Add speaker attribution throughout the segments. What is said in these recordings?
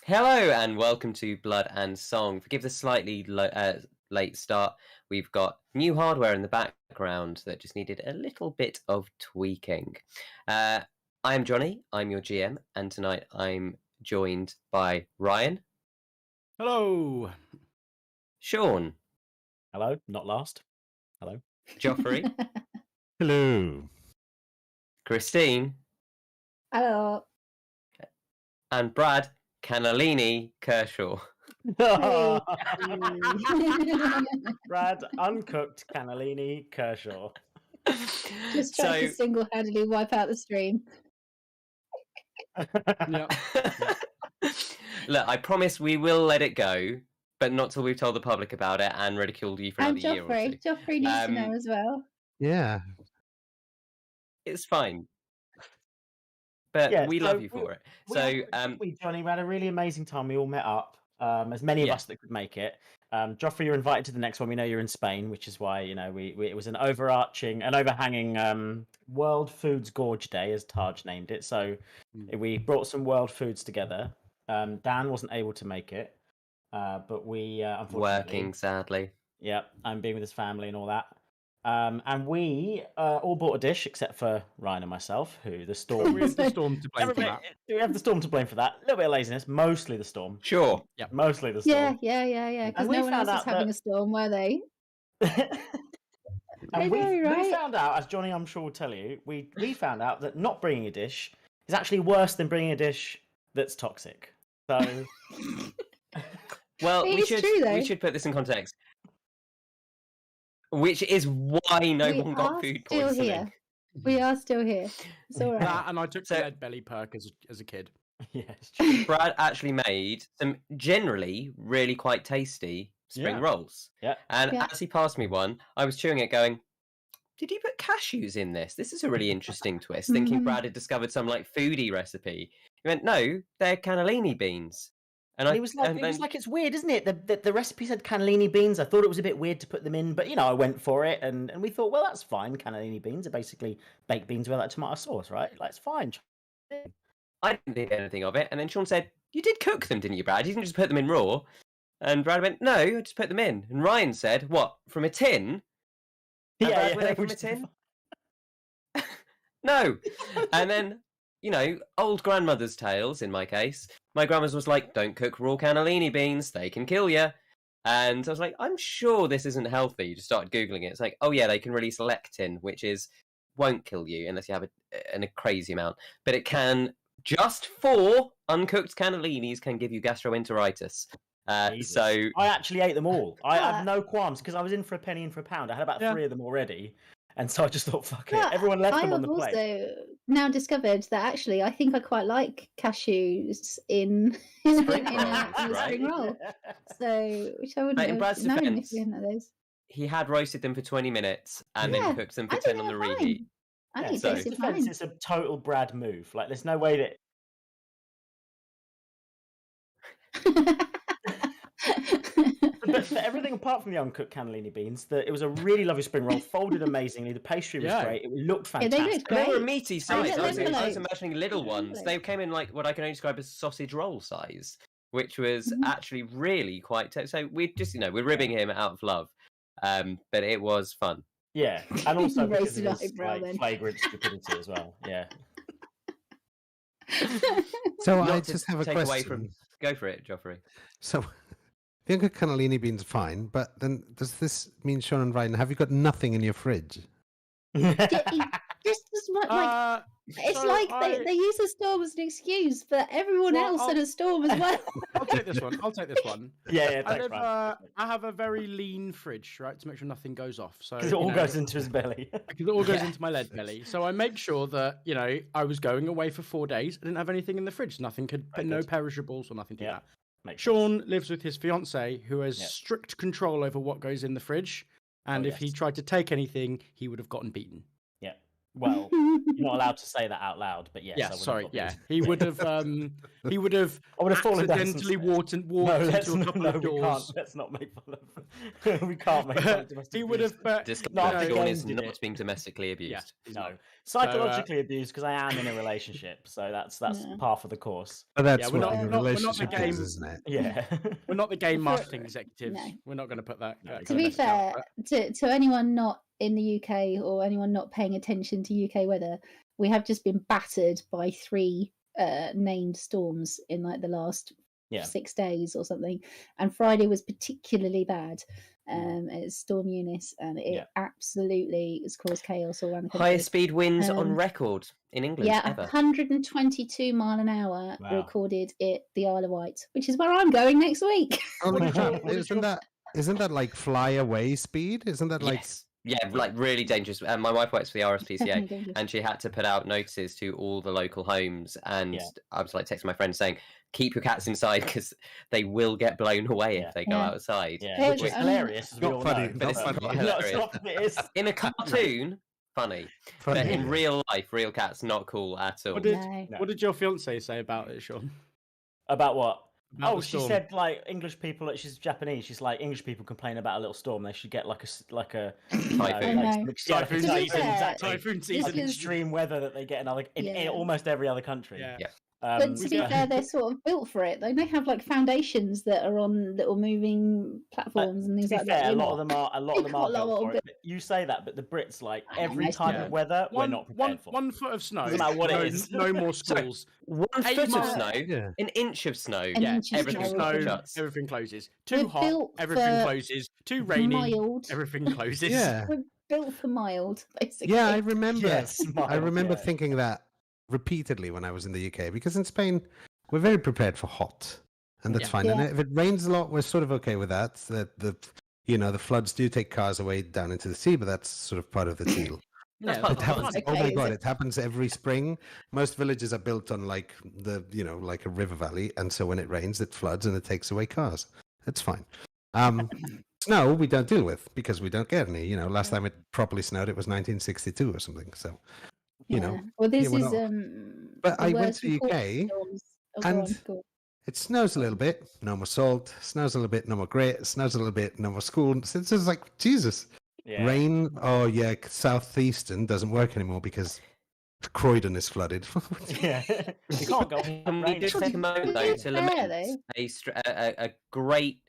Speaker 1: Hello and welcome to Blood and Song. Forgive the slightly late start. We've got new hardware in the background that just needed a little bit of tweaking. I am Johnny, I'm your GM, and tonight I'm joined by Ryan.
Speaker 2: Hello.
Speaker 1: Sean.
Speaker 3: Hello, not last. Hello.
Speaker 1: Joffrey.
Speaker 4: Hello.
Speaker 1: Christine.
Speaker 5: Hello.
Speaker 1: And Brad Canalini Kershaw.
Speaker 5: Hey.
Speaker 3: Brad, uncooked cannellini Kershaw.
Speaker 5: Just trying to single-handedly wipe out the stream.
Speaker 2: Yeah.
Speaker 1: Look, I promise we will let it go, but not till we've told the public about it and ridiculed you for
Speaker 5: And
Speaker 1: another year or two.
Speaker 5: Joffrey needs to know as well.
Speaker 4: Yeah.
Speaker 1: It's fine. But we love you for it.
Speaker 3: Johnny, we had a really amazing time. We all met up. As many of us that could make it. Joffrey, you're invited to the next one. We know you're in Spain, which is why it was an overhanging World Foods Gorge Day, as Taj named it. So we brought some world foods together. Dan wasn't able to make it, but we unfortunately
Speaker 1: working sadly.
Speaker 3: Yeah, I'm being with his family and all that. And we all bought a dish except for Ryan and myself, who the storm.
Speaker 2: We have the storm to blame for that.
Speaker 3: We have the storm to blame for that. A little bit of laziness, mostly the storm.
Speaker 1: Sure.
Speaker 3: Yeah, mostly the storm.
Speaker 5: Yeah. Because no one else was having a storm, were they?
Speaker 3: And we found out, as Johnny I'm sure will tell you, we found out that not bringing a dish is actually worse than bringing a dish that's toxic. So,
Speaker 1: well, we should put this in context. Which is why no one got food poisoning.
Speaker 5: Here. We are still here. It's all right.
Speaker 2: That, and I took the lead belly perk as a kid.
Speaker 3: Yes.
Speaker 1: Brad actually made some generally really quite tasty spring rolls.
Speaker 3: Yeah.
Speaker 1: And as he passed me one, I was chewing it going, did you put cashews in this? This is a really interesting twist. Thinking Brad had discovered some like foodie recipe. He went, no, they're cannellini beans. And
Speaker 3: it was like it's weird, isn't it? The recipe said cannellini beans. I thought it was a bit weird to put them in, but I went for it, and we thought, well, that's fine. Cannellini beans are basically baked beans with like tomato sauce, right? Like it's fine.
Speaker 1: I didn't think anything of it, and then Sean said, "You did cook them, didn't you, Brad? You didn't just put them in raw." And Brad went, "No, I just put them in." And Ryan said, "What, from a tin?"
Speaker 3: Yeah,
Speaker 1: were they from a tin? No. And then, old grandmother's tales, in my case. My grandma's was like, don't cook raw cannellini beans, they can kill you. And I was like, I'm sure this isn't healthy. Just started Googling it. It's like, oh yeah, they can release lectin, which won't kill you unless you have a crazy amount. But it can, just 4 uncooked cannellinis can give you gastroenteritis. So
Speaker 3: I actually ate them all. I had no qualms because I was in for a penny in for a pound. I had about 3 of them already. And so I just thought, fuck it. Everyone left them on the plate.
Speaker 5: I have also now discovered that actually I think I quite like cashews in a spring roll. So, which I wouldn't have known if we hadn't had those.
Speaker 1: He had roasted them for 20 minutes and then cooked them for 10 on the reheat.
Speaker 5: I think
Speaker 3: it's a total Brad move. Like, there's no way that... But for everything apart from the uncooked cannellini beans, it was a really lovely spring roll, folded amazingly. The pastry was great. It looked fantastic.
Speaker 5: They looked great.
Speaker 1: They were a meaty size. I was imagining little ones. They came in like what I can only describe as sausage roll size, which was actually really quite. So we just, we're ribbing him out of love, but it was fun.
Speaker 3: Yeah, and also because of his flagrant stupidity as well. Yeah.
Speaker 4: So I just have a question.
Speaker 1: Go for it, Joffrey.
Speaker 4: So. The uncooked cannellini beans are fine, but then does this mean, Sean and Ryan, have you got nothing in your fridge?
Speaker 5: It's like they use a storm as an excuse, but everyone else had a storm as well.
Speaker 2: I'll take this one.
Speaker 3: Yeah,
Speaker 2: I have a very lean fridge, right, to make sure nothing goes off. So
Speaker 3: because it all goes into his belly.
Speaker 2: Because it all goes into my lead belly. So I make sure that I was going away for 4 days. I didn't have anything in the fridge. Nothing no perishables or nothing like that. Sean lives with his fiancée, who has strict control over what goes in the fridge, and if he tried to take anything, he would have gotten beaten.
Speaker 3: Well, you're not allowed to say that out loud, but yes.
Speaker 2: Yeah,
Speaker 3: I would
Speaker 2: sorry.
Speaker 3: have
Speaker 2: Yeah, he would have. He would have.
Speaker 3: I would have fallen down some
Speaker 2: accidentally
Speaker 3: stairs.
Speaker 2: walked into a couple of
Speaker 3: we
Speaker 2: doors.
Speaker 3: can't. Let's not make fun of. We can't make fun of domestic
Speaker 2: He would
Speaker 3: abuse.
Speaker 2: have.
Speaker 1: Disclaimer,
Speaker 3: No,
Speaker 1: Sean
Speaker 3: no.
Speaker 1: is not being domestically abused.
Speaker 3: No, psychologically abused because I am in a relationship, so that's par for the course.
Speaker 4: But that's
Speaker 2: we're
Speaker 4: what
Speaker 2: not-
Speaker 4: a
Speaker 2: we're not the
Speaker 4: relationship
Speaker 2: game-
Speaker 4: is, isn't it?
Speaker 3: Yeah.
Speaker 2: We're not the game marketing executives.
Speaker 5: No.
Speaker 2: We're not going to put that. that
Speaker 5: To
Speaker 2: kind
Speaker 5: be
Speaker 2: of message out,
Speaker 5: fair, to anyone not in the UK or anyone not paying attention to UK weather, we have just been battered by 3 named storms in like the last 6 days or something, and Friday was particularly bad. It's Storm Eunice, and it absolutely has caused chaos all around the country.
Speaker 1: Highest speed winds on record in England ever.
Speaker 5: 122 mile an hour recorded at the Isle of Wight, which is where I'm going next week.
Speaker 4: Holy crap. Isn't that like fly away speed? Isn't that like...
Speaker 1: Yes. Yeah, like really dangerous. My wife works for the
Speaker 5: Definitely
Speaker 1: RSPCA,
Speaker 5: dangerous.
Speaker 1: and she had to put out notices to all the local homes. And I was like texting my friend saying, "Keep your cats inside because they will get blown away if they go outside."
Speaker 3: Yeah, which is hilarious. As we all
Speaker 4: funny,
Speaker 3: know,
Speaker 4: not
Speaker 3: but it's
Speaker 4: funny.
Speaker 3: not
Speaker 1: Hilarious.
Speaker 3: it is.
Speaker 1: In a cartoon, funny, but in real life, real cats not cool at all.
Speaker 2: What did your fiance say about it, Sean?
Speaker 3: About what?
Speaker 2: About the
Speaker 3: she
Speaker 2: storm.
Speaker 3: said like English people. She's Japanese. She's like English people complain about a little storm. They should get like a
Speaker 1: Typhoon.
Speaker 2: Typhoon
Speaker 3: season.
Speaker 2: Exactly. Typhoon season.
Speaker 3: Like extreme weather that they get in almost every other country.
Speaker 2: Yeah.
Speaker 5: But to be fair, they're sort of built for it. They have like foundations that are on little moving platforms and things like that.
Speaker 3: A lot of them are built for it. But you say that, but the Brits, like every type of weather, we're not prepared for.
Speaker 2: 1 foot of snow.
Speaker 3: Doesn't matter what it is.
Speaker 2: No more schools.
Speaker 1: 1 foot of snow, an inch of snow, everything shuts.
Speaker 2: Everything closes.
Speaker 5: We're
Speaker 2: Too hot,
Speaker 5: built
Speaker 2: everything
Speaker 5: for
Speaker 2: closes. Too rainy,
Speaker 5: mild.
Speaker 2: everything closes.
Speaker 4: Yeah.
Speaker 5: We're built for mild, basically.
Speaker 4: Yeah, I remember.
Speaker 3: Yes, mild,
Speaker 4: I remember thinking that repeatedly when I was in the UK, because in Spain we're very prepared for hot, and that's fine. And if it rains a lot, we're sort of okay with that. The floods do take cars away down into the sea, but that's sort of part of the deal. It happens. Oh my god, it happens every spring. Most villages are built on like like a river valley, and so when it rains, it floods and it takes away cars. It's fine. Snow we don't deal with because we don't get any. Last time it properly snowed, it was 1962 or something. So,
Speaker 5: Well, this is
Speaker 4: But I went to UK, and it snows a little bit, no more salt. Snows a little bit, no more grit. Snows a little bit, no more school. It's just like Jesus.
Speaker 3: Yeah.
Speaker 4: Rain, southeastern doesn't work anymore because Croydon is flooded.
Speaker 3: Yeah, you can't go.
Speaker 1: We did take a moment though to lament a great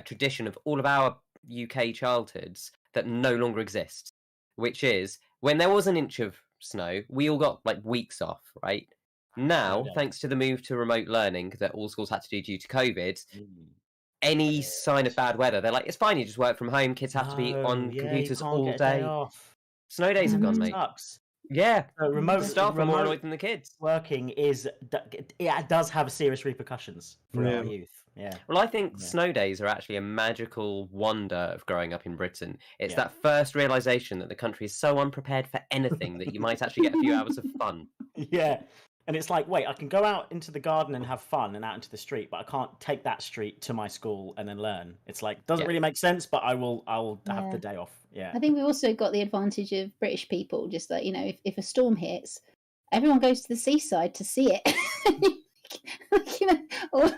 Speaker 1: tradition of all of our UK childhoods that no longer exists, which is when there was an inch of snow, we all got like weeks off, right? Now, thanks to the move to remote learning that all schools had to do due to COVID, any sign of bad weather, they're like, it's fine, you just work from home, kids have to be on computers all day. Snow days have gone, mate.
Speaker 3: Sucks.
Speaker 1: Yeah,
Speaker 3: remote
Speaker 1: staff are more annoyed than the kids.
Speaker 3: Working it does have serious repercussions for our youth. Yeah.
Speaker 1: Well, I think snow days are actually a magical wonder of growing up in Britain. It's that first realization that the country is so unprepared for anything that you might actually get a few hours of fun.
Speaker 3: Yeah. And it's like, wait, I can go out into the garden and have fun and out into the street, but I can't take that street to my school and then learn. It's like, doesn't really make sense, but I will have the day off. Yeah.
Speaker 5: I think we've also got the advantage of British people, just like, if a storm hits, everyone goes to the seaside to see it. All of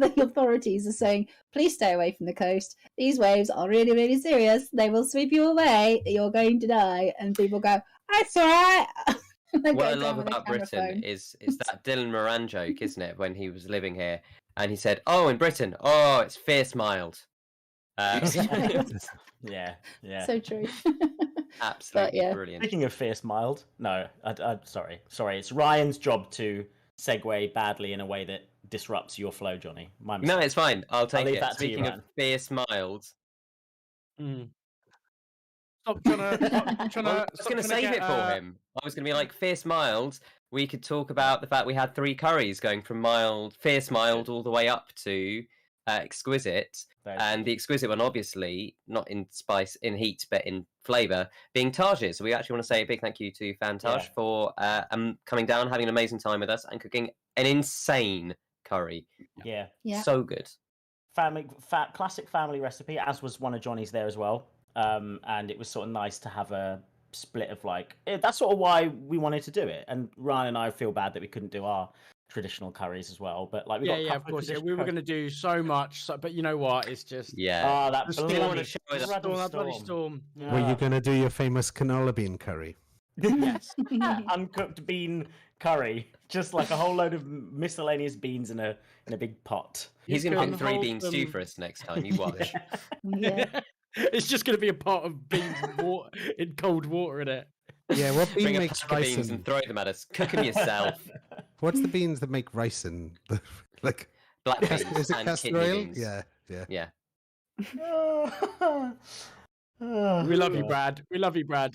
Speaker 5: the authorities are saying, please stay away from the coast. These waves are really, really serious. They will sweep you away. You're going to die. And people go, that's all right.
Speaker 1: What I love about Britain is that Dylan Moran joke, isn't it? When he was living here, and he said, "Oh, in Britain, it's fierce mild."
Speaker 3: Yeah.
Speaker 5: So true.
Speaker 1: Absolutely brilliant.
Speaker 3: Speaking of fierce mild, no, sorry. It's Ryan's job to segue badly in a way that disrupts your flow, Johnny.
Speaker 1: No, it's fine. I'll take it.
Speaker 3: Speaking
Speaker 1: of fierce mild.
Speaker 2: Stop trying to.
Speaker 1: I was going to save it for him. I was going to be like, fierce mild. We could talk about the fact we had 3 curries going from fierce mild, all the way up to exquisite. And the exquisite one, obviously, not in spice, in heat, but in flavour, being Taj's. So we actually want to say a big thank you to Fantaj for coming down, having an amazing time with us, and cooking an insane curry.
Speaker 3: Yeah.
Speaker 1: So good.
Speaker 3: Classic family recipe, as was one of Johnny's there as well. And it was sort of nice to have a split of like that's sort of why we wanted to do it. And Ryan and I feel bad that we couldn't do our traditional curries as well, but like we got
Speaker 2: of course, we were going to do so much, but you know what? It's just
Speaker 3: that
Speaker 2: bloody storm.
Speaker 3: Yeah.
Speaker 4: Were you going to do your famous canola bean curry?
Speaker 2: Yes,
Speaker 3: uncooked bean curry, just like a whole load of miscellaneous beans in a big pot.
Speaker 1: He's going to cook 3 bean stew for us next time. You watch.
Speaker 2: It's just going to be a pot of beans in cold water in it.
Speaker 4: Yeah, what bean
Speaker 1: Bring
Speaker 4: makes
Speaker 1: a pack of
Speaker 4: rice
Speaker 1: beans and throw them at us. Cook them yourself.
Speaker 4: What's the beans that make rice in? Like
Speaker 1: Black beans
Speaker 4: is it
Speaker 1: and
Speaker 4: castor
Speaker 1: kidney
Speaker 4: oil?
Speaker 1: beans.
Speaker 4: Yeah.
Speaker 2: We love you, Brad. We love you, Brad.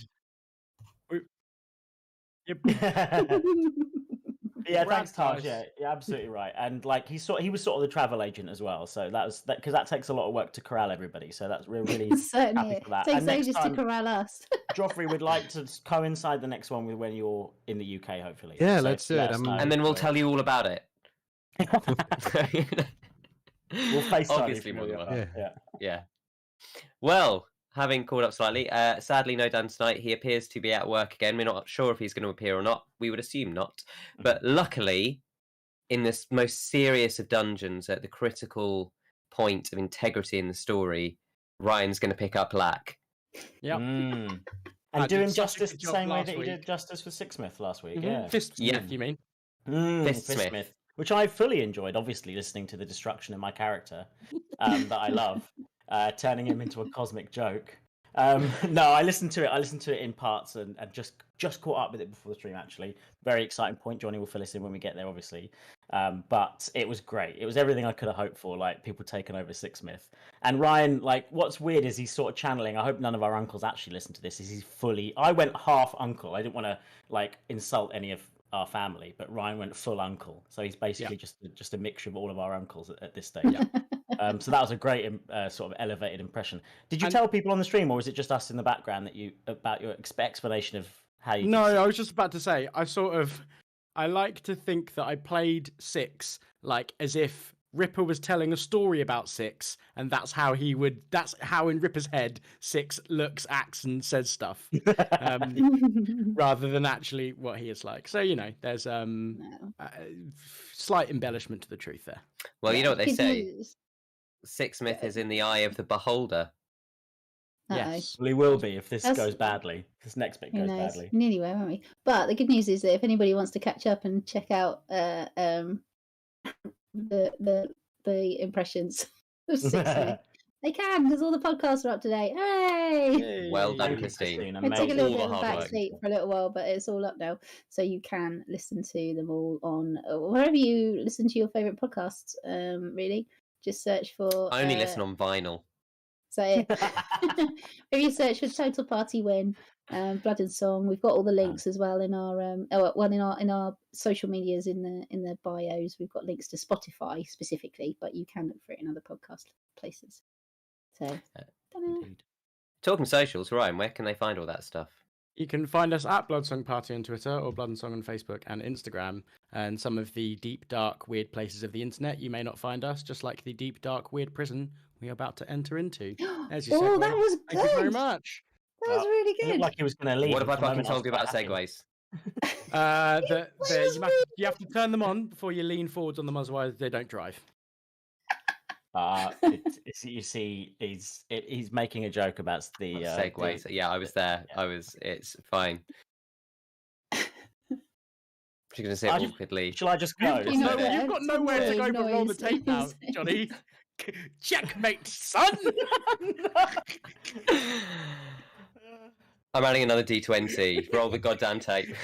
Speaker 3: Yeah, thanks, Taj. Yeah, you're absolutely right. And like he was sort of the travel agent as well. So because that takes a lot of work to corral everybody. So we're really happy for that.
Speaker 5: Takes ages to corral us.
Speaker 3: Joffrey would like to coincide the next one with when you're in the UK, hopefully.
Speaker 4: Yeah,
Speaker 3: so
Speaker 4: let's do it.
Speaker 1: And then we'll tell you all about it.
Speaker 3: We'll FaceTime
Speaker 1: Obviously,
Speaker 3: you.
Speaker 1: Yeah. Well, having called up slightly, sadly, no Dan tonight. He appears to be at work again. We're not sure if he's going to appear or not. We would assume not. But luckily, in this most serious of dungeons, at the critical point of integrity in the story, Ryan's going to pick up Lack.
Speaker 2: Yeah.
Speaker 3: And do him justice the same way that he did justice for Sixsmith last week. Yeah.
Speaker 2: Fistsmith, you mean?
Speaker 3: Fistsmith. Which I fully enjoyed, obviously, listening to the destruction of my character that I love, turning him into a cosmic joke. No, I listened to it in parts and just caught up with it before the stream, actually. Very exciting point. Johnny will fill us in when we get there, obviously. But it was great. It was everything I could have hoped for, like people taking over Sixsmith. And Ryan, like, what's weird is he's sort of channeling. I hope none of our uncles actually listen to this. I went half uncle. I didn't want to, like, insult any of our family, but Ryan went full uncle. So he's basically just a mixture of all of our uncles at this stage. So that was a great sort of elevated impression. Did you tell people on the stream, or was it just us in the background about your explanation of how you?
Speaker 2: No, I was just about to say I like to think that I played Six like as if Ripper was telling a story about Six, and that's how in Ripper's head Six looks, acts, and says stuff, rather than actually what he is like. So, you know, there's slight embellishment to the truth there.
Speaker 1: Well, you know what they say. Sixsmith is in the eye of the beholder.
Speaker 2: Yes.
Speaker 3: Well, he will be if this goes badly. This next bit goes badly.
Speaker 5: Nearly where, aren't we? But the good news is that if anybody wants to catch up and check out the impressions of Sixsmith, they can, because all the podcasts are up to date. Hooray!
Speaker 1: Well done, Christine.
Speaker 5: It took a little bit of a back seat for a little while, but it's all up now, so you can listen to them all on wherever you listen to your favourite podcasts. Really, just search for.
Speaker 1: I only listen on vinyl.
Speaker 5: So if you search for Total Party Win, Blood and Song, we've got all the links as well in our in our social medias in the bios. We've got links to Spotify specifically, but you can look for it in other podcast places. So,
Speaker 1: talking socials, Ryan, where can they find all that stuff?
Speaker 2: You can find us at Blood Song Party on Twitter or Blood and Song on Facebook and Instagram. And some of the deep, dark, weird places of the internet, you may not find us, just like the deep, dark, weird prison we're about to enter into. As you
Speaker 5: said, that was good.
Speaker 2: Thank you very much.
Speaker 5: That was really good.
Speaker 3: It looked like he was going to leave.
Speaker 1: What have I fucking told you about segues?
Speaker 2: You have to turn them on before you lean forwards on them, otherwise they don't drive.
Speaker 3: You see, he's making a joke about the
Speaker 1: segues. Yeah, I was there. Yeah. It's fine. She's going to say it awkwardly.
Speaker 3: Shall I just go?
Speaker 2: You've got nowhere to go but roll the tape now, Johnny. Checkmate, son!
Speaker 1: I'm adding another D20. Roll the goddamn tape.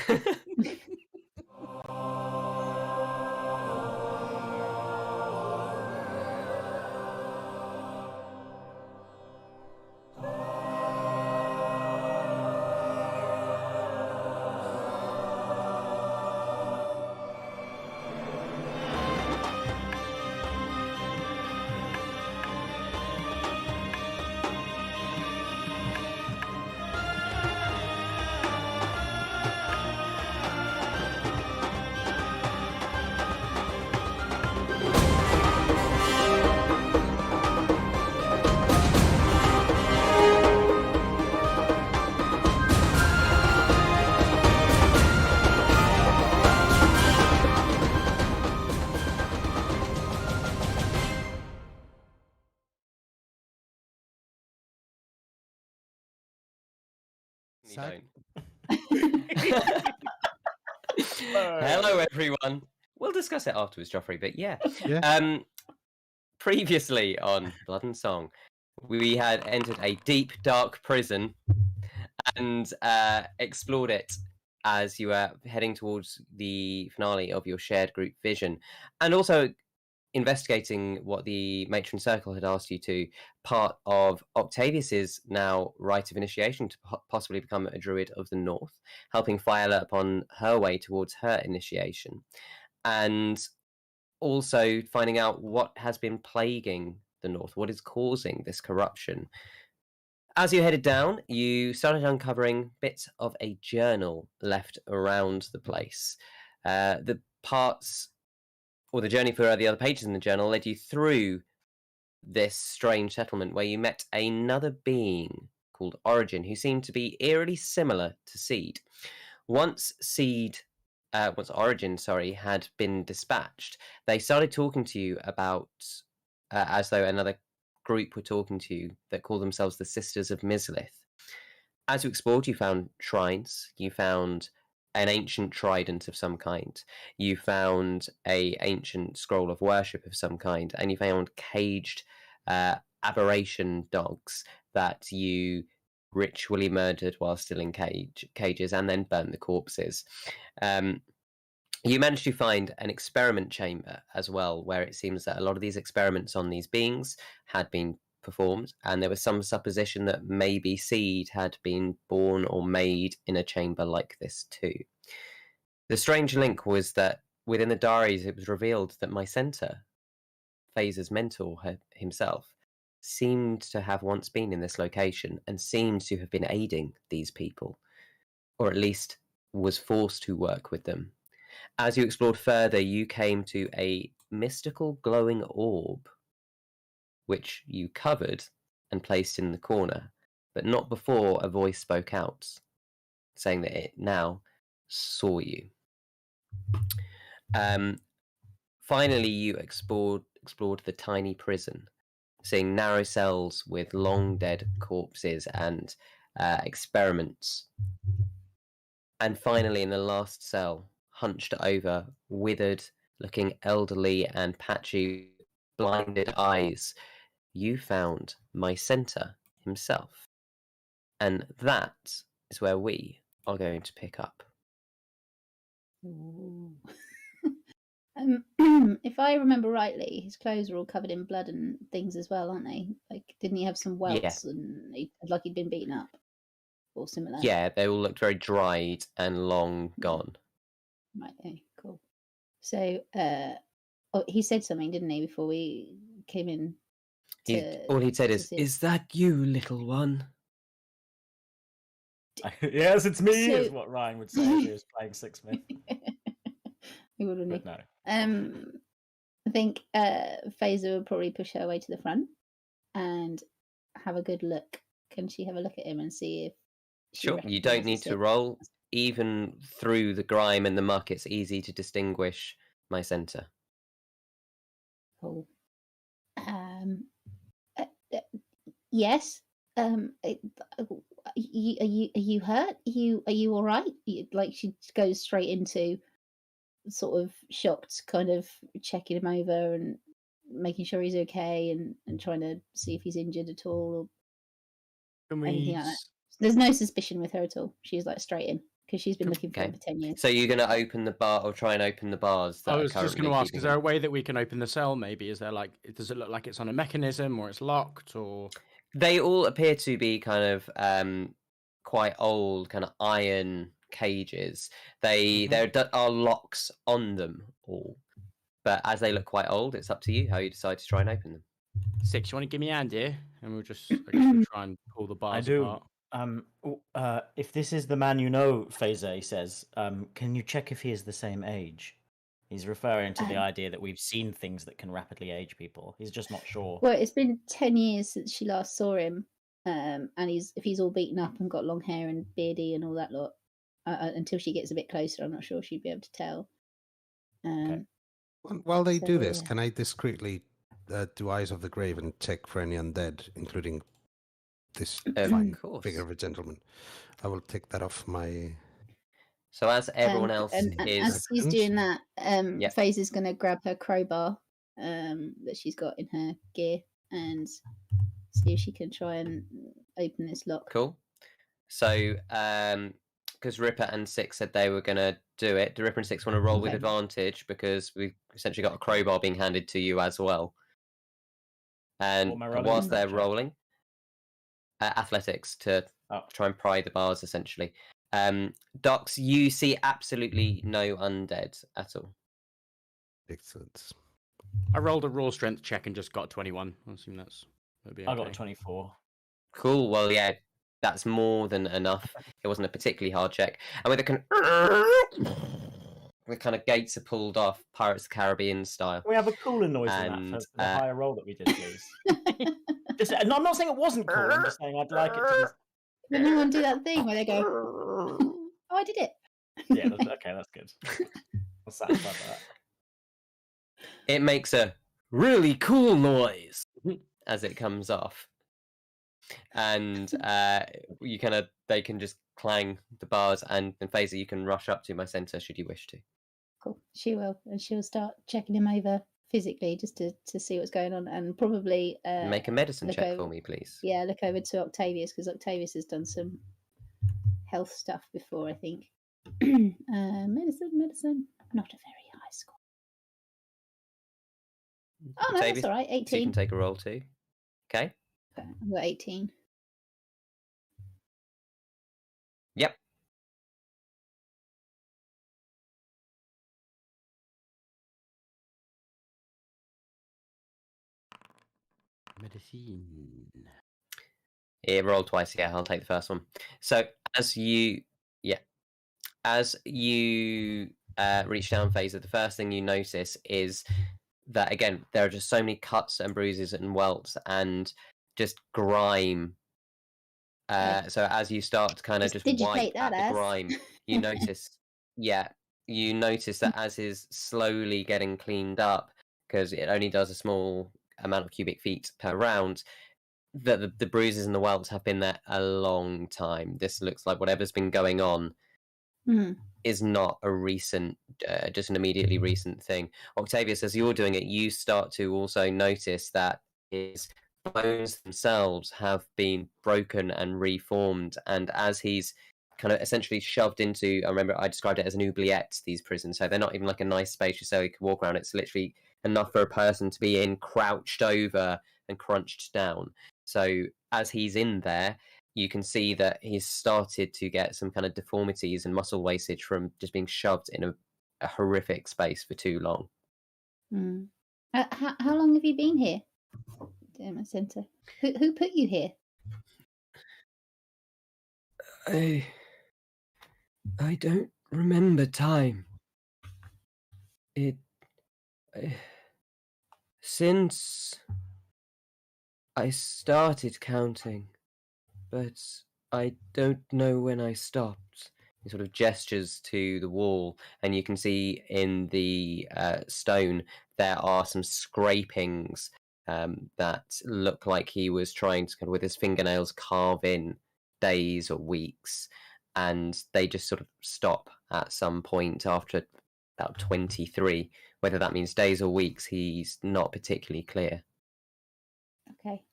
Speaker 1: don't. Hello, everyone. We'll discuss it afterwards, Joffrey. But yeah. Previously on Blood and Song, we had entered a deep, dark prison and explored it as you were heading towards the finale of your shared group vision, and also investigating what the Matron Circle had asked you to, part of Octavius's now rite of initiation to possibly become a Druid of the North, helping Faeza upon her way towards her initiation, and also finding out what has been plaguing the North, what is causing this corruption. As you headed down, you started uncovering bits of a journal left around the place. The parts, or the journey for the other pages in the journal, led you through this strange settlement where you met another being called Origin, who seemed to be eerily similar to Seed. Once Origin, had been dispatched, they started talking to you about, as though another group were talking to you, that call themselves the Sisters of Mislith. As you explored, you found shrines, you found an ancient trident of some kind, you found an ancient scroll of worship of some kind, and you found caged aberration dogs that you ritually murdered while still in cages and then burnt the corpses. You managed to find an experiment chamber as well, where it seems that a lot of these experiments on these beings had been performed, and there was some supposition that maybe Seed had been born or made in a chamber like this too. The strange link was that within the diaries it was revealed that my center, Faeza's mentor himself, seemed to have once been in this location and seemed to have been aiding these people, or at least was forced to work with them. As you explored further, you came to a mystical glowing orb, which you covered and placed in the corner, but not before a voice spoke out, saying that it now saw you. Finally, you explored the tiny prison, seeing narrow cells with long dead corpses and experiments. And finally, in the last cell, hunched over, withered, looking elderly and patchy, blinded eyes, you found my center himself. And that is where we are going to pick up.
Speaker 5: If I remember rightly, his clothes are all covered in blood and things as well, aren't they? Like, didn't he have some welts and he looked like he'd been beaten up or similar?
Speaker 1: Yeah, they all looked very dried and long gone.
Speaker 5: Right, okay, cool. So, he said something, didn't he, before we came in?
Speaker 1: All he'd said is that you, little one?
Speaker 3: Yes, it's me, is what Ryan would say if he was playing Sixsmith.
Speaker 5: He would, wouldn't he?
Speaker 3: No.
Speaker 5: I think Faeza would probably push her way to the front and have a good look. Can she have a look at him and see if...
Speaker 1: Sure, you don't need to roll. Even through the grime and the muck, it's easy to distinguish my center.
Speaker 5: Cool. Yes. Are you hurt? Are you all right? Like, she goes straight into sort of shocked, kind of checking him over and making sure he's okay, and trying to see if he's injured at all or anything like that. There's no suspicion with her at all. She's like straight in because she's been looking for him for 10 years.
Speaker 1: So you're going to open the bar or try and open the bars?
Speaker 2: I was just going to ask, is there a way that we can open the cell maybe? Is there like, does it look like it's on a mechanism or it's locked or...
Speaker 1: They all appear to be kind of quite old, kind of iron cages. There are locks on them all. But as they look quite old, it's up to you how you decide to try and open them.
Speaker 2: Six, you want to give me a hand here? And we'll just we'll try and pull the bars apart.
Speaker 3: If this is the man you know, Faeza says, can you check if he is the same age? He's referring to the idea that we've seen things that can rapidly age people. He's just not sure.
Speaker 5: Well, it's been 10 years since she last saw him, and if he's all beaten up and got long hair and beardy and all that lot, until she gets a bit closer, I'm not sure she'd be able to tell.
Speaker 3: Okay.
Speaker 4: While they do this, can I discreetly do Eyes of the Grave and check for any undead, including this
Speaker 1: Of
Speaker 4: fine
Speaker 1: course.
Speaker 4: figure of a gentleman. I will take that off my.
Speaker 1: So as everyone else
Speaker 5: and
Speaker 1: is,
Speaker 5: as he's doing that,
Speaker 1: Yeah.
Speaker 5: Faeza's going to grab her crowbar that she's got in her gear and see if she can try and open this lock.
Speaker 1: cool. So because Ripper and Six said they were going to do it, do Ripper and Six want to roll with
Speaker 5: Okay.
Speaker 1: advantage because we've essentially got a crowbar being handed to you as well. And
Speaker 3: What am I rolling?
Speaker 1: whilst they're
Speaker 3: Check.
Speaker 1: rolling, athletics to try and pry the bars, essentially. Docs, you see absolutely no undead at all.
Speaker 4: Excellent.
Speaker 2: I rolled a raw strength check and just got a 21. I assume that'd be okay.
Speaker 3: I got a 24.
Speaker 1: Cool. Well, yeah, that's more than enough. It wasn't a particularly hard check. And with the kind of gates are pulled off, Pirates of the Caribbean style.
Speaker 3: Can we have a cooler noise than that for the higher roll that we did, please? No, I'm not saying it wasn't cool. I'm just saying I'd like it to be.
Speaker 5: Can anyone do that thing where they go, "Oh, I did it"?
Speaker 3: Yeah, okay, that's good. I'm satisfied by that.
Speaker 1: It makes a really cool noise as it comes off. And they can just clang the bars, and Faeza, you can rush up to my centre should you wish to.
Speaker 5: Cool. She will, and she'll start checking him over physically just to see what's going on, and probably
Speaker 1: make a medicine check for me, please.
Speaker 5: Yeah, look over to Octavius because Octavius has done some health stuff before, I think. Medicine, not a very high score. Oh no,
Speaker 1: Octavius,
Speaker 5: that's all right. 18.
Speaker 1: So you can take a roll too. Okay.
Speaker 5: I've got 18.
Speaker 1: Yep.
Speaker 2: Medicine.
Speaker 1: It rolled twice. Yeah, I'll take the first one. So as you reach down, Faeza, the first thing you notice is that again there are just so many cuts and bruises and welts and just grime. So as you start to kind of just wipe at the grime, you notice, you notice that as is slowly getting cleaned up, because it only does a small amount of cubic feet per round, that the bruises and the welts have been there a long time. This looks like whatever's been going on is not a recent, just an immediately recent thing. Octavius, as you're doing it, you start to also notice that his bones themselves have been broken and reformed, and as he's kind of essentially shoved into, I remember I described it as an oubliette, these prisons, so they're not even like a nice space so you can walk around. It's literally enough for a person to be in, crouched over and crunched down. So as he's in there, you can see that he's started to get some kind of deformities and muscle wastage from just being shoved in a horrific space for too long.
Speaker 5: How long have you been here? My centre. Who put you here?
Speaker 1: I don't remember time. Since I started counting, but I don't know when I stopped. He sort of gestures to the wall, and you can see in the stone there are some scrapings that look like he was trying to, kind of with his fingernails, carve in days or weeks, and they just sort of stop at some point after about 23. Whether that means days or weeks, he's not particularly clear.
Speaker 5: Okay.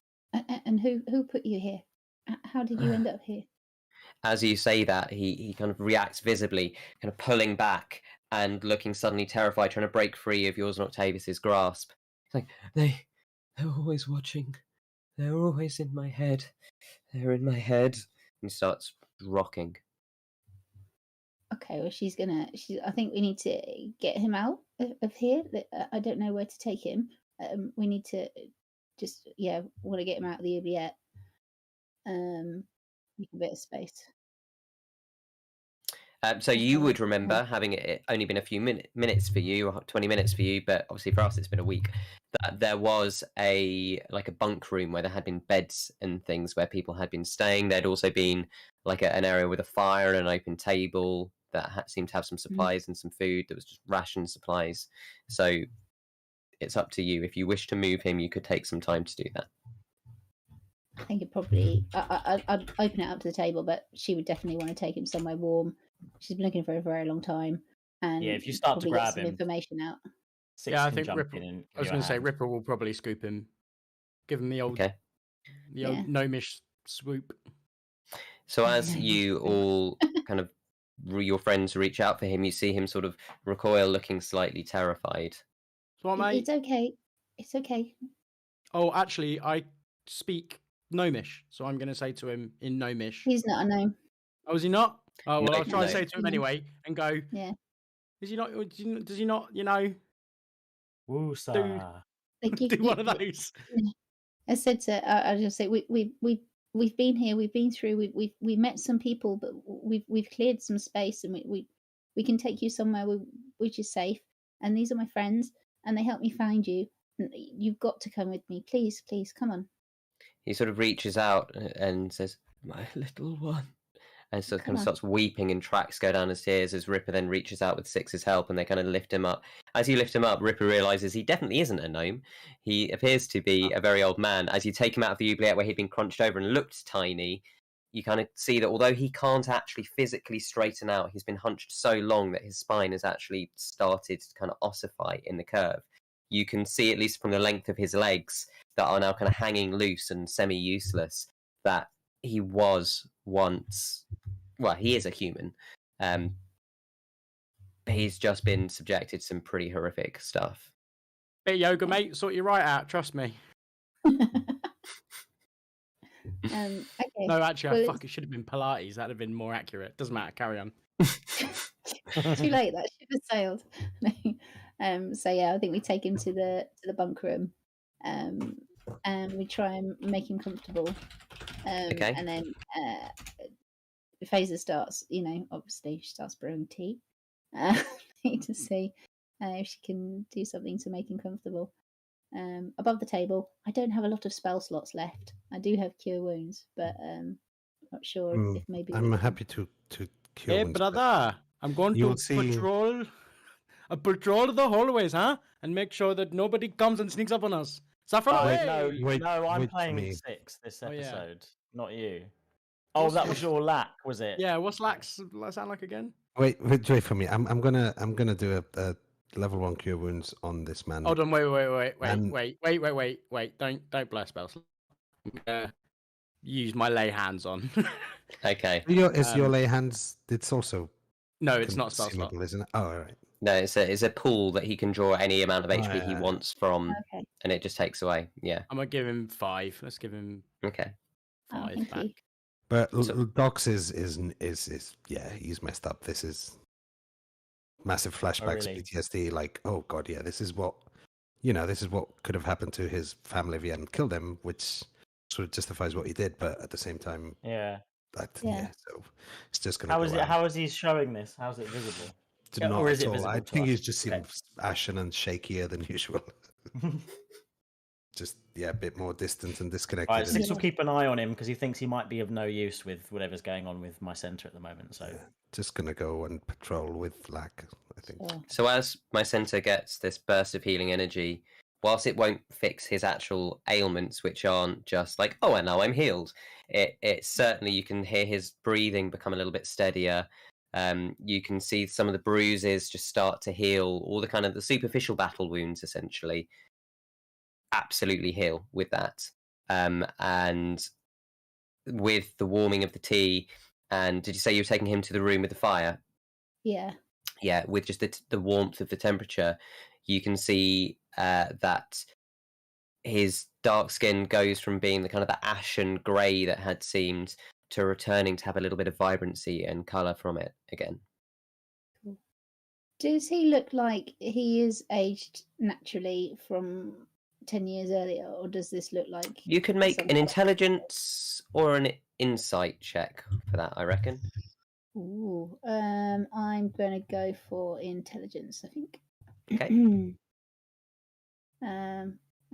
Speaker 5: And who put you here? How did you end up here?
Speaker 1: As you say that, he kind of reacts visibly, kind of pulling back and looking suddenly terrified, trying to break free of yours and Octavius's grasp. It's like, they're always watching. They're always in my head. They're in my head. And he starts rocking.
Speaker 5: Okay, well, I think we need to get him out of here. I don't know where to take him. We need to just, want to get him out of the oubliette. Make a bit of space.
Speaker 1: So you would remember, having it only been a few minutes for you, or 20 minutes for you, but obviously for us it's been a week, that there was a bunk room where there had been beds and things where people had been staying. There'd also been an area with a fire and an open table that seemed to have some supplies and some food that was just ration supplies. So it's up to you. If you wish to move him, you could take some time to do that.
Speaker 5: I think it probably. I'd open it up to the table, but she would definitely want to take him somewhere warm. She's been looking for a very long time, and
Speaker 3: yeah, if you start to
Speaker 5: probably get
Speaker 3: grab
Speaker 5: some
Speaker 3: him,
Speaker 5: information out.
Speaker 3: Six
Speaker 2: I
Speaker 3: can
Speaker 2: think
Speaker 3: jump
Speaker 2: Ripper.
Speaker 3: in and
Speaker 2: I was
Speaker 3: going to
Speaker 2: say Ripper will probably scoop him, give him the old gnomish swoop.
Speaker 1: So as you all kind of your friends reach out for him, you see him sort of recoil, looking slightly terrified.
Speaker 2: So, mate?
Speaker 5: It's okay. It's okay.
Speaker 2: Oh, actually, I speak gnomish, so I'm going to say to him in gnomish.
Speaker 5: He's not a gnome.
Speaker 2: Oh, is he not? Oh, well,
Speaker 1: No,
Speaker 2: I'll try and
Speaker 1: no.
Speaker 2: say to him anyway and go,
Speaker 5: Yeah.
Speaker 2: Is he not? Does he not, you know,
Speaker 3: Woosa.
Speaker 2: do one of those?
Speaker 5: I said to, I just say we've been here, we've been through, we've met some people, but we've cleared some space, and we can take you somewhere which is safe. And these are my friends, and they helped me find you. You've got to come with me, please, come on.
Speaker 1: He sort of reaches out and says, "My little one," and so kind of starts weeping, and tracks go down his tears as Ripper then reaches out with Six's help, and they kind of lift him up. As you lift him up, Ripper realizes he definitely isn't a gnome. He appears to be a very old man. As you take him out of the oubliette where he'd been crunched over and looked tiny, you kind of see that although he can't actually physically straighten out, he's been hunched so long that his spine has actually started to kind of ossify in the curve. You can see, at least from the length of his legs that are now kind of hanging loose and semi-useless, that he was once, well, he is a human. He's just been subjected to some pretty horrific stuff.
Speaker 2: Bit yoga, mate. Sort you right out. Trust me.
Speaker 5: Okay.
Speaker 2: No, actually, it should have been Pilates. That'd have been more accurate. Doesn't matter. Carry on.
Speaker 5: Too late. That ship has sailed. So yeah, I think we take him to the bunk room, and we try and make him comfortable.
Speaker 1: Okay.
Speaker 5: And then Faeza starts, obviously she starts brewing tea. To see if she can do something to make him comfortable. Above the table, I don't have a lot of spell slots left. I do have cure wounds, but not sure if maybe.
Speaker 4: I'm happy to cure wounds.
Speaker 2: Hey, brother, I'm going to patrol the hallways, huh? And make sure that nobody comes and sneaks up on us.
Speaker 3: Saffron, no, I'm playing Six this episode, not you. Oh, that was your lack, was it?
Speaker 2: Yeah, what's lack sound like again?
Speaker 4: Wait for me. I'm gonna do a level 1 cure wounds on this man.
Speaker 2: Hold on, wait. Don't blur spells. Use my lay hands on.
Speaker 1: Okay.
Speaker 4: Is your lay hands? It's also.
Speaker 2: No, it's not spell slot,
Speaker 4: isn't it? Oh, all right.
Speaker 1: No, it's a pool that he can draw any amount of HP he wants from, and it just takes away. Yeah.
Speaker 2: I'm gonna give him 5. Let's give him 5 back.
Speaker 4: But Docs is he's messed up. This is massive flashbacks, PTSD. Like, oh god, yeah, this is what could have happened to his family if he hadn't killed them, which sort of justifies what he did. But at the same time,
Speaker 3: so
Speaker 4: it's just gonna.
Speaker 3: How is he showing this? How's it visible?
Speaker 4: Or is it visible? I think he's just seems ashen and shakier than usual. Just a bit more distant and disconnected.
Speaker 3: Right, Six will keep an eye on him because he thinks he might be of no use with whatever's going on with my center at the moment. So
Speaker 4: just gonna go and patrol with Lack, I think.
Speaker 1: So as my center gets this burst of healing energy, whilst it won't fix his actual ailments, which aren't just like, oh, and now I'm healed. It certainly, you can hear his breathing become a little bit steadier. You can see some of the bruises just start to heal, all the kind of the superficial battle wounds essentially absolutely heal with that. And with the warming of the tea, and did you say you were taking him to the room with the fire?
Speaker 5: Yeah.
Speaker 1: Yeah, with just the warmth of the temperature, you can see that his dark skin goes from being the kind of the ashen grey that had seemed to returning to have a little bit of vibrancy and colour from it again.
Speaker 5: Cool. Does he look like he is aged naturally from 10 years earlier, or does this look like...
Speaker 1: You could make an intelligence or an insight check for that, I reckon.
Speaker 5: Ooh, I'm going to go for intelligence, I think.
Speaker 1: Okay.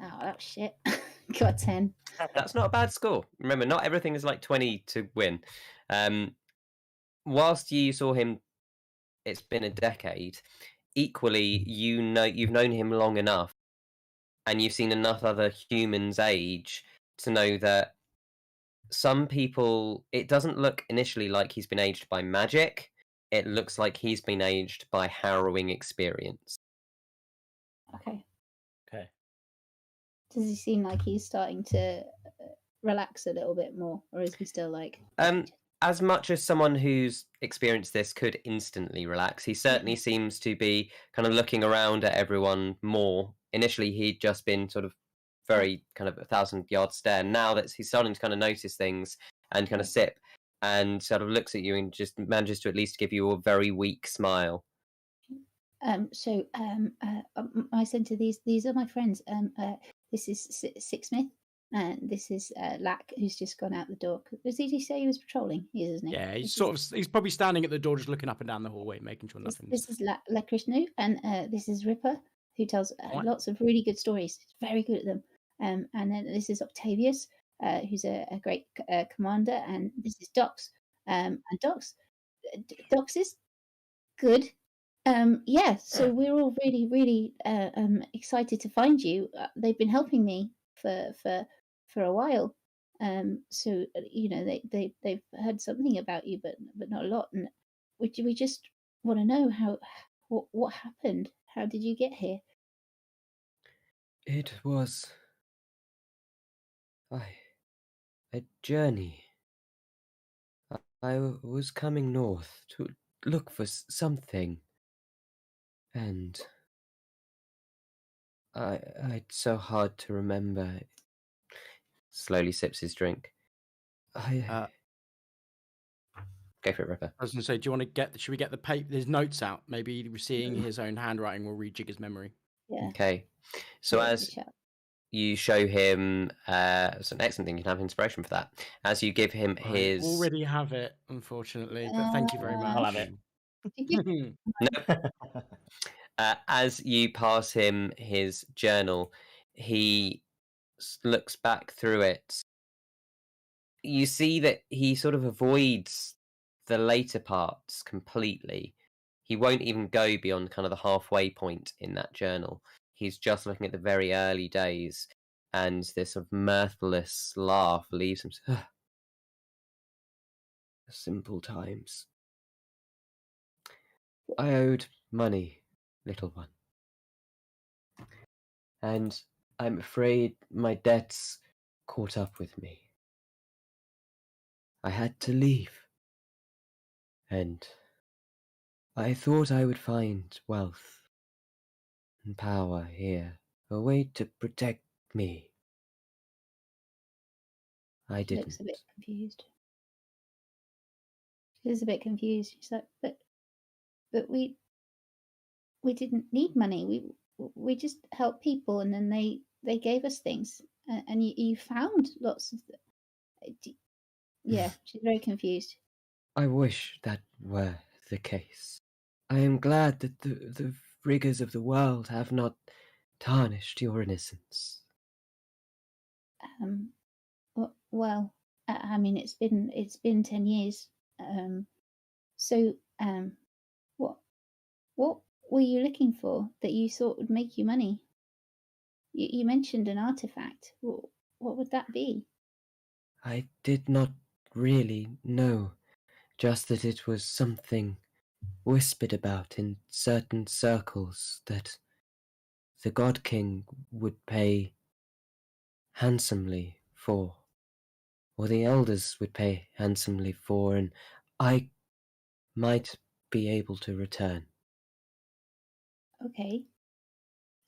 Speaker 5: Oh, that's shit. Got 10.
Speaker 1: That's not a bad score. Remember, not everything is like 20 to win. Whilst you saw him, it's been a decade. Equally, you've known him long enough, and you've seen enough other humans age to know that some people, it doesn't look initially like he's been aged by magic. It looks like he's been aged by harrowing experience.
Speaker 5: Okay.
Speaker 3: Okay.
Speaker 5: Does he seem like he's starting to relax a little bit more, or is he still like?
Speaker 1: As much as someone who's experienced this could instantly relax, he certainly seems to be kind of looking around at everyone more. Initially, he'd just been sort of very kind of 1,000-yard stare. Now that he's starting to kind of notice things and kind of sip and sort of looks at you and just manages to at least give you a very weak smile.
Speaker 5: My centre, these are my friends. This is Sixsmith, and this is Lack, who's just gone out the door. Did he say he was patrolling? He is, isn't he?
Speaker 2: Yeah, he's probably standing at the door, just looking up and down the hallway, making sure nothing.
Speaker 5: This is Lakrishnu, and this is Ripper, who tells lots of really good stories. He's very good at them. And then this is Octavius, who's a great commander, and this is Dox. And Dox is good. So we're all really, really excited to find you. They've been helping me for a while. So they've heard something about you, but not a lot. And we just want to know what happened. How did you get here?
Speaker 1: It was a journey. I was coming north to look for something, and it's so hard to remember. Slowly sips his drink. Go for it, Ripper.
Speaker 2: I was going to say, do you want to should we get his notes out? Maybe seeing his own handwriting will rejig his memory.
Speaker 5: Yeah.
Speaker 1: Okay. So as you show him, it's an excellent thing. You can have inspiration for that. As you give him his...
Speaker 2: I already have it, unfortunately, but thank you very much.
Speaker 3: I'll have it.
Speaker 1: No. As you pass him his journal, he looks back through it. You see that he sort of avoids the later parts completely. He won't even go beyond kind of the halfway point in that journal. He's just looking at the very early days, and this sort of mirthless laugh leaves him. Simple times. I owed money, little one. And I'm afraid my debts caught up with me. I had to leave. And I thought I would find wealth and power here, a way to protect me. I didn't.
Speaker 5: Looks a bit confused. She's a bit confused. She's like, but we didn't need money. We just helped people, and then they gave us things, and you found lots of. Yeah, she's very confused.
Speaker 1: I wish that were the case. I am glad that the rigours of the world have not tarnished your innocence.
Speaker 5: Well, I mean, it's been 10 years. What were you looking for that you thought would make you money? You mentioned an artifact. What would that be?
Speaker 1: I did not really know, just that it was something whispered about in certain circles that the God King would pay handsomely for, or the elders would pay handsomely for, and I might be able to return.
Speaker 5: Okay.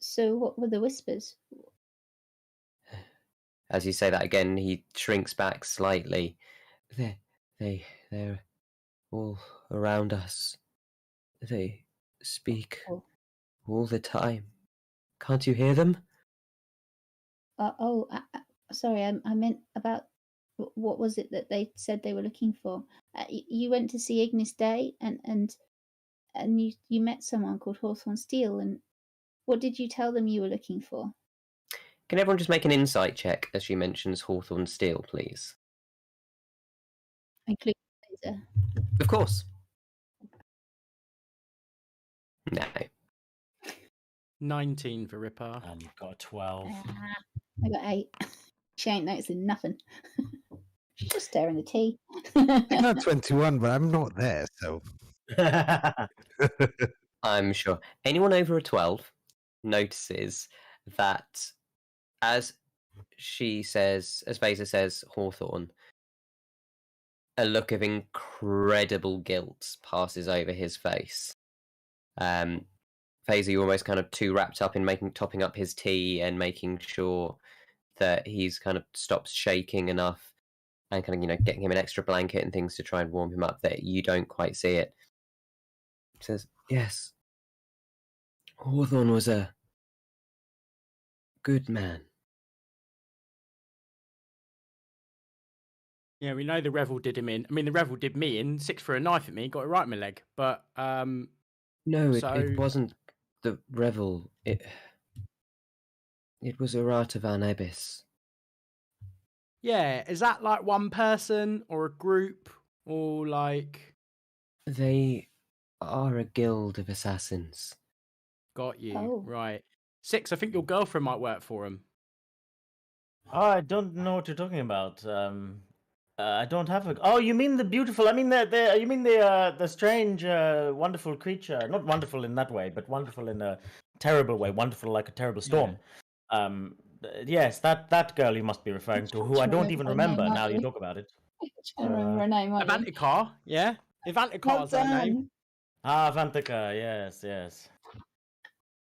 Speaker 5: So what were the whispers?
Speaker 1: As you say that again, he shrinks back slightly. They're all around us. They speak all the time. Can't you hear them?
Speaker 5: Sorry, I meant about what was it that they said they were looking for? You went to see Ignis Day, and you met someone called Hawthorne Steele, and what did you tell them you were looking for?
Speaker 1: Can everyone just make an insight check as she mentions Hawthorne Steele, please?
Speaker 5: Including Faeza.
Speaker 1: Of course. No.
Speaker 2: 19 for Ripper.
Speaker 3: And you've got a 12.
Speaker 5: I got 8. She ain't noticing nothing. Just stirring the tea.
Speaker 4: I'm not 21, but I'm not there, so.
Speaker 1: I'm sure anyone over a 12 notices that as Faeza says, Hawthorne, a look of incredible guilt passes over his face. Faeza, you're almost kind of too wrapped up in topping up his tea and making sure that he's kind of stops shaking enough, and kind of, you know, getting him an extra blanket and things to try and warm him up, that you don't quite see it. He says, yes, Hawthorne was a good man.
Speaker 2: Yeah, we know the Revel did him in. I mean, the Revel did me in. 6 for a knife at me, got it right in my leg. But
Speaker 1: no, it wasn't the Revel. It was Arata van Ebis.
Speaker 2: Yeah, is that like one person or a group or like?
Speaker 1: They are a guild of assassins.
Speaker 2: Got you.
Speaker 5: Oh.
Speaker 2: Right. 6, I think your girlfriend might work for him.
Speaker 3: I don't know what you're talking about. I don't have a. Oh, you mean the beautiful? I mean the. You mean the strange, wonderful creature? Not wonderful in that way, but wonderful in a terrible way. Wonderful like a terrible storm. Yeah. Yes, that girl you must be referring to, who I don't even remember now you talk about it.
Speaker 5: I remember her name.
Speaker 2: Avantikar, yeah. Avantikar's her name.
Speaker 3: Ah, Avantika, yes.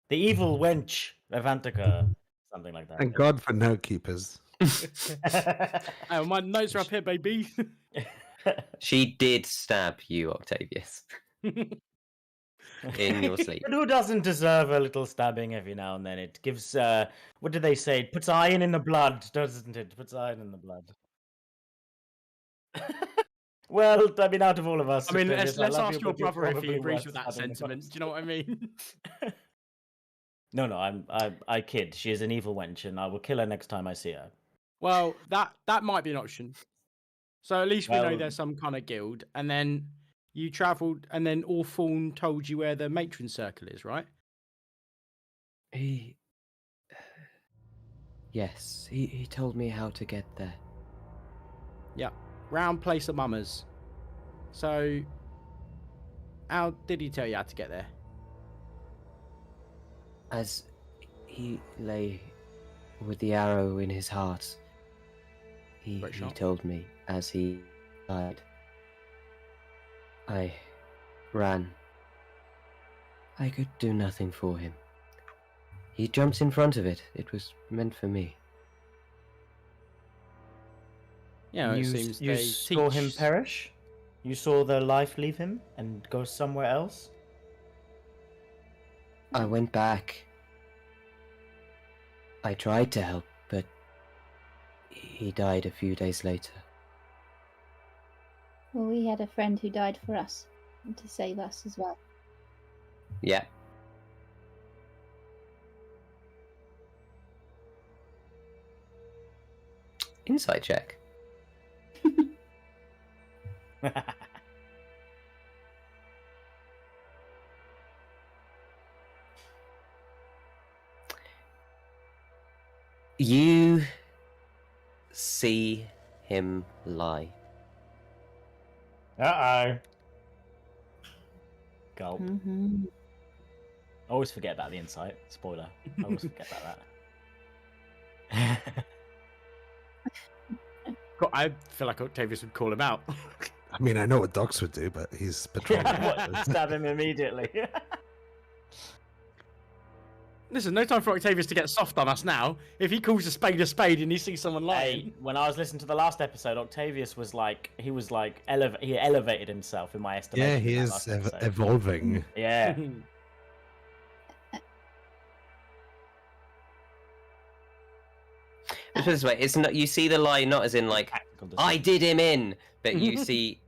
Speaker 3: The evil wench, Avantika, something like that.
Speaker 4: Thank God for note keepers.
Speaker 2: Oh, my notes are up here, baby.
Speaker 1: She did stab you, Octavius. In your sleep.
Speaker 3: But who doesn't deserve a little stabbing every now and then? It gives, what do they say? It puts iron in the blood, doesn't it? It puts iron in the blood. Well, I mean, out of all of us.
Speaker 2: I mean, let's ask your brother if he agrees with that sentiment. Do you know what I mean?
Speaker 3: No, I kid. She is an evil wench, and I will kill her next time I see her.
Speaker 2: Well, that might be an option. So at least we know there's some kind of guild, and then you travelled, and then Hawthorne told you where the matron circle is, right?
Speaker 1: Yes, he told me how to get there.
Speaker 2: Yeah, round place of mummers. So, how did he tell you how to get there?
Speaker 1: As he lay with the arrow in his heart, he told me as he died. I ran. I could do nothing for him. He jumped in front of it. It was meant for me.
Speaker 2: Yeah, it seems
Speaker 3: you saw him perish? You saw the life leave him and go somewhere else?
Speaker 1: I went back. I tried to help, but he died a few days later.
Speaker 5: Well, we had a friend who died for us, and to save us as well.
Speaker 1: Yeah. Insight check. You see him lie.
Speaker 3: Uh-oh. Gulp.
Speaker 5: Mm-hmm.
Speaker 3: I always forget about the insight. Spoiler. I always forget about that.
Speaker 2: I feel like Octavius would call him out.
Speaker 4: I mean, I know what Docs would do, but he's patrolling.
Speaker 3: Stab him immediately.
Speaker 2: Listen, no time for Octavius to get soft on us now. If he calls a spade and he sees someone lying.
Speaker 3: Hey, when I was listening to the last episode, Octavius was like, he elevated himself in my estimation.
Speaker 4: Yeah, he is evolving.
Speaker 3: Yeah.
Speaker 1: Put it this way, it's not, you see the lie not as in like, I did him in, but you see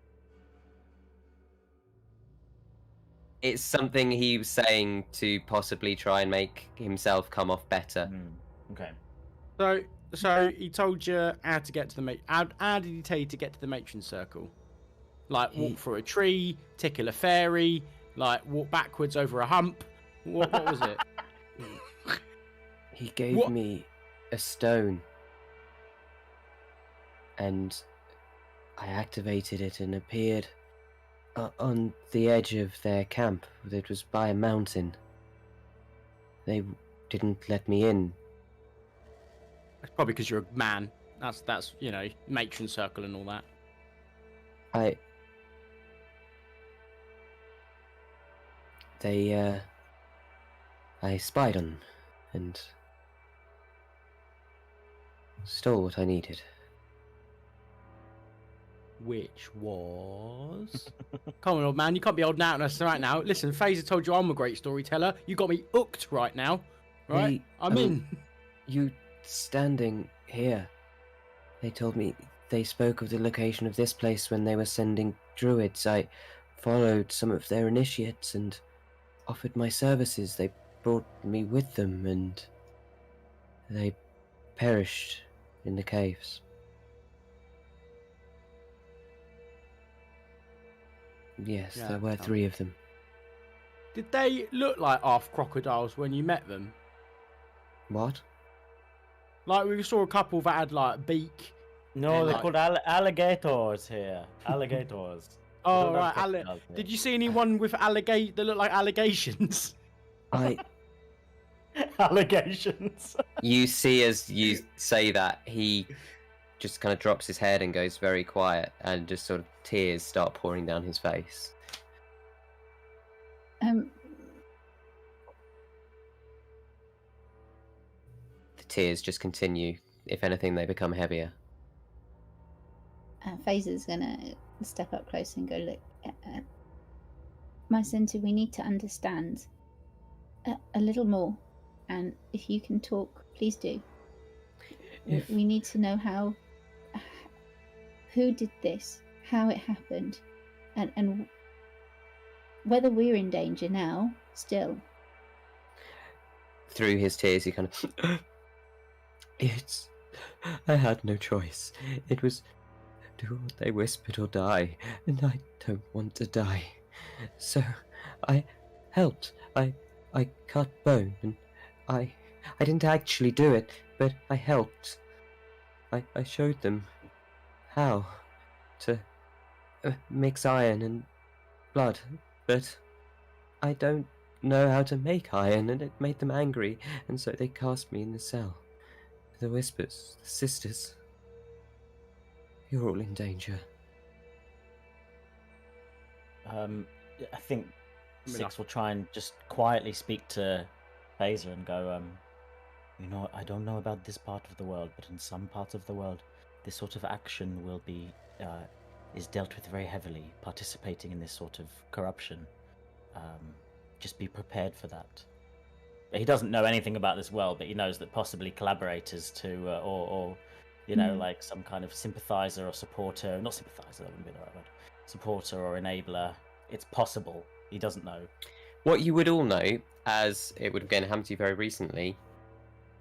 Speaker 1: it's something he was saying to possibly try and make himself come off better.
Speaker 3: Okay.
Speaker 2: So he told you how to get to the how did he tell you to get to the matron circle? Like walk through a tree, tickle a fairy, like walk backwards over a hump. What was it?
Speaker 1: He gave me a stone, and I activated it and appeared on the edge of their camp. It was by a mountain. They didn't let me in.
Speaker 2: It's probably because you're a man. That's matron circle and all that.
Speaker 1: I spied on them and stole what I needed.
Speaker 2: Which was... Come on, old man, you can't be holding out on us right now. Listen, Faeza told you I'm a great storyteller. You got me hooked right now. Right? I'm in.
Speaker 1: You standing here. They told me they spoke of the location of this place when they were sending druids. I followed some of their initiates and offered my services. They brought me with them and they perished in the caves. Yes, there were 3 of them.
Speaker 2: Did they look like half crocodiles when you met them?
Speaker 1: What?
Speaker 2: Like we saw a couple that had like beak.
Speaker 3: No, they're called alligators here. Alligators.
Speaker 2: Oh right, did you see anyone with that look like allegations? Allegations.
Speaker 1: You see, as you say that, he just kind of drops his head and goes very quiet, and just sort of tears start pouring down his face. The tears just continue. If anything, they become heavier.
Speaker 5: Faeza's gonna step up close and go, look, my center, we need to understand a little more, and if you can talk, please do. We need to know who did this, how it happened, and whether we're in danger now, still.
Speaker 1: Through his tears, he kind of... I had no choice. It was do what they whispered or die, and I don't want to die. So I helped. I cut bone, and I didn't actually do it, but I helped. I showed them how to mix iron and blood, but I don't know how to make iron, and it made them angry, and so they cast me in the cell. The whispers, the sisters, you're all in danger.
Speaker 3: I think Six will try and just quietly speak to Faeza and go, I don't know about this part of the world, but in some parts of the world, this sort of action will be is dealt with very heavily, participating in this sort of corruption. Just be prepared for that. He doesn't know anything about this world, but he knows that possibly collaborators to, or like some kind of sympathizer or supporter, not sympathizer, that wouldn't be the right word, supporter or enabler. It's possible. He doesn't know.
Speaker 1: What you would all know, as it would have again happened to you very recently,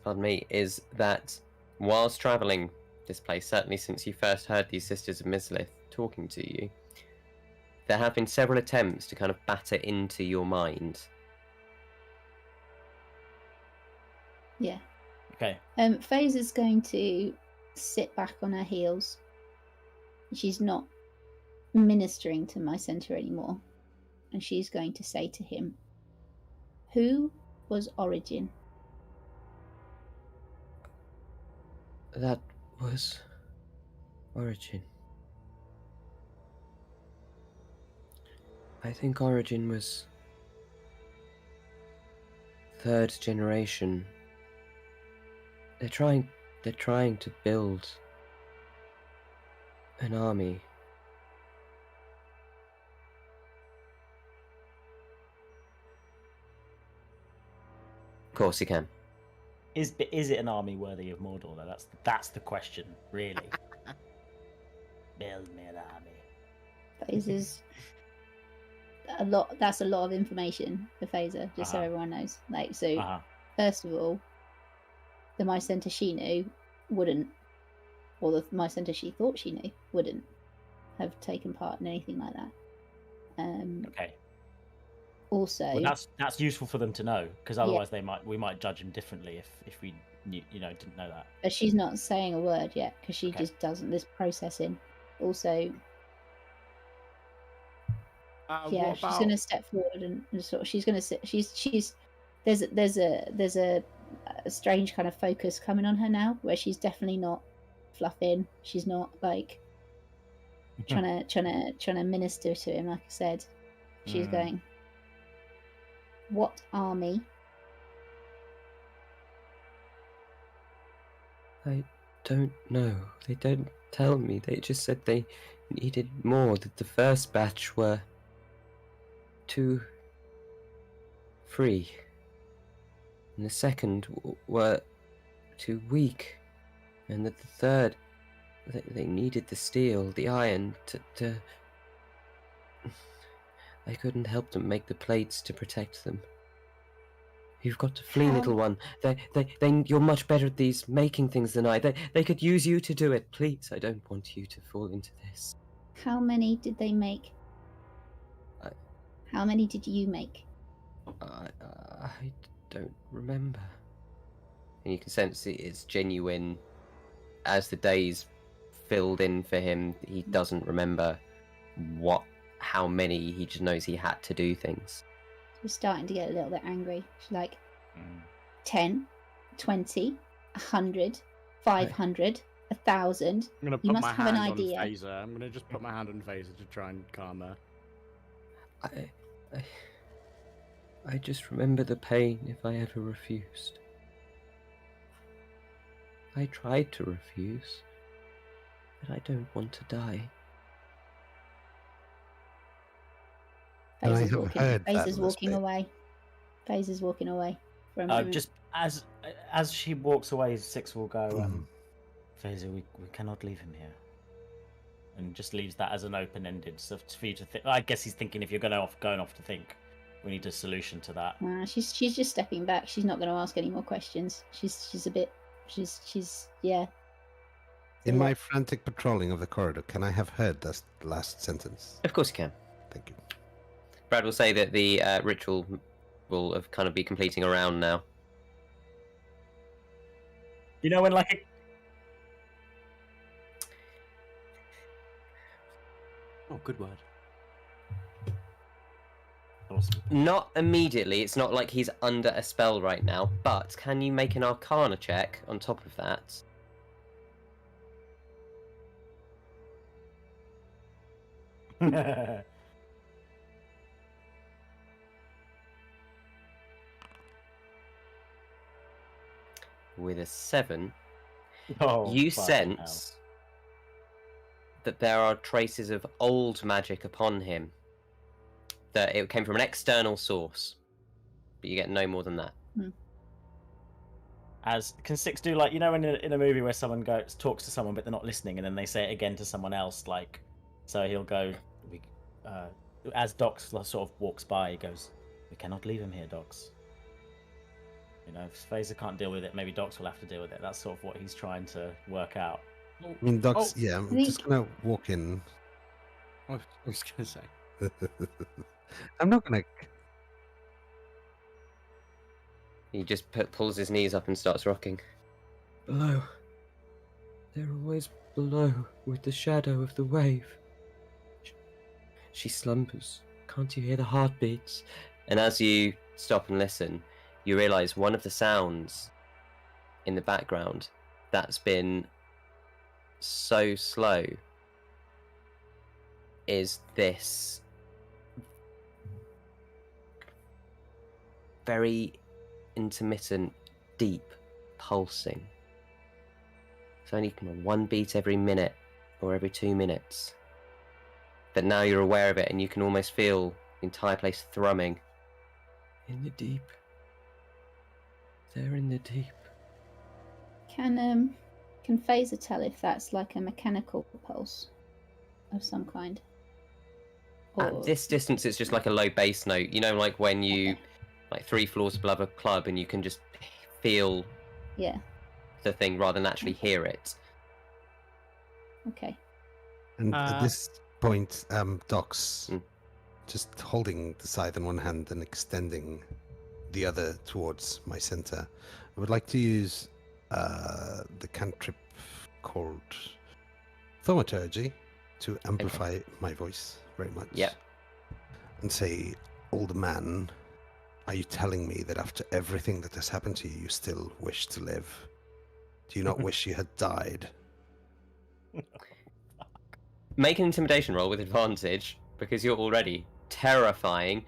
Speaker 1: pardon me, is that whilst travelling this place, certainly since you first heard these Sisters of Mislith talking to you, there have been several attempts to kind of batter into your mind.
Speaker 5: Yeah.
Speaker 3: Okay.
Speaker 5: Faeza's going to sit back on her heels. She's not ministering to my center anymore. And she's going to say to him, who was Origin?
Speaker 1: That was Origin. I think Origin was 3rd generation. They're trying to build an army. Of course he can.
Speaker 3: Is it an army worthy of Mordor, though? That's the question, really. Build me an army.
Speaker 5: Faeza's a lot. That's a lot of information for Faeza, just so everyone knows. First of all, the My Center she knew wouldn't, or the My Center she thought she knew wouldn't have taken part in anything like that.
Speaker 3: Okay.
Speaker 5: Also,
Speaker 3: well, that's useful for them to know, because otherwise we might judge him differently if we didn't know that.
Speaker 5: But she's not saying a word yet because she just doesn't. This processing, also, yeah, she's going to step forward and sort of she's going to she's there's a strange kind of focus coming on her now, where she's definitely not fluffing. She's not like trying to minister to him. Like I said, she's going, "What army?"
Speaker 1: I don't know. They don't tell me. They just said they needed more. That the first batch were too free, and the second were too weak, and that the third, they needed the steel, the iron to. I couldn't help them make the plates to protect them. You've got to flee, little one. You're much better at these making things than I. They could use you to do it. Please, I don't want you to fall into this.
Speaker 5: How many did they make? How many did you make?
Speaker 1: I don't remember. And you can sense it's genuine. As the days filled in for him, he doesn't remember how many. He just knows he had to do things.
Speaker 5: She's starting to get a little bit angry. She's like, 10, 20, 100, 500, 1,000.
Speaker 2: I'm going to put my hand on Faeza. I'm going to just put my hand on Faeza to try and calm her.
Speaker 1: I just remember the pain if I ever refused. I tried to refuse, but I don't want to die.
Speaker 5: Faeza's walking away. Faeza's walking away for a moment.
Speaker 3: Just as she walks away, Six will go, Faeza, we cannot leave him here. And just leaves that as an open-ended stuff for you to think. I guess he's thinking if you're going off to think, we need a solution to that.
Speaker 5: She's just stepping back. She's not going to ask any more questions. She's a bit. She's yeah.
Speaker 4: In my frantic patrolling of the corridor, can I have heard that last sentence?
Speaker 1: Of course you can.
Speaker 4: Thank you.
Speaker 1: Brad will say that the ritual will have kind of be completing around now.
Speaker 3: You know when like a...
Speaker 2: Oh, good word.
Speaker 3: Awesome.
Speaker 1: Not immediately. It's not like he's under a spell right now. But can you make an Arcana check on top of that? With a 7, you sense that there are traces of old magic upon him. That it came from an external source, but you get no more than that.
Speaker 3: As can Six do, like, you know, in a movie where someone talks to someone but they're not listening, and then they say it again to someone else, like, so he'll go, as Dox sort of walks by, he goes, "We cannot leave him here, Dox. You know, if Faeza can't deal with it, maybe Dox will have to deal with it." That's sort of what he's trying to work out.
Speaker 4: I mean, Dox, yeah, I'm just going to walk in.
Speaker 2: I was going to say.
Speaker 4: I'm not going to...
Speaker 1: He just pulls his knees up and starts rocking. Below. They're always below, with the shadow of the wave. She slumbers. Can't you hear the heartbeats? And as you stop and listen, you realise one of the sounds in the background that's been so slow is this very intermittent, deep pulsing. It's only one beat every minute or every 2 minutes. But now you're aware of it and you can almost feel the entire place thrumming. In the deep. They're in the deep.
Speaker 5: Can Faeza tell if that's like a mechanical pulse of some kind? Or...
Speaker 1: At this distance, it's just like a low bass note. You know, like when you, like 3 floors above a club, and you can just feel the thing rather than actually hear it.
Speaker 5: Okay.
Speaker 4: And at this point, Dox, just holding the scythe in one hand and extending the other towards my center, I would like to use the cantrip called Thaumaturgy to amplify my voice very much.
Speaker 1: Yep.
Speaker 4: And say, old man, are you telling me that after everything that has happened to you, you still wish to live? Do you not wish you had died?
Speaker 1: Make an intimidation roll with advantage, because you're already terrifying,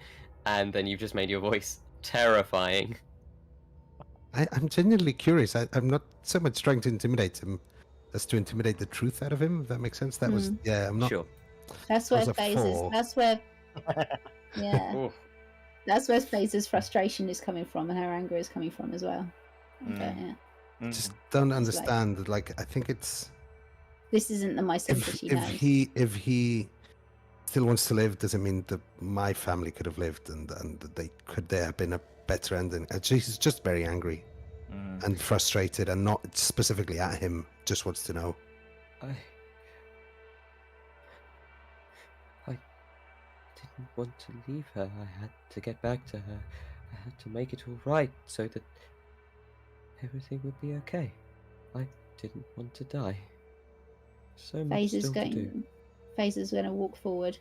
Speaker 1: and then you've just made your voice terrifying.
Speaker 4: I'm genuinely curious. I'm not so much trying to intimidate him as to intimidate the truth out of him, if that makes sense. That was, I'm not...
Speaker 1: Sure.
Speaker 5: That's where Faeza's... That's where... Yeah. That's where Faeza's frustration is coming from, and her anger is coming from as well. But, yeah.
Speaker 4: Just don't understand. Like, I think it's...
Speaker 5: This isn't the my center she knows.
Speaker 4: If he still wants to live, doesn't mean that my family could have lived, and could there have been a better ending. She's just very angry and frustrated, and not specifically at him. Just wants to know.
Speaker 1: I didn't want to leave her. I had to get back to her. I had to make it all right so that everything would be okay. I didn't want to die. So much still to do.
Speaker 5: Faeza's going to walk forward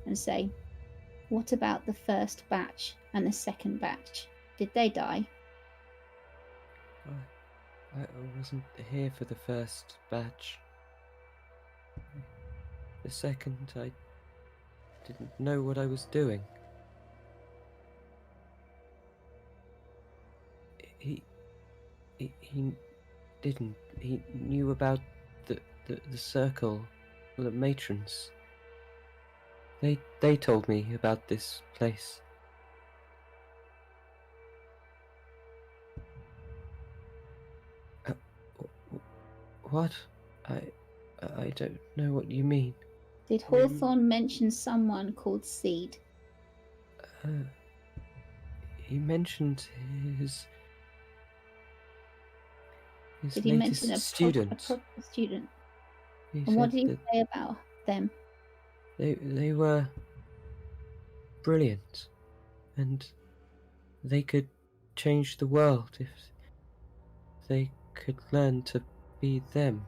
Speaker 5: and say, what about the first batch and the second batch? Did they die?
Speaker 1: I wasn't here for the first batch. The second, I didn't know what I was doing. He didn't. He knew about the circle, the matrons. They told me about this place. What? I don't know what you mean.
Speaker 5: Did Hawthorne mention someone called Seed?
Speaker 1: He mentioned his
Speaker 5: did he mention a
Speaker 1: student?
Speaker 5: Proper student? And what did he say about them?
Speaker 1: They were brilliant, and they could change the world if they could learn to be them.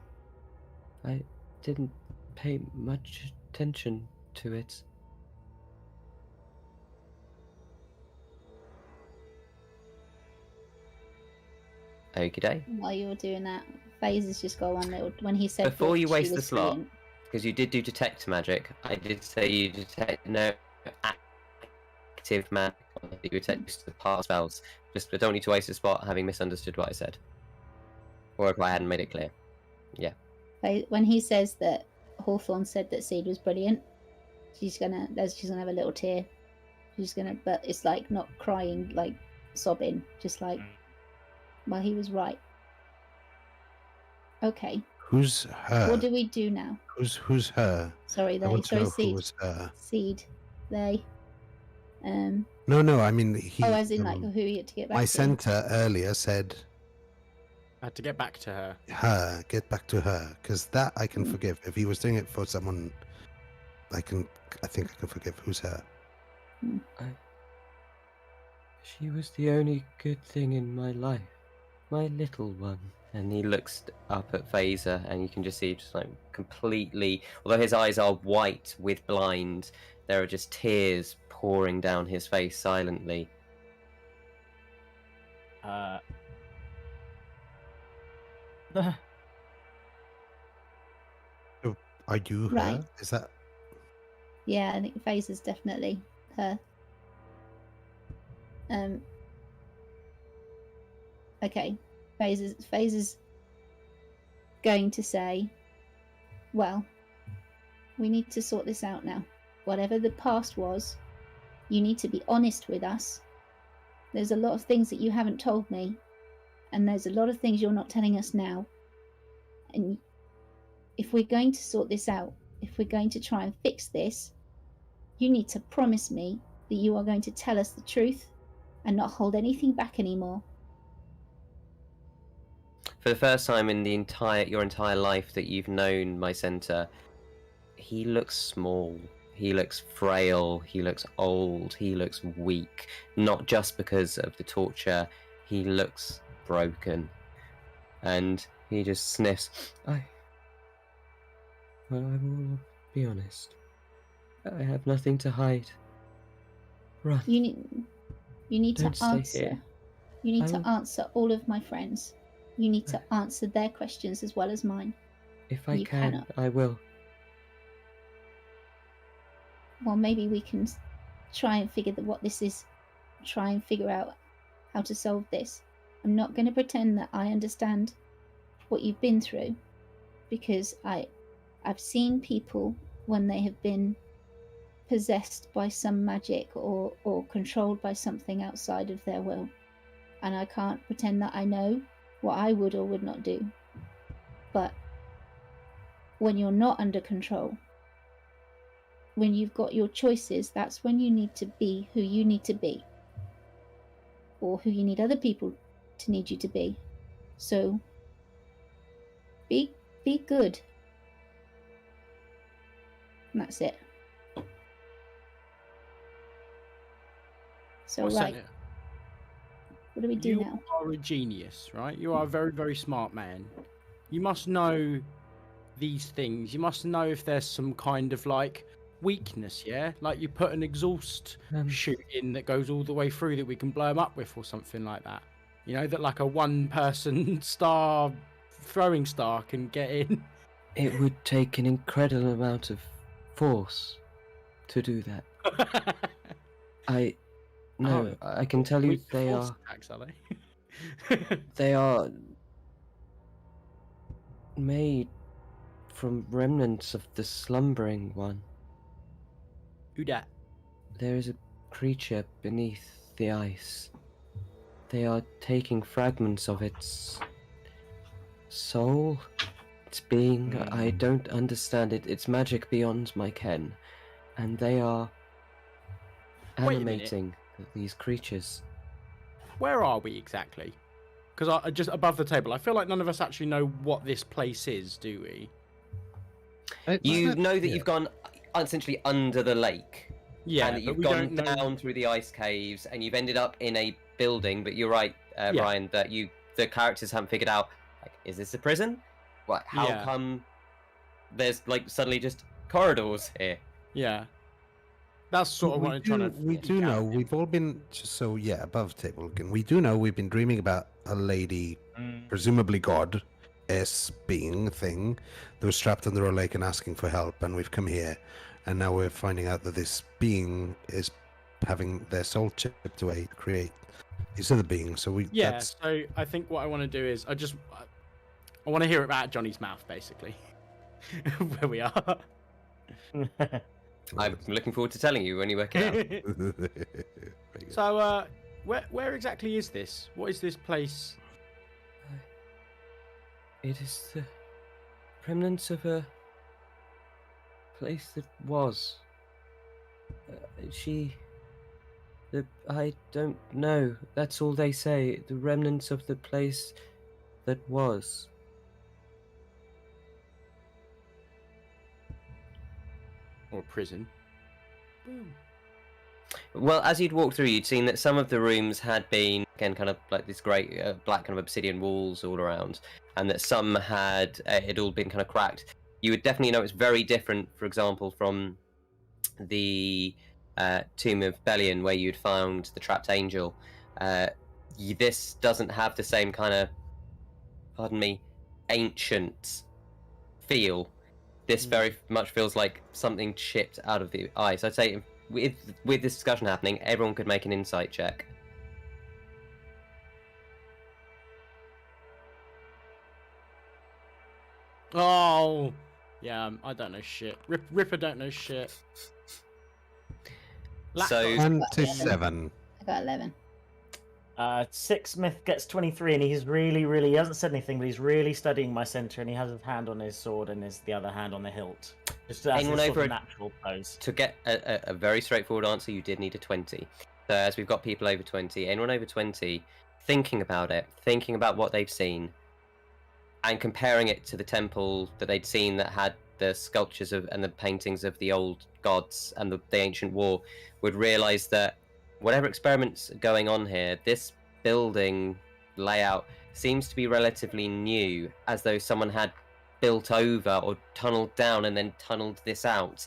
Speaker 1: I didn't pay much attention to it. Okay.
Speaker 5: While you're doing that, Faeza's just got one little... When he said...
Speaker 1: Before you waste the slot, because you did do detect magic, I did say you detect no active magic. You detect the past spells. Just I don't need to waste a spot having misunderstood what I said. Or if I hadn't made it clear. Yeah.
Speaker 5: When he says that Hawthorne said that Seed was brilliant, she's gonna have a little tear. She's gonna, but it's like not crying, like sobbing, just like, well, he was right. Okay.
Speaker 4: Who's her?
Speaker 5: What do we do now?
Speaker 4: Who's her?
Speaker 5: Sorry, Seed.
Speaker 4: Who's her?
Speaker 5: Seed. They.
Speaker 4: No. I mean, he.
Speaker 5: Oh, as in like who he had to get back to.
Speaker 4: My center earlier said.
Speaker 2: I had to get back to her.
Speaker 4: Get back to her, because that I can forgive. If he was doing it for someone, I think I can forgive. Who's her?
Speaker 1: She was the only good thing in my life, my little one. And he looks up at Faeza, and you can just see just like completely. Although his eyes are white with blind, there are just tears pouring down his face silently.
Speaker 4: Are you
Speaker 5: right.
Speaker 4: her? Is that?
Speaker 5: Yeah, I think Faeza's definitely her. Okay, Faeza's going to say, well, we need to sort this out now. Whatever the past was, you need to be honest with us. There's a lot of things that you haven't told me, and there's a lot of things you're not telling us now. And if we're going to sort this out, if we're going to try and fix this, you need to promise me that you are going to tell us the truth and not hold anything back anymore.
Speaker 1: For the first time in your entire life that you've known my center, he looks small. He looks frail. He looks old. He looks weak. Not just because of the torture. He looks broken. And he just sniffs. I'm all Be honest. I have nothing to hide. Run.
Speaker 5: You need
Speaker 1: Don't
Speaker 5: to
Speaker 1: stay
Speaker 5: answer.
Speaker 1: here.
Speaker 5: You need to answer all of my friends. You need to answer their questions as well as mine.
Speaker 1: If I
Speaker 5: You
Speaker 1: can,
Speaker 5: cannot.
Speaker 1: I will.
Speaker 5: Well, maybe we can try and figure what this is. Try and figure out how to solve this. I'm not going to pretend that I understand what you've been through, because I've seen people when they have been possessed by some magic or controlled by something outside of their will, and I can't pretend that I know what I would or would not do. But when you're not under control, when you've got your choices, that's when you need to be who you need to be, or who you need other people to need you to be. So be good. And that's it. So right, what do we do now?
Speaker 2: You are a genius, right? You are a very, very smart man. You must know these things. You must know if there's some kind of like weakness, yeah? Like you put an exhaust chute in that goes all the way through that we can blow them up with, or something like that. You know, that like a one-person star throwing star can get in.
Speaker 1: It would take an incredible amount of force to do that. I can tell you they are.
Speaker 2: Attacks, are they?
Speaker 1: They are made from remnants of the slumbering one.
Speaker 2: Who dat?
Speaker 1: There is a creature beneath the ice. They are taking fragments of its soul, its being. I don't understand it. It's magic beyond my ken. And they are animating these creatures.
Speaker 2: Where are we exactly? Because I just above the table. I feel like none of us actually know what this place is, do we?
Speaker 1: You know that you've gone essentially under the lake.
Speaker 2: Yeah,
Speaker 1: and that you've gone down through the ice caves, and you've ended up in a building. But you're right, Ryan, that the characters haven't figured out. Like, is this a prison? What? How come there's like suddenly just corridors here?
Speaker 2: Yeah, that's sort of what I'm trying to.
Speaker 4: We do know we've all been above table again. We do know we've been dreaming about a lady, presumably god, being thing, that was trapped under a lake and asking for help, and we've come here. And now we're finding out that this being is having their soul chipped away to create these other beings. So
Speaker 2: So I think what I want to do is I want to hear it out of Johnny's mouth, basically. Where we are.
Speaker 1: I'm looking forward to telling you when you work it out.
Speaker 2: So, where exactly is this? What is this place?
Speaker 1: It is the remnants of a place that was. I don't know. That's all they say. The remnants of the place that was.
Speaker 2: Or prison.
Speaker 1: Boom. Well, as you'd walk through, you'd seen that some of the rooms had been, again, kind of like this great black kind of obsidian walls all around, and that some had it all been kind of cracked. You would definitely know it's very different, for example, from the Tomb of Belian, where you'd found the trapped angel. This doesn't have the same kind of, ancient feel. This very much feels like something chipped out of the ice. I'd say with this discussion happening, everyone could make an insight check.
Speaker 2: Oh, yeah, I don't know shit. Ripper don't know shit.
Speaker 1: So
Speaker 4: 27.
Speaker 5: I got 11.
Speaker 3: Sixsmith gets 23, and he's really, he hasn't said anything, but he's really studying my center, and he has his hand on his sword and the other hand on the hilt. Just as
Speaker 1: anyone
Speaker 3: his
Speaker 1: over
Speaker 3: sort of natural pose.
Speaker 1: To get a very straightforward answer, you did need a 20. So as we've got people over 20, anyone over 20 thinking about it, thinking about what they've seen, and comparing it to the temple that they'd seen that had the sculptures and the paintings of the old gods and the ancient war, would realize that whatever experiments are going on here, this building layout seems to be relatively new, as though someone had built over or tunneled down and then tunneled this out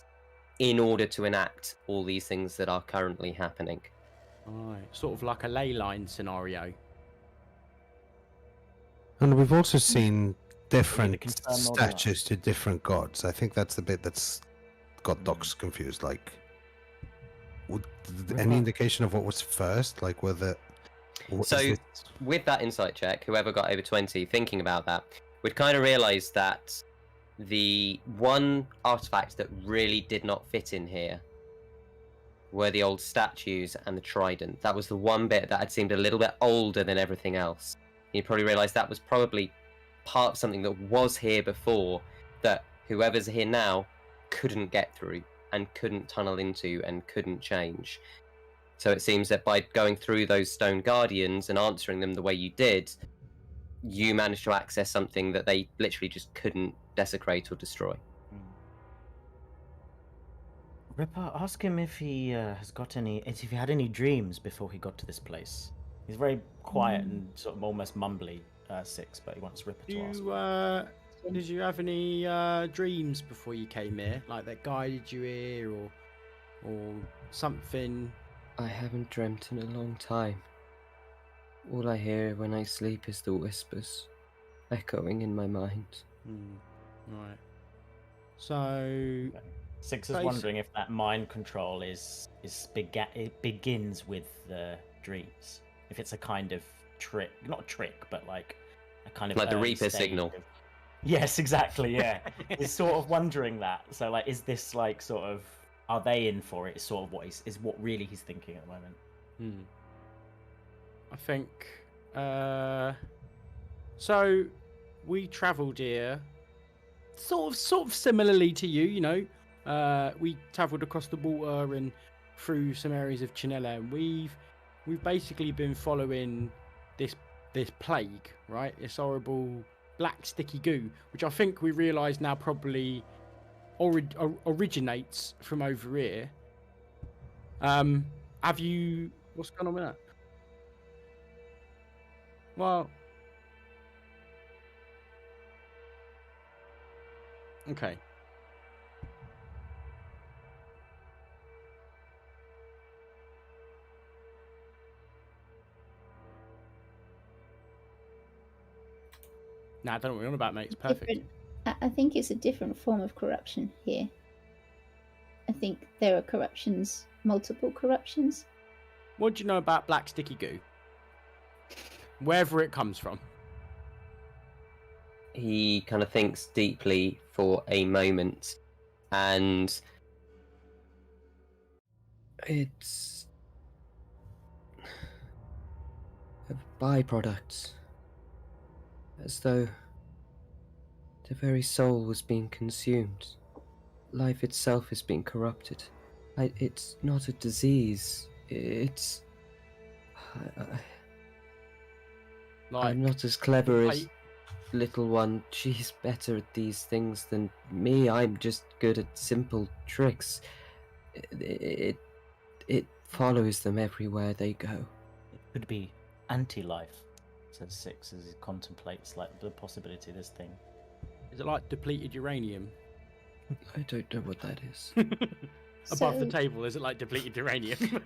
Speaker 1: in order to enact all these things that are currently happening.
Speaker 2: Right, sort of like a ley line scenario.
Speaker 4: And we've also seen different
Speaker 3: confirm or
Speaker 4: statues to different gods. I think that's the bit that's got docs confused. Like, any indication of what was first? Like, whether...
Speaker 1: So, with that insight check, whoever got over 20, thinking about that, we'd kind of realised that the one artifact that really did not fit in here were the old statues and the trident. That was the one bit that had seemed a little bit older than everything else. You probably realised that was probably part of something that was here before that whoever's here now couldn't get through and couldn't tunnel into and couldn't change. So it seems that by going through those stone guardians and answering them the way you did, you managed to access something that they literally just couldn't desecrate or destroy.
Speaker 3: Ripper, ask him if he has got any, if he had any dreams before he got to this place. He's very quiet and sort of almost mumbly, Six, but he wants Ripper to ask.
Speaker 2: Did you have any dreams before you came here, like that guided you here, or something?
Speaker 1: I haven't dreamt in a long time. All I hear when I sleep is the whispers echoing in my mind.
Speaker 2: Right. So
Speaker 3: Six is wondering if that mind control it begins with the dreams. If it's a kind of trick, not a trick, but like a kind of
Speaker 1: like the Reaper signal.
Speaker 3: Yes, exactly. Yeah, he's sort of wondering that. So like, is this like sort of, are they in for it? Is sort of what really he's thinking at the moment.
Speaker 2: I think. So we travelled here, sort of similarly to you. You know, we travelled across the water and through some areas of Chinella, and we've basically been following this plague, right? This horrible black sticky goo, which I think we realise now probably originates from over here. Have you? What's going on with that? Well, okay. Nah, I don't know what you're on about, mate. It's perfect.
Speaker 5: I think it's a different form of corruption here. I think there are corruptions, multiple corruptions.
Speaker 2: What do you know about black sticky goo? Wherever it comes from.
Speaker 1: He kind of thinks deeply for a moment, and it's a byproduct, as though the very soul was being consumed. Life itself is being corrupted. It's not a disease. It's... I'm not as clever as little one. She's better at these things than me. I'm just good at simple tricks. It follows them everywhere they go.
Speaker 3: It could be anti-life, says Six as he contemplates like the possibility of this thing.
Speaker 2: Is it like depleted uranium?
Speaker 1: I don't know what that is.
Speaker 2: Above the table, is it like depleted uranium?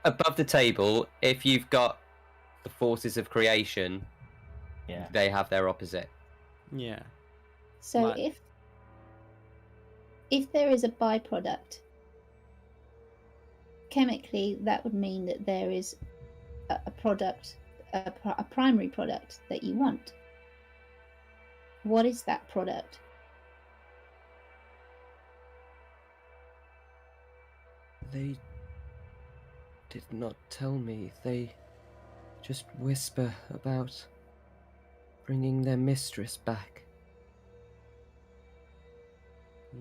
Speaker 1: Above the table, if you've got the forces of creation, they have their opposite.
Speaker 2: Yeah.
Speaker 5: So like... if there is a byproduct, chemically that would mean that there is a product, a primary product that you want. What is that product?
Speaker 1: They did not tell me. They just whisper about bringing their mistress back.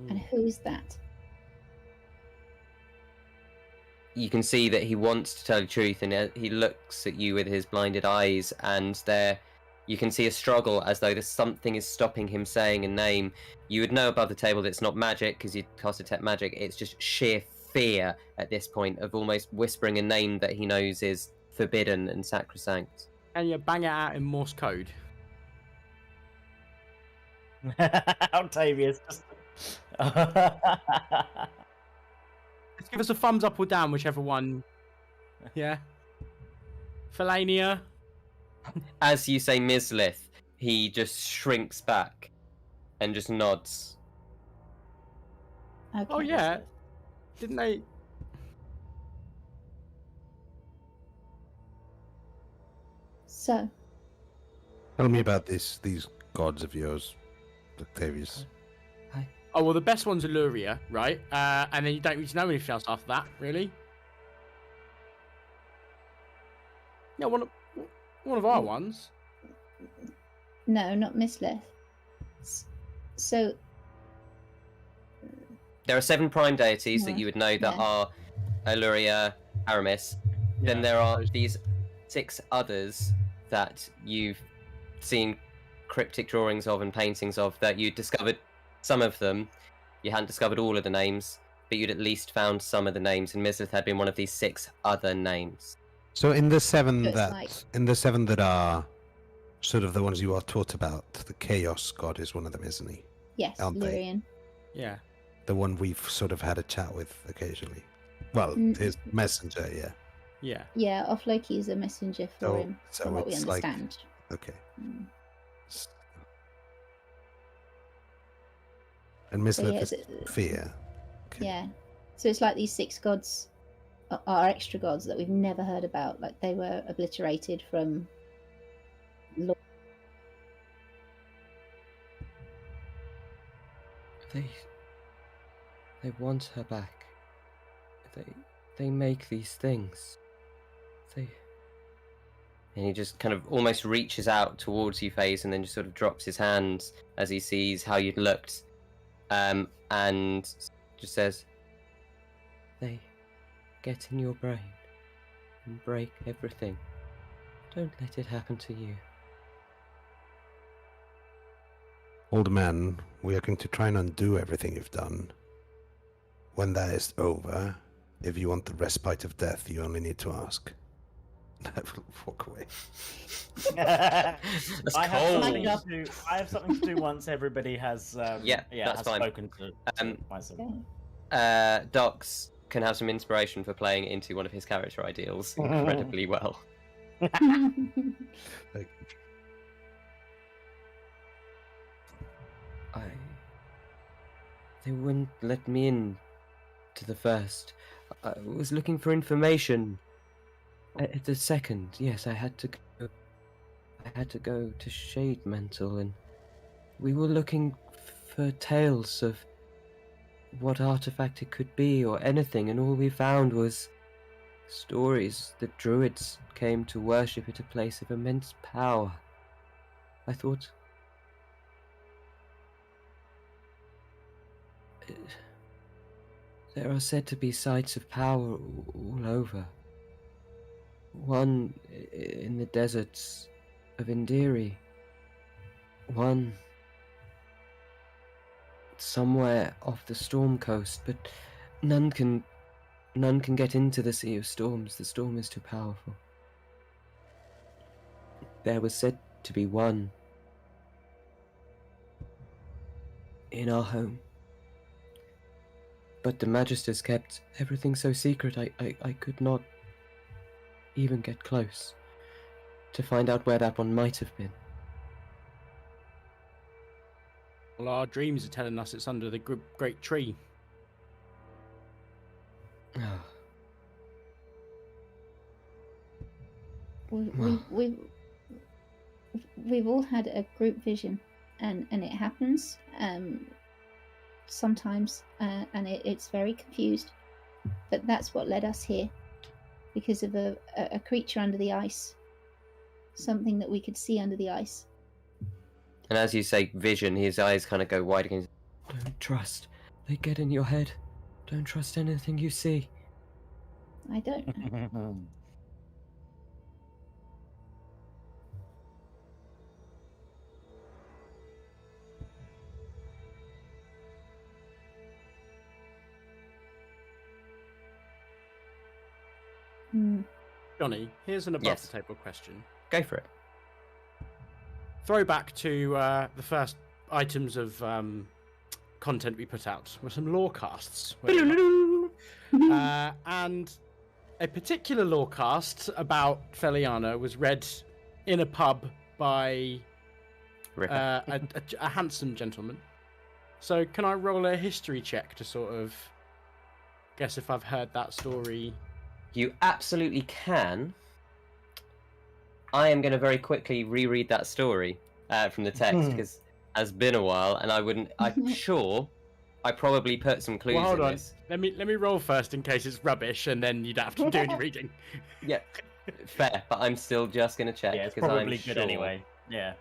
Speaker 5: And who is that?
Speaker 1: You can see that he wants to tell the truth, and he looks at you with his blinded eyes, and there you can see a struggle as though there's something is stopping him saying a name. You would know above the table that it's not magic because you cast detect magic. It's just sheer fear at this point of almost whispering a name that he knows is forbidden and sacrosanct.
Speaker 2: And you bang it out in Morse code.
Speaker 3: Octavius.
Speaker 2: Let's give us a thumbs up or down, whichever one. Yeah. Felania.
Speaker 1: As you say Mislith, he just shrinks back and just nods.
Speaker 5: Okay.
Speaker 2: Oh yeah. Didn't they?
Speaker 5: So.
Speaker 4: Tell me about these gods of yours, Octavius.
Speaker 2: Oh well, the best one's Illyria, right? And then you don't need to know anything else after that, really. Yeah, one of our ones.
Speaker 5: No, not Mislith. So.
Speaker 1: There are 7 prime deities that you would know that are Illyria, Aramis. Yeah, then there are these 6 others that you've seen cryptic drawings of and paintings of, that you discovered some of them. You hadn't discovered all of the names, but you'd at least found some of the names, and Mislith had been one of these 6 other names.
Speaker 4: So in the 7 that are sort of the ones you are taught about, the Chaos God is one of them, isn't he?
Speaker 5: Yes, Lyrian.
Speaker 2: Yeah.
Speaker 4: The one we've sort of had a chat with occasionally. Well, his messenger, yeah.
Speaker 2: Yeah.
Speaker 5: Yeah, Off-Loki is a messenger for him,
Speaker 4: so
Speaker 5: from what we
Speaker 4: it's
Speaker 5: understand.
Speaker 4: Okay. And Mislith is fear. Okay.
Speaker 5: Yeah. So it's like these 6 gods are extra gods that we've never heard about. Like, they were obliterated from...
Speaker 1: They want her back. They make these things. And he just kind of almost reaches out towards you, Faeza, and then just sort of drops his hands as he sees how you'd looked, and just says, "They get in your brain and break everything. Don't let it happen to you."
Speaker 4: Old man, we are going to try and undo everything you've done. When that is over, if you want the respite of death, you only need to ask. I will walk away.
Speaker 1: That's
Speaker 3: I
Speaker 1: cold.
Speaker 3: have something to do once everybody has
Speaker 1: that's fine.
Speaker 3: spoken to myself.
Speaker 1: Docs can have some inspiration for playing into one of his character ideals incredibly well. They wouldn't let me in to the first. I was looking for information. At the second, yes, I had to go to Shade Mantle, and we were looking for tales of what artifact it could be or anything, and all we found was stories that druids came to worship at a place of immense power. I thought... There are said to be sites of power all over. One in the deserts of Indiri. One somewhere off the Storm Coast, but none can get into the Sea of Storms. The storm is too powerful. There was said to be one in our home. But the Magisters kept everything so secret, I could not even get close to find out where that one might have been.
Speaker 2: Well, our dreams are telling us it's under the great tree.
Speaker 5: We've all had a group vision, and it happens sometimes, and it's very confused. But that's what led us here, because of a creature under the ice, something that we could see under the ice.
Speaker 1: And as you say vision, his eyes kind of go wide again. Don't trust. They get in your head. Don't trust anything you see.
Speaker 5: I don't know.
Speaker 2: Johnny, here's an above the table question.
Speaker 1: Go for it.
Speaker 2: Throwback to the first items of content we put out were some lore casts. And a particular lore cast about Feliana was read in a pub by a handsome gentleman. So can I roll a history check to sort of guess if I've heard that story?
Speaker 1: You absolutely can. I am going to very quickly reread that story from the text because it has been a while, and I'm sure I probably put some clues
Speaker 2: hold
Speaker 1: in
Speaker 2: on.
Speaker 1: this.
Speaker 2: Let me roll first in case it's rubbish, and then you don't have to do any reading.
Speaker 1: Yeah, fair, but I'm still just going to check.
Speaker 3: Yeah, it's
Speaker 1: because
Speaker 3: probably
Speaker 1: I'm
Speaker 3: good
Speaker 1: sure
Speaker 3: anyway. Yeah.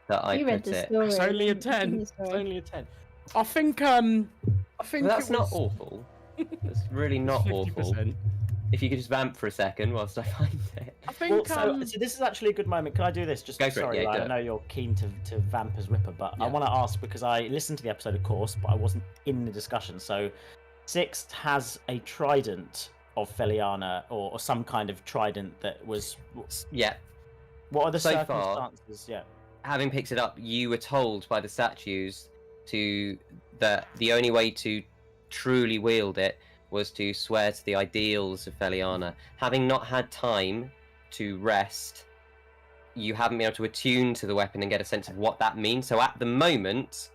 Speaker 1: That I
Speaker 5: You read
Speaker 1: put
Speaker 5: the
Speaker 1: it.
Speaker 5: story.
Speaker 2: It's only a
Speaker 5: didn't you?
Speaker 2: 10. It's
Speaker 5: Sorry.
Speaker 2: only a 10. I think
Speaker 1: Well, that's
Speaker 2: it
Speaker 1: not
Speaker 2: was
Speaker 1: awful. It's really not awful.
Speaker 2: 50%.
Speaker 1: If you could just vamp for a second whilst I find it.
Speaker 2: I think
Speaker 3: Well, so this is actually a good moment. Can I do this? Just
Speaker 1: Go for it,
Speaker 3: sorry,
Speaker 1: yeah,
Speaker 3: Ryan,
Speaker 1: do
Speaker 3: I
Speaker 1: it.
Speaker 3: know you're keen to vamp as Ripper, but I
Speaker 1: Yeah.
Speaker 3: want to ask because I listened to the episode, of course, but I wasn't in the discussion. So, Sixth has a trident of Feliana, or some kind of trident that was.
Speaker 1: Yeah,
Speaker 3: What are the
Speaker 1: So far-
Speaker 3: circumstances? Yeah.
Speaker 1: having picked it up, you were told by the statues that the only way to truly wield it was to swear to the ideals of Feliana. Having not had time to rest, you haven't been able to attune to the weapon and get a sense of what that means. So at the moment,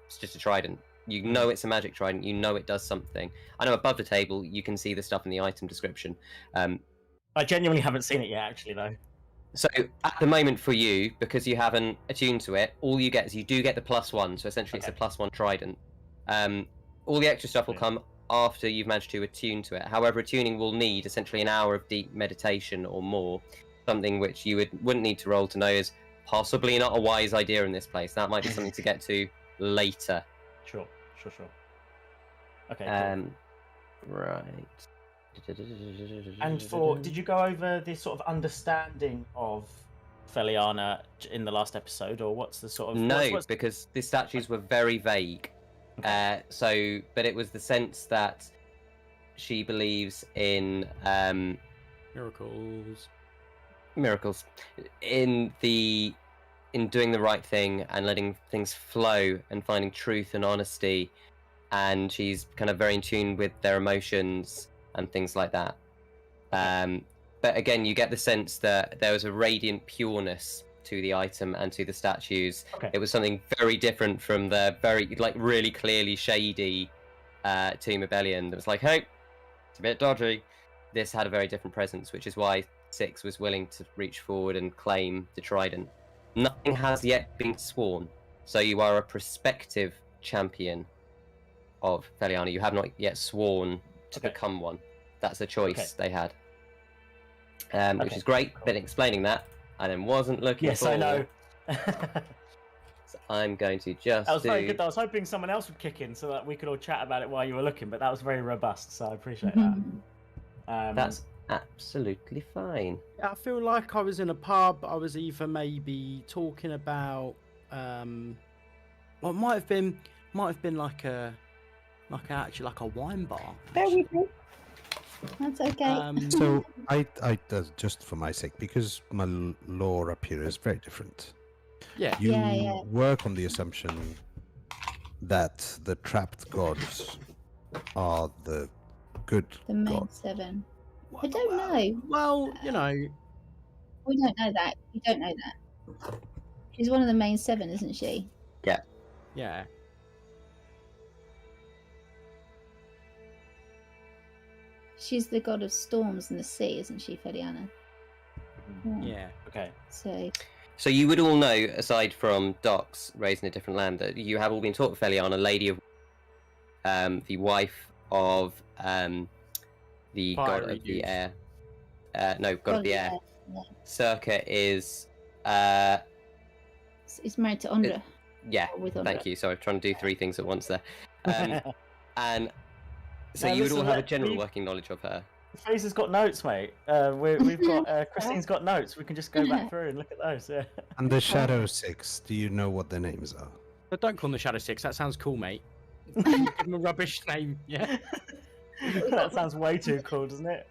Speaker 1: it's just a trident. You know it's a magic trident. You know it does something. I know above the table you can see the stuff in the item description.
Speaker 3: I genuinely haven't seen it yet, actually, though.
Speaker 1: So at the moment for you, because you haven't attuned to it, all you get is you do get the +1. So essentially it's a +1 trident. All the extra stuff will come after you've managed to attune to it. However, attuning will need essentially an hour of deep meditation or more, something which you wouldn't need to roll to know is possibly not a wise idea in this place. That might be something to get to later.
Speaker 3: Sure. Okay. Cool.
Speaker 1: Right.
Speaker 3: And did you go over this sort of understanding of Feliana in the last episode, or what's the sort of
Speaker 1: No, because the statues were very vague. But it was the sense that she believes in miracles, in doing the right thing and letting things flow and finding truth and honesty, and she's kind of very in tune with their emotions and things like that. But again, you get the sense that there was a radiant pureness to the item and to the statues. It was something very different from the very really clearly shady Tomb of Belian that was like, hey, it's a bit dodgy. This had a very different presence, which is why Six was willing to reach forward and claim the trident. Nothing has yet been sworn, so you are a prospective champion of Feliana. You have not yet sworn to become one. That's a choice they had, which is great. Been explaining that, I then wasn't looking.
Speaker 3: Yes, I know.
Speaker 1: So I'm going to just.
Speaker 3: That was very good. I was hoping someone else would kick in so that we could all chat about it while you were looking, but that was very robust, so I appreciate that.
Speaker 1: That's absolutely fine.
Speaker 2: I feel like I was in a pub. I was either maybe talking about, well, it might have been like a wine bar.
Speaker 5: That's okay.
Speaker 4: So I just for my sake, because my lore up here is very different.
Speaker 2: Yeah.
Speaker 4: You work on the assumption that the trapped gods are the good
Speaker 5: The main
Speaker 4: gods.
Speaker 5: 7. I don't know.
Speaker 2: Well, you know.
Speaker 5: We don't know that. You don't know that. She's one of the main 7, isn't she?
Speaker 1: Yeah.
Speaker 2: Yeah.
Speaker 5: She's the god of storms and the sea, isn't she, Feliana?
Speaker 2: Yeah.
Speaker 3: Okay.
Speaker 1: So you would all know, aside from Docs raised in a different land, that you have all been taught Feliana, Lady of, the wife of the god of the air. No, god of the air.
Speaker 5: Yeah.
Speaker 1: Circa is.
Speaker 5: He's married to Ondra.
Speaker 1: Yeah.
Speaker 5: With Ondra.
Speaker 1: Thank you. Sorry, I'm trying to do 3 things at once there. And so
Speaker 3: Now,
Speaker 1: you would all
Speaker 3: listen,
Speaker 1: have a general working knowledge of her.
Speaker 3: Faeza's got notes, mate. We've got Christine's got notes. We can just go back through and look at those. Yeah.
Speaker 4: And the Shadow Six, do you know what their names are?
Speaker 2: But don't call them the Shadow Six. That sounds cool, mate. Give them a rubbish name. Yeah.
Speaker 3: That sounds way too cool, doesn't it?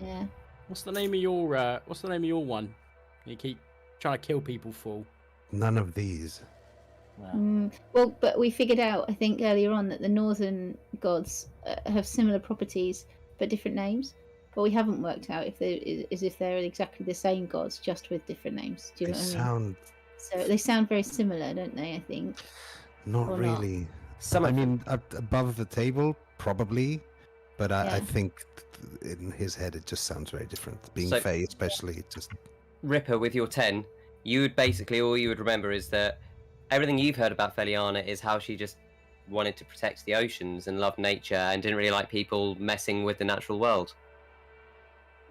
Speaker 5: Yeah.
Speaker 2: What's the name of your one? You keep trying to kill people for.
Speaker 4: None of these.
Speaker 5: Well, but we figured out, I think, earlier on that the northern gods have similar properties but different names. But we haven't worked out if they're exactly the same gods, just with different names. Do you know what I mean? So they sound very similar, don't they? I think.
Speaker 4: Not
Speaker 5: Or
Speaker 4: really.
Speaker 1: Some
Speaker 4: I mean, above the table, probably, but I think in his head it just sounds very different. Being Fae, especially, it just.
Speaker 1: Ripper, with your 10, you would basically all you would remember is that everything you've heard about Feliana is how she just wanted to protect the oceans and love nature and didn't really like people messing with the natural world.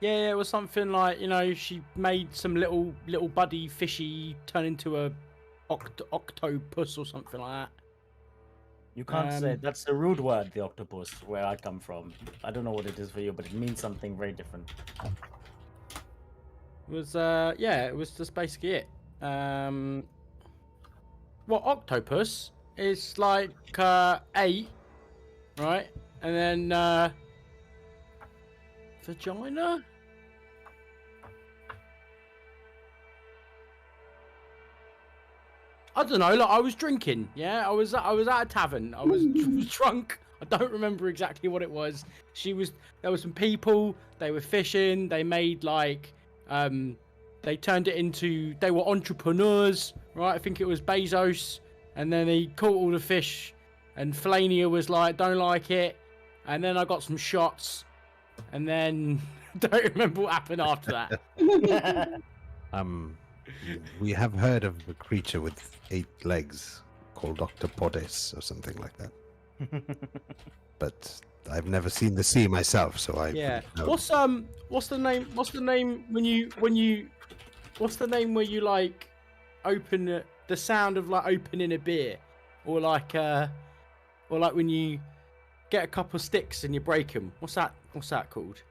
Speaker 2: Yeah, it was something like, she made some little buddy fishy turn into a octopus or something like that.
Speaker 3: You can't say that's a rude word, the octopus, where I come from. I don't know what it is for you, but it means something very different.
Speaker 2: It was it was just basically it. Octopus is like 8, right? And then vagina. I don't know. Like I was drinking. Yeah, I was at a tavern. I was drunk. I don't remember exactly what it was. There were some people. They were fishing. They made they turned it into. They were entrepreneurs, right? I think it was Bezos. And then he caught all the fish, and Felania was like, "Don't like it." And then I got some shots, and then don't remember what happened after that.
Speaker 4: We have heard of a creature with 8 legs called Octopodes or something like that. But I've never seen the sea myself, so I know.
Speaker 2: What's the name? What's the name What's the name where you like open the sound of like opening a beer, or like when you get a couple of sticks and you break them? What's that called?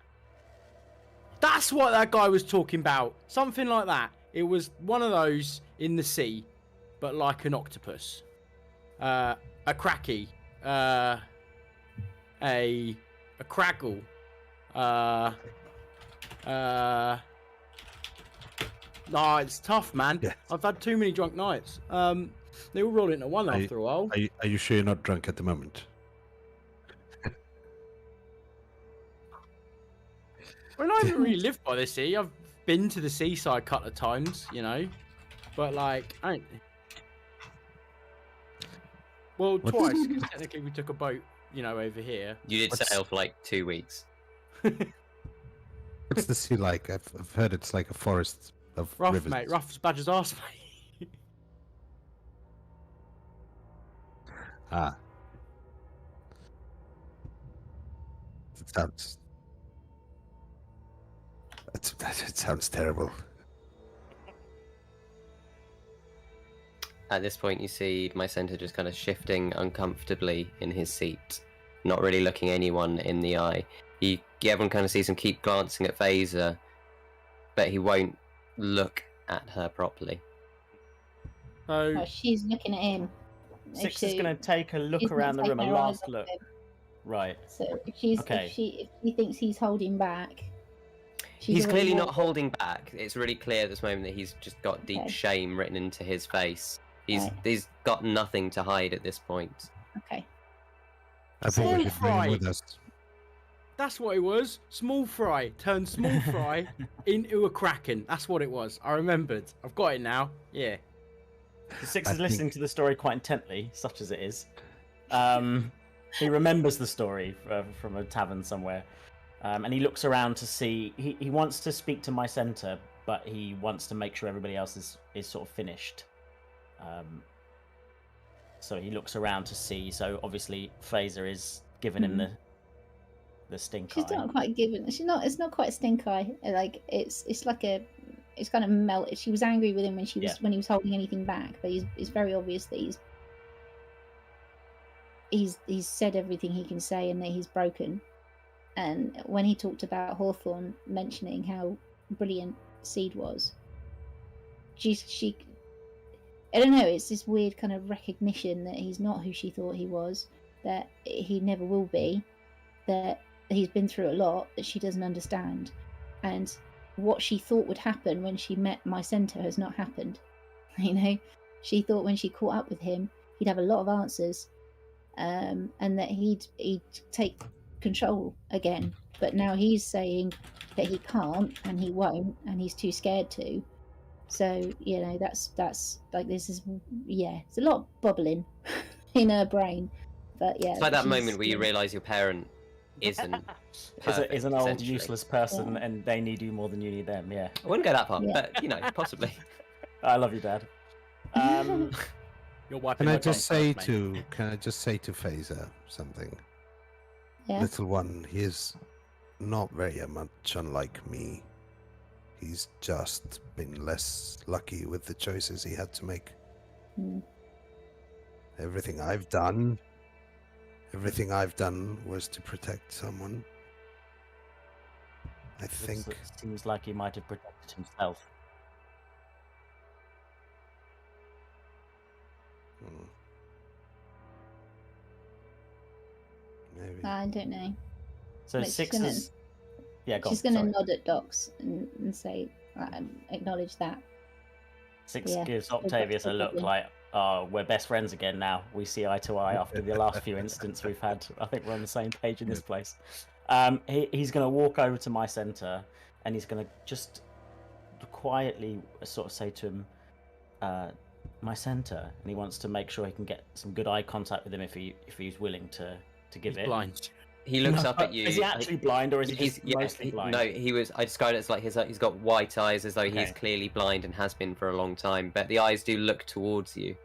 Speaker 2: That's what that guy was talking about. Something like that. It was one of those in the sea, but like an octopus. A cracky. A craggle. No, it's tough, man. Yeah. I've had too many drunk nights. They all roll into one after a while.
Speaker 4: Are you sure you're not drunk at the moment?
Speaker 2: Well, I haven't really lived by the sea. I've been to the seaside a couple of times, but like, twice, because technically we took a boat, over here.
Speaker 1: You did sail for like 2 weeks.
Speaker 4: What's the sea like? I've heard it's like a forest of
Speaker 2: rough,
Speaker 4: rivers.
Speaker 2: Mate. Rough as badger's arse, mate.
Speaker 4: Ah. It sounds terrible.
Speaker 1: At this point, you see my center just kind of shifting uncomfortably in his seat, not really looking anyone in the eye. Everyone kind of sees him keep glancing at Faeza, but he won't look at her properly.
Speaker 5: Oh, she's looking at him.
Speaker 3: Six is going to take a look around the room, a last look. Right.
Speaker 5: So if she thinks he's holding back.
Speaker 1: He's clearly not holding back. It's really clear at this moment that he's just got deep shame written into his face. He's got nothing to hide at this point.
Speaker 5: Okay.
Speaker 4: I think we should bring him with us.
Speaker 2: That's what it was. Small fry turned small fry into a kraken. That's what it was. I remembered. I've got it now. Yeah.
Speaker 3: Six is listening to the story quite intently, such as it is. He remembers the story from a tavern somewhere. And he looks around to see. He wants to speak to my center, but he wants to make sure everybody else is sort of finished. So he looks around to see. So obviously, Faeza is giving him the stink eye.
Speaker 5: She's not quite giving. She's not. It's not quite a stink eye. Like it's like a. It's kind of melted. She was angry with him when he was holding anything back, but it's very obvious that he's said everything he can say and that he's broken. And when he talked about Hawthorne mentioning how brilliant Seed was, she I don't know, it's this weird kind of recognition that he's not who she thought he was, that he never will be, that he's been through a lot that she doesn't understand. and what she thought would happen when she met my centaur has not happened. You know, she thought when she caught up with him, he'd have a lot of answers, and that he'd take control again. But now he's saying that he can't and he won't and he's too scared to. So, you know, that's like, this is, yeah, it's a lot of bubbling in her brain. But yeah,
Speaker 1: it's like that moment where you realise your parent isn't perfect,
Speaker 3: is an old useless person,
Speaker 5: Yeah.
Speaker 3: and they need you more than you need them. Yeah,
Speaker 1: I wouldn't go that far,
Speaker 5: Yeah.
Speaker 1: but you know, possibly.
Speaker 3: I love you, Dad.
Speaker 2: You're wiping
Speaker 4: Can I
Speaker 2: my
Speaker 4: just
Speaker 2: tongue
Speaker 4: say
Speaker 2: first, mate.
Speaker 4: to Faeza something?
Speaker 5: Yeah.
Speaker 4: Little one, he is not very much unlike me. He's just been less lucky with the choices he had to make.
Speaker 5: Mm.
Speaker 4: Everything I've done was to protect someone. I think.
Speaker 3: It seems like he might have protected himself.
Speaker 4: Maybe.
Speaker 5: I don't know.
Speaker 3: So
Speaker 5: Like,
Speaker 3: Six
Speaker 5: she's gonna-
Speaker 3: is. Yeah, go
Speaker 5: She's
Speaker 3: on,
Speaker 5: going to
Speaker 3: sorry.
Speaker 5: nod at Docs and say, acknowledge that.
Speaker 3: Six
Speaker 5: Yeah,
Speaker 3: gives
Speaker 5: still got
Speaker 3: Octavius a
Speaker 5: still
Speaker 3: look
Speaker 5: bubbling.
Speaker 3: like, oh, we're best friends again now. We see eye to eye after the last few incidents we've had. I think we're on the same page in this place. He's going to walk over to my center, and he's going to just quietly sort of say to him, my center, and he wants to make sure he can get some good eye contact with him if he's willing to give
Speaker 2: He's
Speaker 3: it.
Speaker 2: blind.
Speaker 1: He looks up at you.
Speaker 3: Is he actually blind, or is he
Speaker 1: He's
Speaker 3: just mostly blind?
Speaker 1: No, he was. I described it as like he's got white eyes, as though he's
Speaker 3: Okay.
Speaker 1: clearly blind and has been for a long time. But the eyes do look towards you.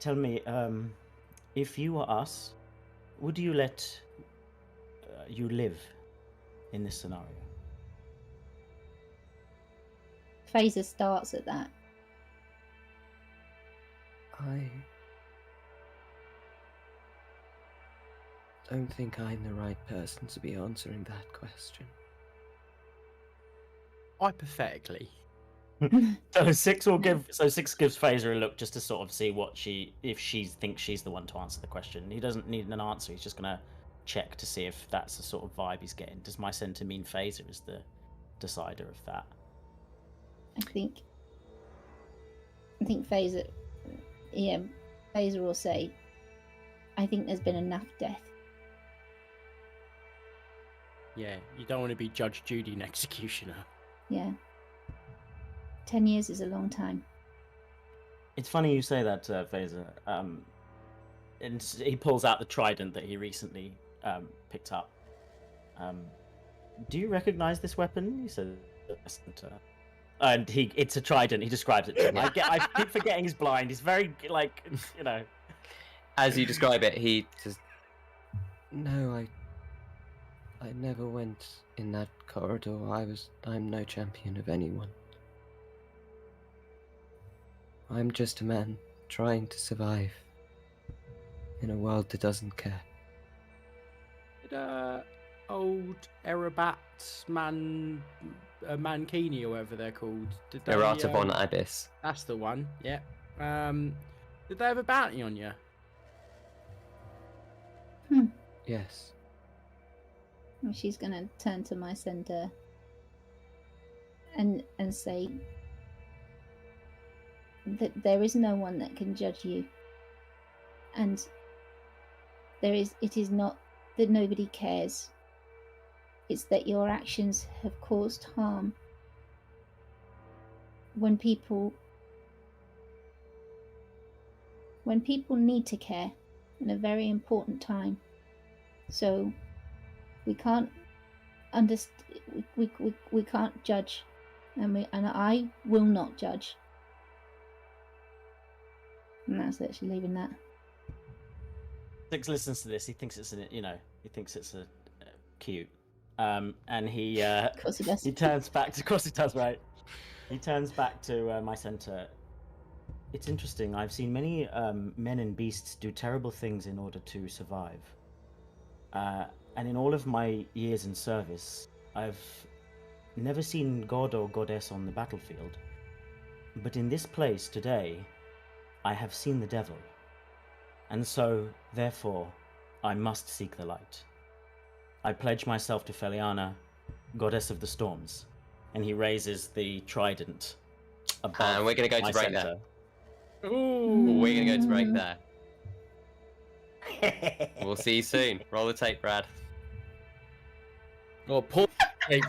Speaker 3: Tell me, if you were us, would you let you live in this scenario?
Speaker 5: Faeza starts at that.
Speaker 1: I don't think I'm the right person to be answering that question.
Speaker 2: Hypothetically.
Speaker 3: So Six gives Faeza a look just to sort of see if she thinks she's the one to answer the question. He doesn't need an answer. He's just gonna check to see if that's the sort of vibe he's getting. Does my center mean Faeza is the decider of that?
Speaker 5: I think Faeza, yeah, Faeza will say, I think there's been enough death.
Speaker 2: Yeah, you don't want to be Judge Judy and executioner.
Speaker 5: Yeah. 10 years is a long time.
Speaker 3: It's funny you say that, Faeza. And he pulls out the trident that he recently picked up. Do you recognize this weapon? He said, and it's a trident. He describes it to me. I keep forgetting he's blind. He's very
Speaker 1: As you describe it, he says, "No, I never went in that corridor. I'm no champion of anyone. I'm just a man trying to survive in a world that doesn't care."
Speaker 2: Did old Erebat Mankini or whatever they're called? Did they,
Speaker 1: Errata von Abyss.
Speaker 2: That's the one. Yeah. Did they have a bounty on you?
Speaker 1: Yes.
Speaker 5: And she's going to turn to my center and say that there is no one that can judge you. And it is not that nobody cares. It's that your actions have caused harm. When people need to care in a very important time. So we can't we can't judge, and I will not judge. And that's actually leaving that.
Speaker 3: Six listens to this. He thinks it's cute. And he
Speaker 5: Of course he does.
Speaker 3: he turns back to. Of course he does, right? He turns back to my center. It's interesting. I've seen many men and beasts do terrible things in order to survive. And in all of my years in service, I've never seen god or goddess on the battlefield. But in this place today, I have seen the devil. And so, therefore, I must seek the light. I pledge myself to Feliana, goddess of the storms, and he raises the trident above.
Speaker 1: And we're going to go
Speaker 3: my
Speaker 1: to break
Speaker 3: center.
Speaker 1: there. Ooh, we're going to go to break there. We'll see you soon. Roll the tape, Brad.
Speaker 2: Or pull the tape.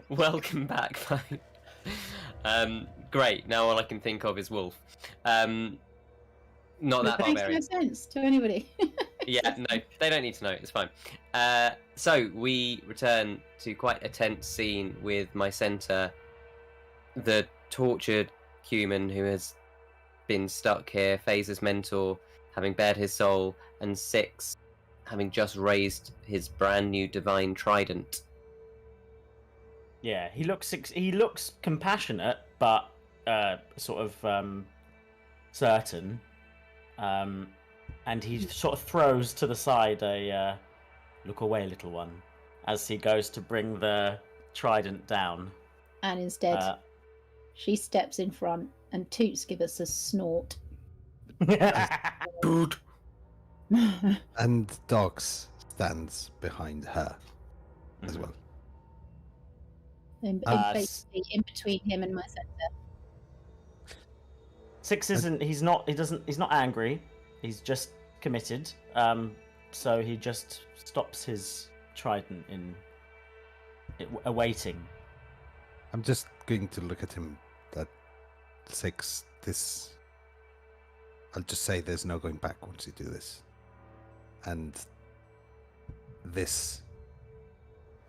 Speaker 1: Welcome back, fine. Great. Now all I can think of is wolf. Not that
Speaker 5: Makes
Speaker 1: barbarian.
Speaker 5: no sense to anybody.
Speaker 1: Yeah, no, they don't need to know. It's fine. So we return to quite a tense scene with my center, the tortured human who has been stuck here, Faeza's mentor having bared his soul, and Six having just raised his brand new divine trident.
Speaker 3: Yeah, he looks compassionate, but sort of certain. And he sort of throws to the side a "Look away, little one," as he goes to bring the trident down.
Speaker 5: And instead, she steps in front, and Toots gives us a snort.
Speaker 1: Good.
Speaker 4: And Dogs stands behind her as well.
Speaker 5: Basically in between him and my center.
Speaker 3: Six isn't. He's not angry. He's just committed. So he just stops his trident in awaiting.
Speaker 4: I'm just going to look at him. That Six. This. I'll just say there's no going back once you do this. And this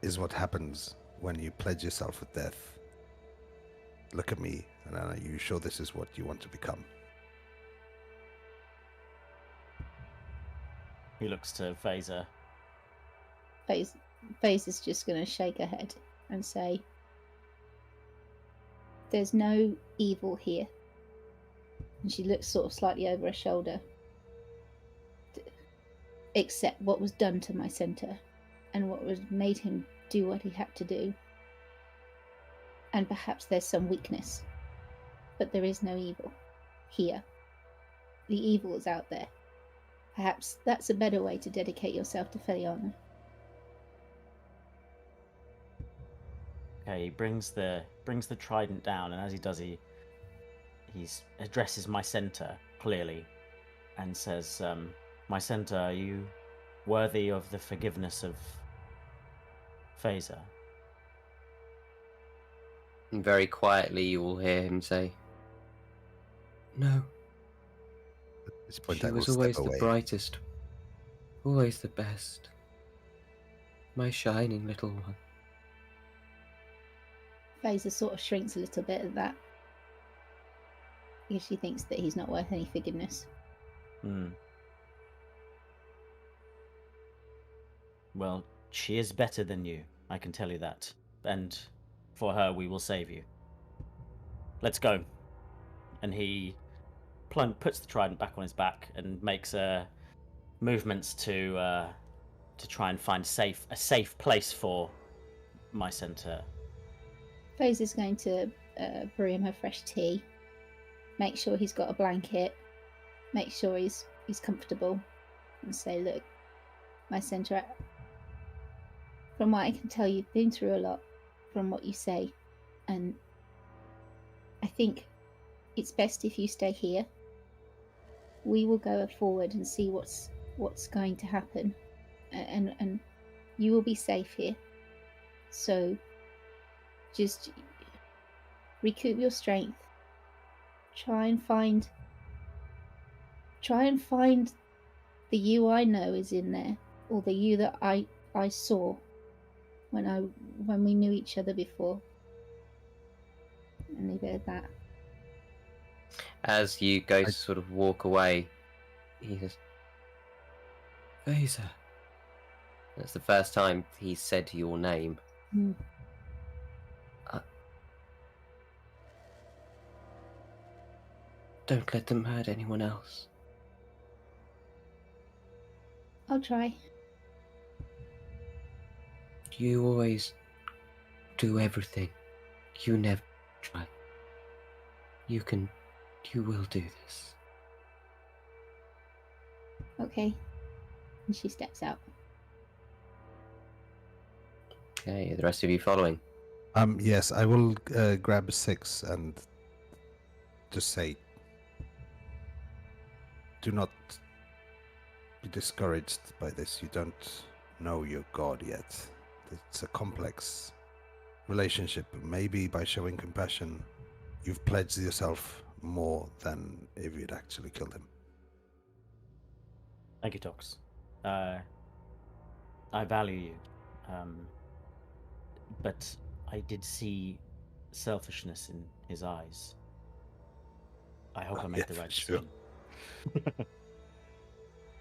Speaker 4: is what happens when you pledge yourself with death. Look at me, and are you sure this is what you want to become?
Speaker 3: He looks to Faeza.
Speaker 5: Faeza's just going to shake her head and say, "There's no evil here." And she looks sort of slightly over her shoulder. Except what was done to my center, and what was made him do what he had to do. And perhaps there's some weakness, but there is no evil here. The evil is out there. Perhaps that's a better way to dedicate yourself to Feliana.
Speaker 3: Okay, he brings the trident down, and as he does, he addresses my center clearly, and says, "My center, are you worthy of the forgiveness of Faeza?"
Speaker 1: And very quietly, you will hear him say, "No."
Speaker 4: At this point,
Speaker 1: She
Speaker 4: I will
Speaker 1: was always
Speaker 4: step
Speaker 1: the
Speaker 4: away.
Speaker 1: brightest, always the best. My shining little one.
Speaker 5: Faeza sort of shrinks a little bit at that, because she thinks that he's not worth any forgiveness.
Speaker 3: Well, she is better than you, I can tell you that. And for her, we will save you. Let's go. And he puts the trident back on his back and makes movements to try and find a safe place for my center.
Speaker 5: Faeza's going to brew him a fresh tea, make sure he's got a blanket, make sure he's comfortable, and say, "Look, my center, from what I can tell, you've been through a lot from what you say, and I think it's best if you stay here. We will go forward and see what's going to happen, and you will be safe here. So just recoup your strength. Try and find the you I know is in there, or the you that I saw when we knew each other before." And leave it at that.
Speaker 1: As you go to sort of walk away, he says, "Faeza." That's the first time he said your name. Don't let them hurt anyone else.
Speaker 5: I'll try.
Speaker 1: You always do everything. You never try. You will do this.
Speaker 5: Okay. And she steps out.
Speaker 1: Okay, the rest of you following?
Speaker 4: Yes, I will grab a 6 and just say, do not be discouraged by this. You don't know your god yet. It's a complex relationship. Maybe by showing compassion, you've pledged yourself more than if you'd actually killed him.
Speaker 3: Thank you, Tox. I value you. But I did see selfishness in his eyes. I hope I made the right decision.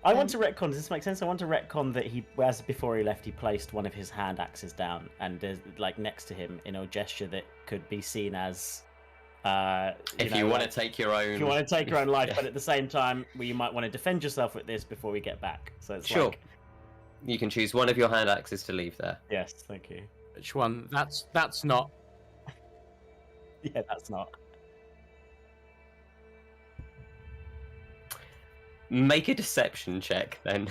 Speaker 3: I want to retcon. Does this make sense? I want to retcon that as before he left, he placed one of his hand axes down and like next to him in a gesture that could be seen as.
Speaker 1: If you want to take your own.
Speaker 3: If you want to take your own life, but at the same time, you might want to defend yourself with this before we get back. So it's
Speaker 1: sure.
Speaker 3: Like...
Speaker 1: You can choose one of your hand axes to leave there.
Speaker 3: Yes, thank you.
Speaker 2: Which one? That's not.
Speaker 3: Yeah, that's not.
Speaker 1: Make a deception check, then.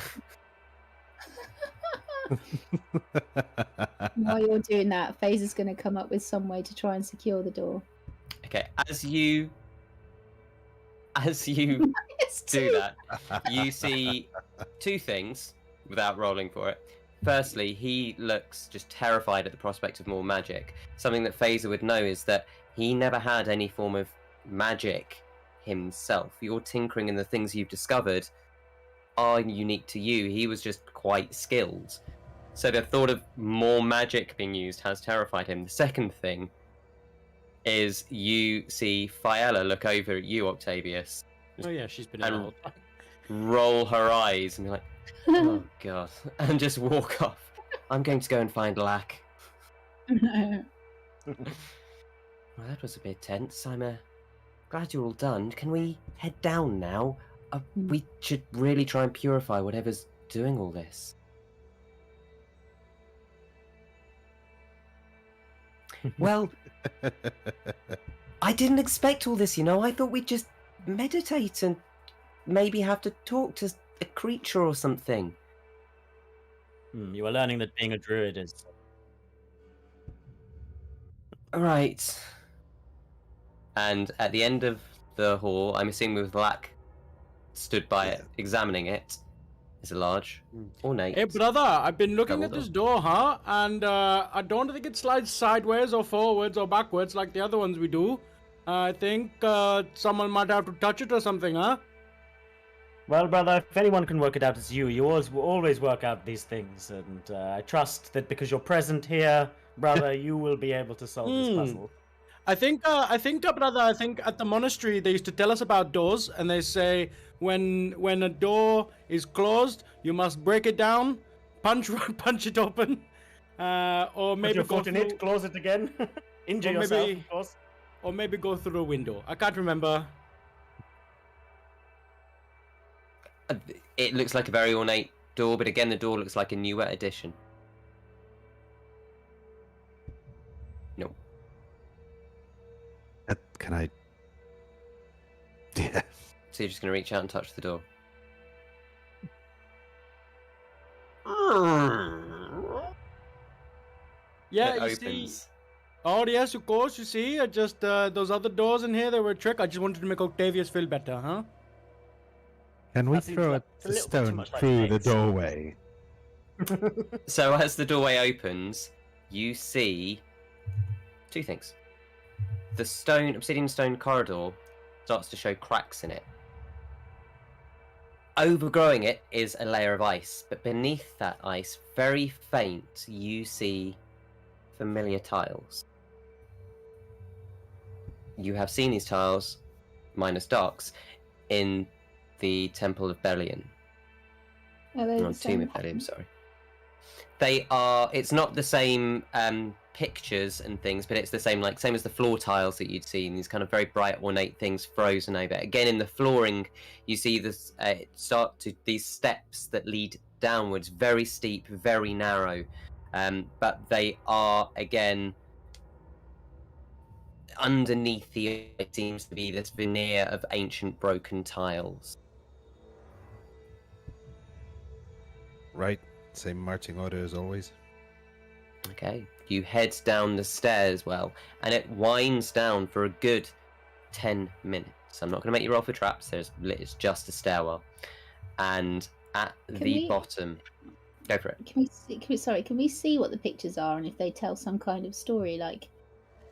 Speaker 5: While you're doing that, Faeza's going to come up with some way to try and secure the door.
Speaker 1: Okay, as you do that, you see two things without rolling for it. Firstly, he looks just terrified at the prospect of more magic. Something that Faeza would know is that he never had any form of magic himself. Your tinkering and the things you've discovered are unique to you. He was just quite skilled. So the thought of more magic being used has terrified him. The second thing is you see Faeza look over at you, Octavius.
Speaker 2: Oh yeah, she's been
Speaker 1: and roll her eyes and be like, oh god, and just walk off. I'm going to go and find Lack. Well, that was a bit tense. I'm glad you're all done. Can we head down now? We should really try and purify whatever's doing all this. Well, I didn't expect all this, you know. I thought we'd just meditate and maybe have to talk to a creature or something.
Speaker 3: You are learning that being a druid is...
Speaker 1: Right. And at the end of the hall, I'm assuming with Lack stood by it, examining it, is a large, ornate...
Speaker 2: Hey, brother, I've been looking at this door, huh? And I don't think it slides sideways or forwards or backwards like the other ones we do. I think someone might have to touch it or something, huh?
Speaker 3: Well, brother, if anyone can work it out, it's you. You always work out these things, and I trust that because you're present here, brother, you will be able to solve this puzzle.
Speaker 2: I think, brother, I think at the monastery they used to tell us about doors, and they say when a door is closed, you must break it down, punch it open, or maybe
Speaker 3: go through it, close it again, injure yourself, of course,
Speaker 2: or maybe go through a window. I can't remember.
Speaker 1: It looks like a very ornate door, but again, the door looks like a newer addition. No.
Speaker 4: Can I? Yeah.
Speaker 1: So you're just going to reach out and touch the door.
Speaker 2: Yeah,
Speaker 1: it
Speaker 2: you
Speaker 1: opens.
Speaker 2: See. Oh yes, of course. You see, just those other doors in here, they were a trick. I just wanted to make Octavius feel better, huh?
Speaker 4: Can we throw a stone through the doorway?
Speaker 1: So as the doorway opens, you see two things. The obsidian stone corridor starts to show cracks in it. Overgrowing it is a layer of ice, but beneath that ice, very faint, you see familiar tiles. You have seen these tiles, minus Darks, in the Temple of Bellion. Tomb of Bellion, sorry. They are. It's not the same pictures and things, but it's the same, same as the floor tiles that you'd seen. These kind of very bright, ornate things frozen over. Again, in the flooring, you see this these steps that lead downwards, very steep, very narrow, but they are again underneath the. It seems to be this veneer of ancient broken tiles.
Speaker 4: Right. Same marching order as always.
Speaker 1: Okay. You head down the stairs, and it winds down for a good 10 minutes. I'm not going to make you roll for traps. It's just a stairwell. And at the bottom... Go for it.
Speaker 5: Can we see what the pictures are and if they tell some kind of story like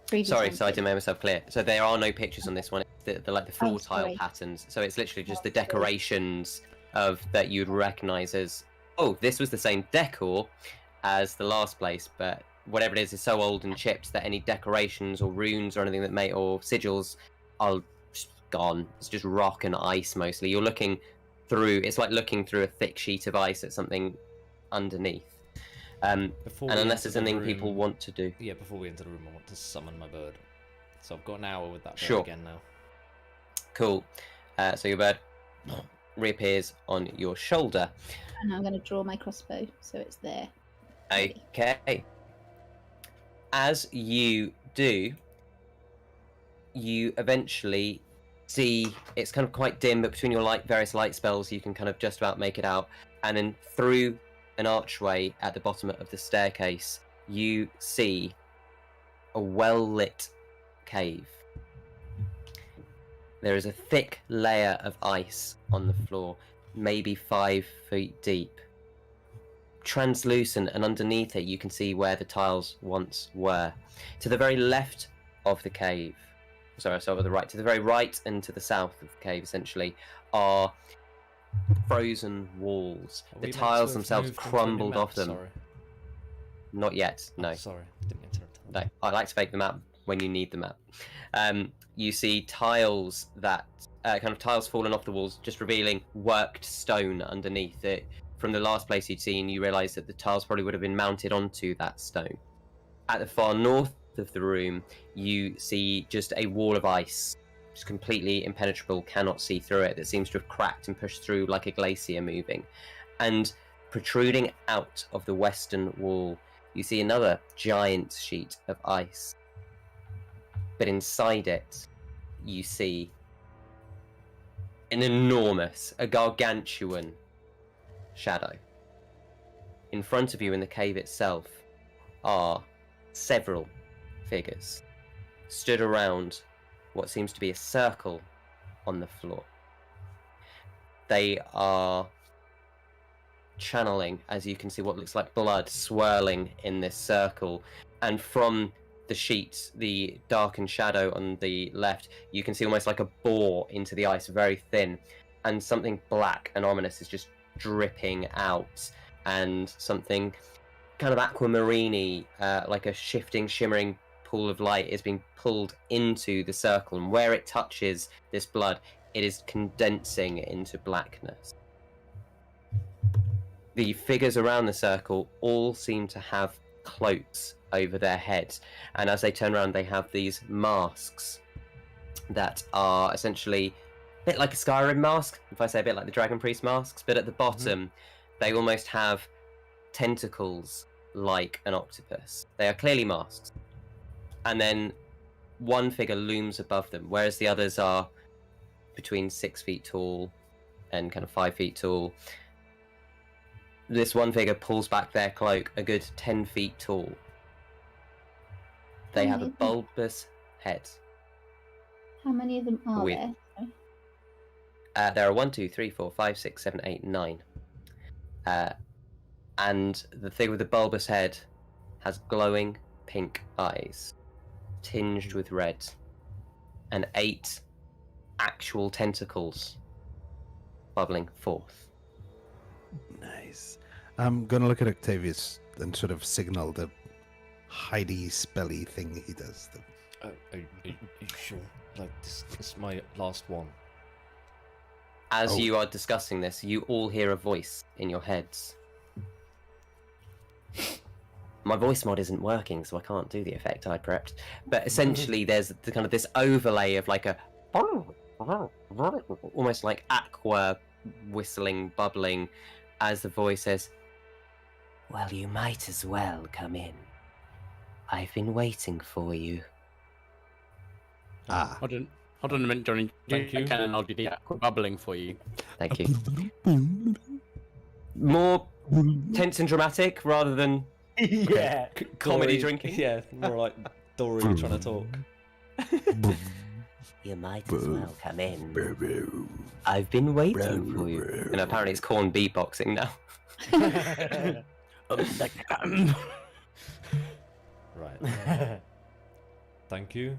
Speaker 5: previous
Speaker 1: Sorry,
Speaker 5: ones
Speaker 1: so I
Speaker 5: did?
Speaker 1: didn't make myself clear. So there are no pictures on this one. It's the like the floor tile
Speaker 5: sorry.
Speaker 1: patterns. So it's literally just the decorations of that you'd recognise as, oh, this was the same decor as the last place, but whatever it is so old and chipped that any decorations or runes or anything that may, or sigils are just gone. It's just rock and ice mostly. You're looking through, it's like looking through a thick sheet of ice at something underneath. And unless there's anything people want to do.
Speaker 6: Yeah, before we enter the room, I want to summon my bird. So I've got an hour with that bird
Speaker 1: Sure.
Speaker 6: again now.
Speaker 1: Cool. So your bird reappears on your shoulder.
Speaker 5: And I'm going to draw my crossbow, so it's there.
Speaker 1: Okay. As you do, you eventually see it's kind of quite dim, but between your various light spells, you can kind of just about make it out. And then through an archway at the bottom of the staircase, you see a well-lit cave. There is a thick layer of ice on the floor, maybe 5 feet deep. Translucent, and underneath it you can see where the tiles once were. To the very left of the cave, sorry, I'll start with the right. To the very right and to the south of the cave, essentially, are frozen walls. The tiles themselves crumbled off them.
Speaker 6: Sorry.
Speaker 1: Not yet, no.
Speaker 6: Oh, sorry, didn't interrupt.
Speaker 1: No, I like to fake the map when you need the map. You see tiles that kind of tiles fallen off the walls, just revealing worked stone underneath it. From the last place you'd seen, you realise that the tiles probably would have been mounted onto that stone. At the far north of the room, you see just a wall of ice, just completely impenetrable, cannot see through it, that seems to have cracked and pushed through like a glacier moving. And protruding out of the western wall, you see another giant sheet of ice. But inside it, you see an enormous, a gargantuan shadow. In front of you in the cave itself are several figures stood around what seems to be a circle on the floor. They are channeling, as you can see, what looks like blood swirling in this circle, and from the sheet, the darkened shadow on the left, you can see almost like a bore into the ice, very thin, and something black and ominous is just dripping out, and something kind of aquamarine-y, like a shifting, shimmering pool of light is being pulled into the circle, and where it touches this blood, it is condensing into blackness. The figures around the circle all seem to have cloaks over their heads, and as they turn around, they have these masks that are essentially a bit like a Skyrim mask, if I say a bit like the Dragon Priest masks, but at the bottom, they almost have tentacles like an octopus. They are clearly masks. And then one figure looms above them, whereas the others are between 6 feet tall and kind of 5 feet tall. This one figure pulls back their cloak a good 10 feet tall. They have a bulbous head.
Speaker 5: How many of them are there?
Speaker 1: There are 1, 2, 3, 4, 5, 6, 7, 8, 9. And the thing with the bulbous head has glowing pink eyes, tinged with red, and 8 actual tentacles bubbling forth.
Speaker 4: Nice. I'm gonna look at Octavius and sort of signal the hidey spelly thing he does.
Speaker 6: Are you sure? Like this is my last one.
Speaker 1: As you are discussing this, you all hear a voice in your heads. My voice mod isn't working, so I can't do the effect I prepped. But essentially, there's the kind of this overlay of like a almost like aqua whistling, bubbling, as the voice says, "Well, you might as well come in. I've been waiting for you."
Speaker 2: Hold on a minute, Johnny.
Speaker 6: Thank you.
Speaker 2: I'll do the aqua bubbling for you.
Speaker 1: Thank you. More tense and dramatic rather than
Speaker 3: Yeah.
Speaker 1: comedy
Speaker 6: Dory,
Speaker 1: drinking.
Speaker 6: Yeah, more like Dory trying to talk.
Speaker 1: You might as well come in. I've been waiting for you. And apparently it's corn beatboxing now.
Speaker 6: Right. Thank you.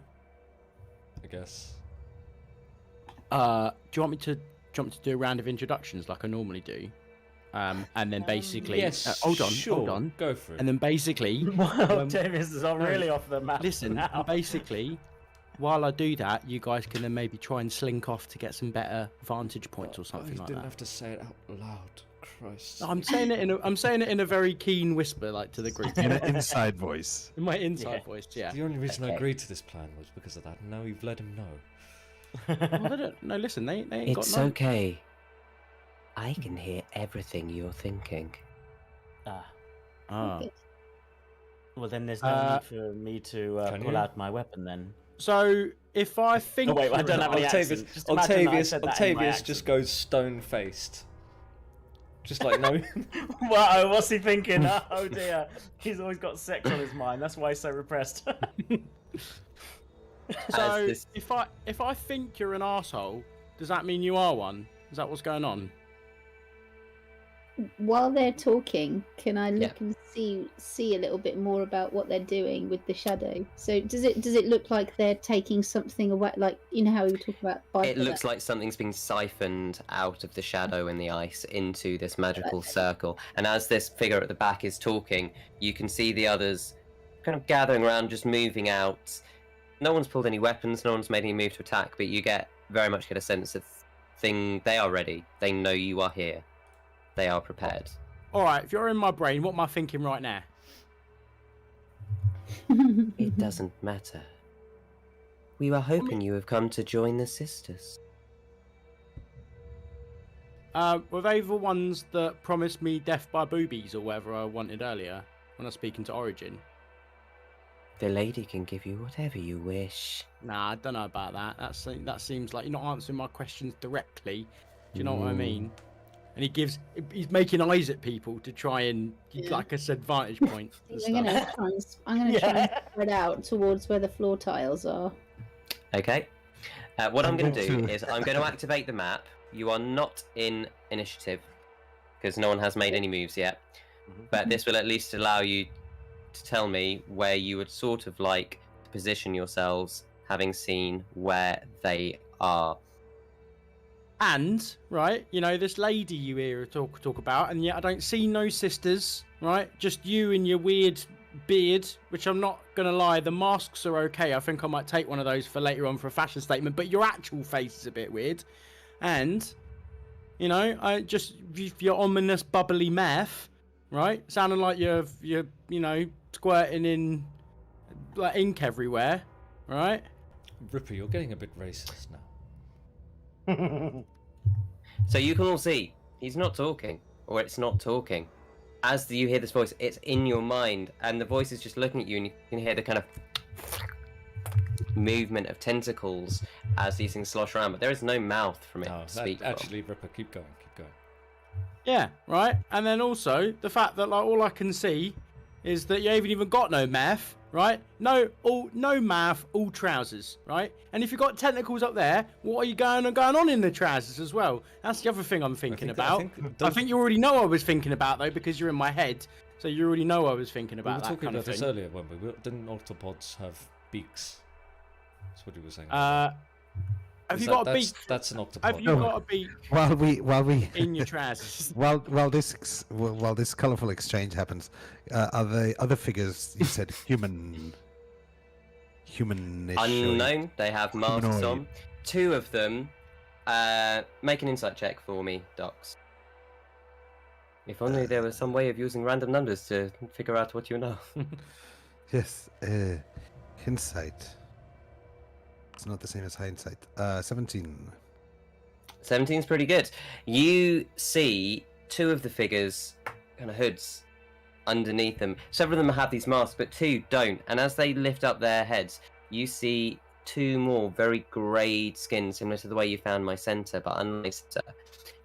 Speaker 6: I guess.
Speaker 2: Do you want me to do a round of introductions like I normally do? And then basically,
Speaker 6: yes,
Speaker 2: hold
Speaker 6: sure.
Speaker 2: on.
Speaker 6: Go for it.
Speaker 2: And then basically,
Speaker 3: Octavius is really off the map.
Speaker 2: Listen,
Speaker 3: now.
Speaker 2: Basically, while I do that, you guys can then maybe try and slink off to get some better vantage points or something like that.
Speaker 6: You didn't have to say it out loud. Christ.
Speaker 2: I'm saying it in a very keen whisper, like to the group.
Speaker 4: In an inside voice.
Speaker 2: In my inside voice, yeah.
Speaker 6: The only reason I agreed to this plan was because of that. Now you've let him know.
Speaker 2: Well, they don't, no, listen, they ain't got
Speaker 1: It's
Speaker 2: no...
Speaker 1: okay. I can hear everything you're thinking.
Speaker 2: Ah.
Speaker 3: Well, then there's no need for me to pull out my weapon then.
Speaker 2: So, if I think...
Speaker 3: Oh, wait, I don't have any accent.
Speaker 6: Octavius just goes stone-faced. Just like, no.
Speaker 3: Wow, what's he thinking? Oh dear. He's always got sex on his mind. That's why he's so repressed.
Speaker 2: So, if I think you're an arsehole, does that mean you are one? Is that what's going on?
Speaker 5: While they're talking, can I look and see a little bit more about what they're doing with the shadow? So does it look like they're taking something away? Like, you know how we talk about
Speaker 1: It looks like something's being siphoned out of the shadow and the ice into this magical circle. And as this figure at the back is talking, you can see the others kind of gathering around, just moving out. No one's pulled any weapons, no one's made any move to attack, but you very much get a sense that they are ready. They know you are here. They are prepared.
Speaker 2: All right, if you're in my brain, what am I thinking right now?
Speaker 1: It doesn't matter. We were hoping you have come to join the sisters.
Speaker 2: Were they the ones that promised me death by boobies or whatever I wanted earlier when I was speaking to Origin?
Speaker 1: The lady can give you whatever you wish.
Speaker 2: Nah, I don't know about that. That seems like you're not answering my questions directly. Do you know what I mean? And he's making eyes at people to try and, like I said, vantage point.
Speaker 5: I'm gonna try and spread out towards where the floor tiles are.
Speaker 1: Okay. What I'm going to do is I'm going to activate the map. You are not in initiative because no one has made any moves yet. But this will at least allow you to tell me where you would sort of like to position yourselves, having seen where they are.
Speaker 2: And, right, you know, this lady you hear talk about, and yet I don't see no sisters, right? Just you and your weird beard, which I'm not going to lie, the masks are okay. I think I might take one of those for later on for a fashion statement, but your actual face is a bit weird. And, you know, your ominous bubbly mouth, right? Sounding like you're you know, squirting in like ink everywhere, right?
Speaker 6: Ripper, you're getting a bit racist now.
Speaker 1: So you can all see he's not talking, or it's not talking. As you hear this voice, it's in your mind, and the voice is just looking at you, and you can hear the kind of movement of tentacles as these things slosh around, but there is no mouth from it to speak
Speaker 6: actually, Ripper, keep going.
Speaker 2: Yeah, right. And then also the fact that like all I can see is that you haven't even got no mouth, right? No mouth, all trousers, right? And if you've got tentacles up there, what are you going on in the trousers as well? That's the other thing I'm thinking about. I think you already know I was thinking about though, because you're in my head, so you already know I was thinking about that kind of thing.
Speaker 6: We were talking about this earlier, when we didn't octopods have beaks? That's what he was saying.
Speaker 2: Have you got a beak?
Speaker 6: That's an octopod.
Speaker 2: Have you got a beak?
Speaker 4: While we
Speaker 2: in your trousers.
Speaker 4: while this colourful exchange happens, are the other figures you said humanish?
Speaker 1: Unknown. They have masks on. Two of them. Make an insight check for me, Docs. If only there was some way of using random numbers to figure out what you know.
Speaker 4: Yes, insight. It's not the same as hindsight. 17.
Speaker 1: 17's pretty good. You see two of the figures, kind of hoods, underneath them. Several of them have these masks, but two don't. And as they lift up their heads, you see two more very greyed skin, similar to the way you found my center, but unlike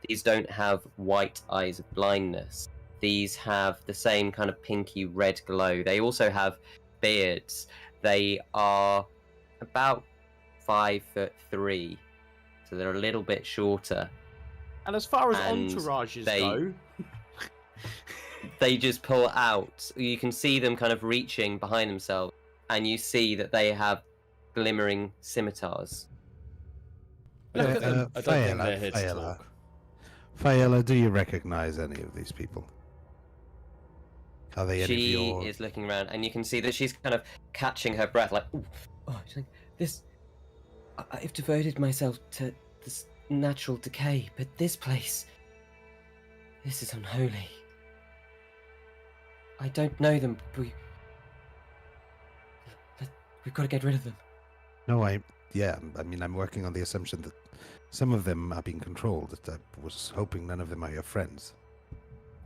Speaker 1: these don't have white eyes of blindness. These have the same kind of pinky red glow. They also have beards. They are about 5'3", so they're a little bit shorter.
Speaker 2: And as far as entourages go,
Speaker 1: they just pull out. You can see them kind of reaching behind themselves, and you see that they have glimmering scimitars.
Speaker 6: I don't think they're here to talk.
Speaker 4: Faeza, do you recognize any of these people? Are they any of your...
Speaker 1: She is looking around, and you can see that she's kind of catching her breath, like, "Ooh, oh, she's like, this... I've devoted myself to this natural decay, but this place... This is unholy. I don't know them, but we've got to get rid of them."
Speaker 4: No, I mean, I'm working on the assumption that some of them are being controlled. I was hoping none of them are your friends.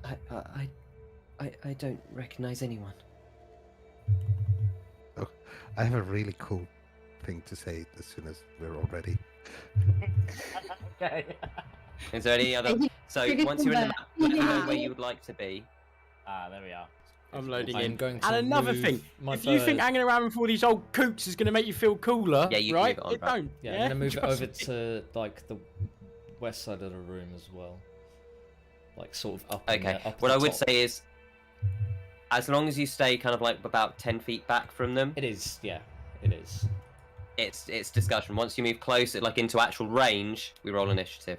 Speaker 1: I don't recognize anyone.
Speaker 4: Oh, I have a really cool thing to say as soon as we're all ready.
Speaker 3: Okay.
Speaker 1: Is there any other... So, once you're in the map, let me know where you would like to be.
Speaker 3: There we are.
Speaker 2: I'm loading
Speaker 6: I'm
Speaker 2: in.
Speaker 6: going to
Speaker 2: And another
Speaker 6: move
Speaker 2: thing,
Speaker 6: my
Speaker 2: if you think
Speaker 6: bird.
Speaker 2: hanging around with all these old coots is going to make you feel cooler,
Speaker 1: Yeah, you
Speaker 2: right?
Speaker 1: can leave it on,
Speaker 2: It don't.
Speaker 6: Yeah, I'm gonna move it over to like the west side of the room as well, like sort of up.
Speaker 1: Okay.
Speaker 6: Up
Speaker 1: What
Speaker 6: the
Speaker 1: I would
Speaker 6: top.
Speaker 1: say is, as long as you stay kind of like about 10 feet back from them,
Speaker 6: It is, yeah, it is.
Speaker 1: it's discussion. Once you move closer, like into actual range, we roll initiative.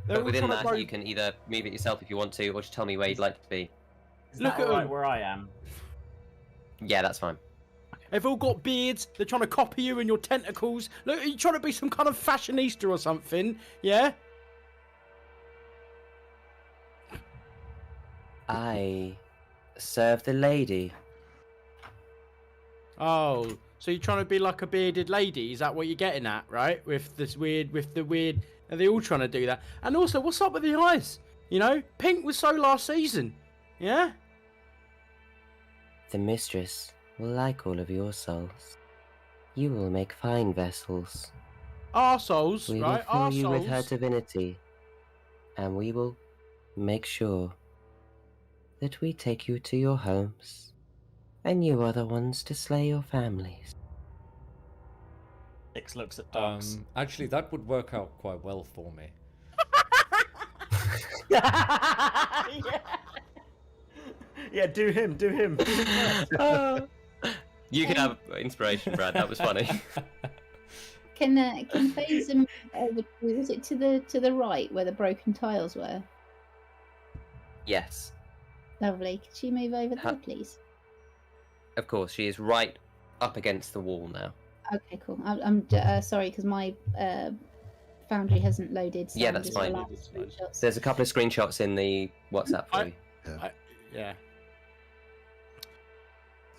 Speaker 2: They're
Speaker 1: But
Speaker 2: all
Speaker 1: within
Speaker 2: trying to
Speaker 1: that,
Speaker 2: blow-
Speaker 1: you can either move it yourself if you want to, or just tell me where you'd like to be.
Speaker 3: Is
Speaker 2: Look
Speaker 3: that
Speaker 2: at
Speaker 3: all right
Speaker 2: them.
Speaker 3: where I am?
Speaker 1: Yeah, that's fine.
Speaker 2: They've all got beards. They're trying to copy you and your tentacles. Look, are you trying to be some kind of fashionista or something? Yeah?
Speaker 1: I serve the lady.
Speaker 2: Oh, so you're trying to be like a bearded lady? Is that what you're getting at, right? With the weird. Are they all trying to do that? And also, what's up with the eyes? You know, pink was so last season. Yeah?
Speaker 1: The mistress will like all of your souls. You will make fine vessels.
Speaker 2: Arseholes,
Speaker 1: We
Speaker 2: right?
Speaker 1: will fill you with her
Speaker 2: Arseholes.
Speaker 1: divinity, and we will make sure that we take you to your homes, and you are the ones to slay your families.
Speaker 3: Six looks at dogs.
Speaker 6: Actually, that would work out quite well for me.
Speaker 3: Yeah. Yeah, do him.
Speaker 1: You can have inspiration, Brad. That was funny.
Speaker 5: Can Faeza move over to, was it to the right where the broken tiles were?
Speaker 1: Yes,
Speaker 5: Lovely. Could she move over there, please?
Speaker 1: of course. She is right up against the wall now.
Speaker 5: Okay, cool. I'm sorry because my Foundry hasn't loaded. So
Speaker 1: Yeah,
Speaker 5: I'm
Speaker 1: that's
Speaker 5: just
Speaker 1: fine.
Speaker 5: relying on screenshots.
Speaker 1: There's a couple of screenshots in the WhatsApp for you.
Speaker 2: Yeah.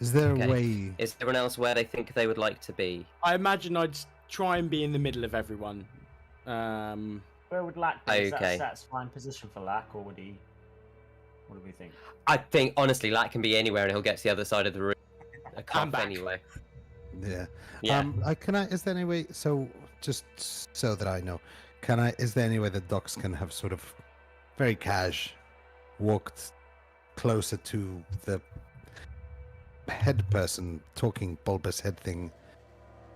Speaker 4: Is there
Speaker 1: Okay.
Speaker 4: a way...
Speaker 1: Is everyone else where they think they would like to be?
Speaker 2: I imagine I'd try and be in the middle of everyone.
Speaker 3: Where would Lack be? Is that
Speaker 1: Okay.
Speaker 3: a satisfying position for Lack, or would he... What do we think?
Speaker 1: I think, honestly, Lat can be anywhere and he'll get to the other side of the room. A cup
Speaker 2: back.
Speaker 1: anyway.
Speaker 4: Yeah.
Speaker 1: Yeah.
Speaker 4: Is there any way... So, just so that I know, is there any way that docs can have sort of very walked closer to the head person talking bulbous head thing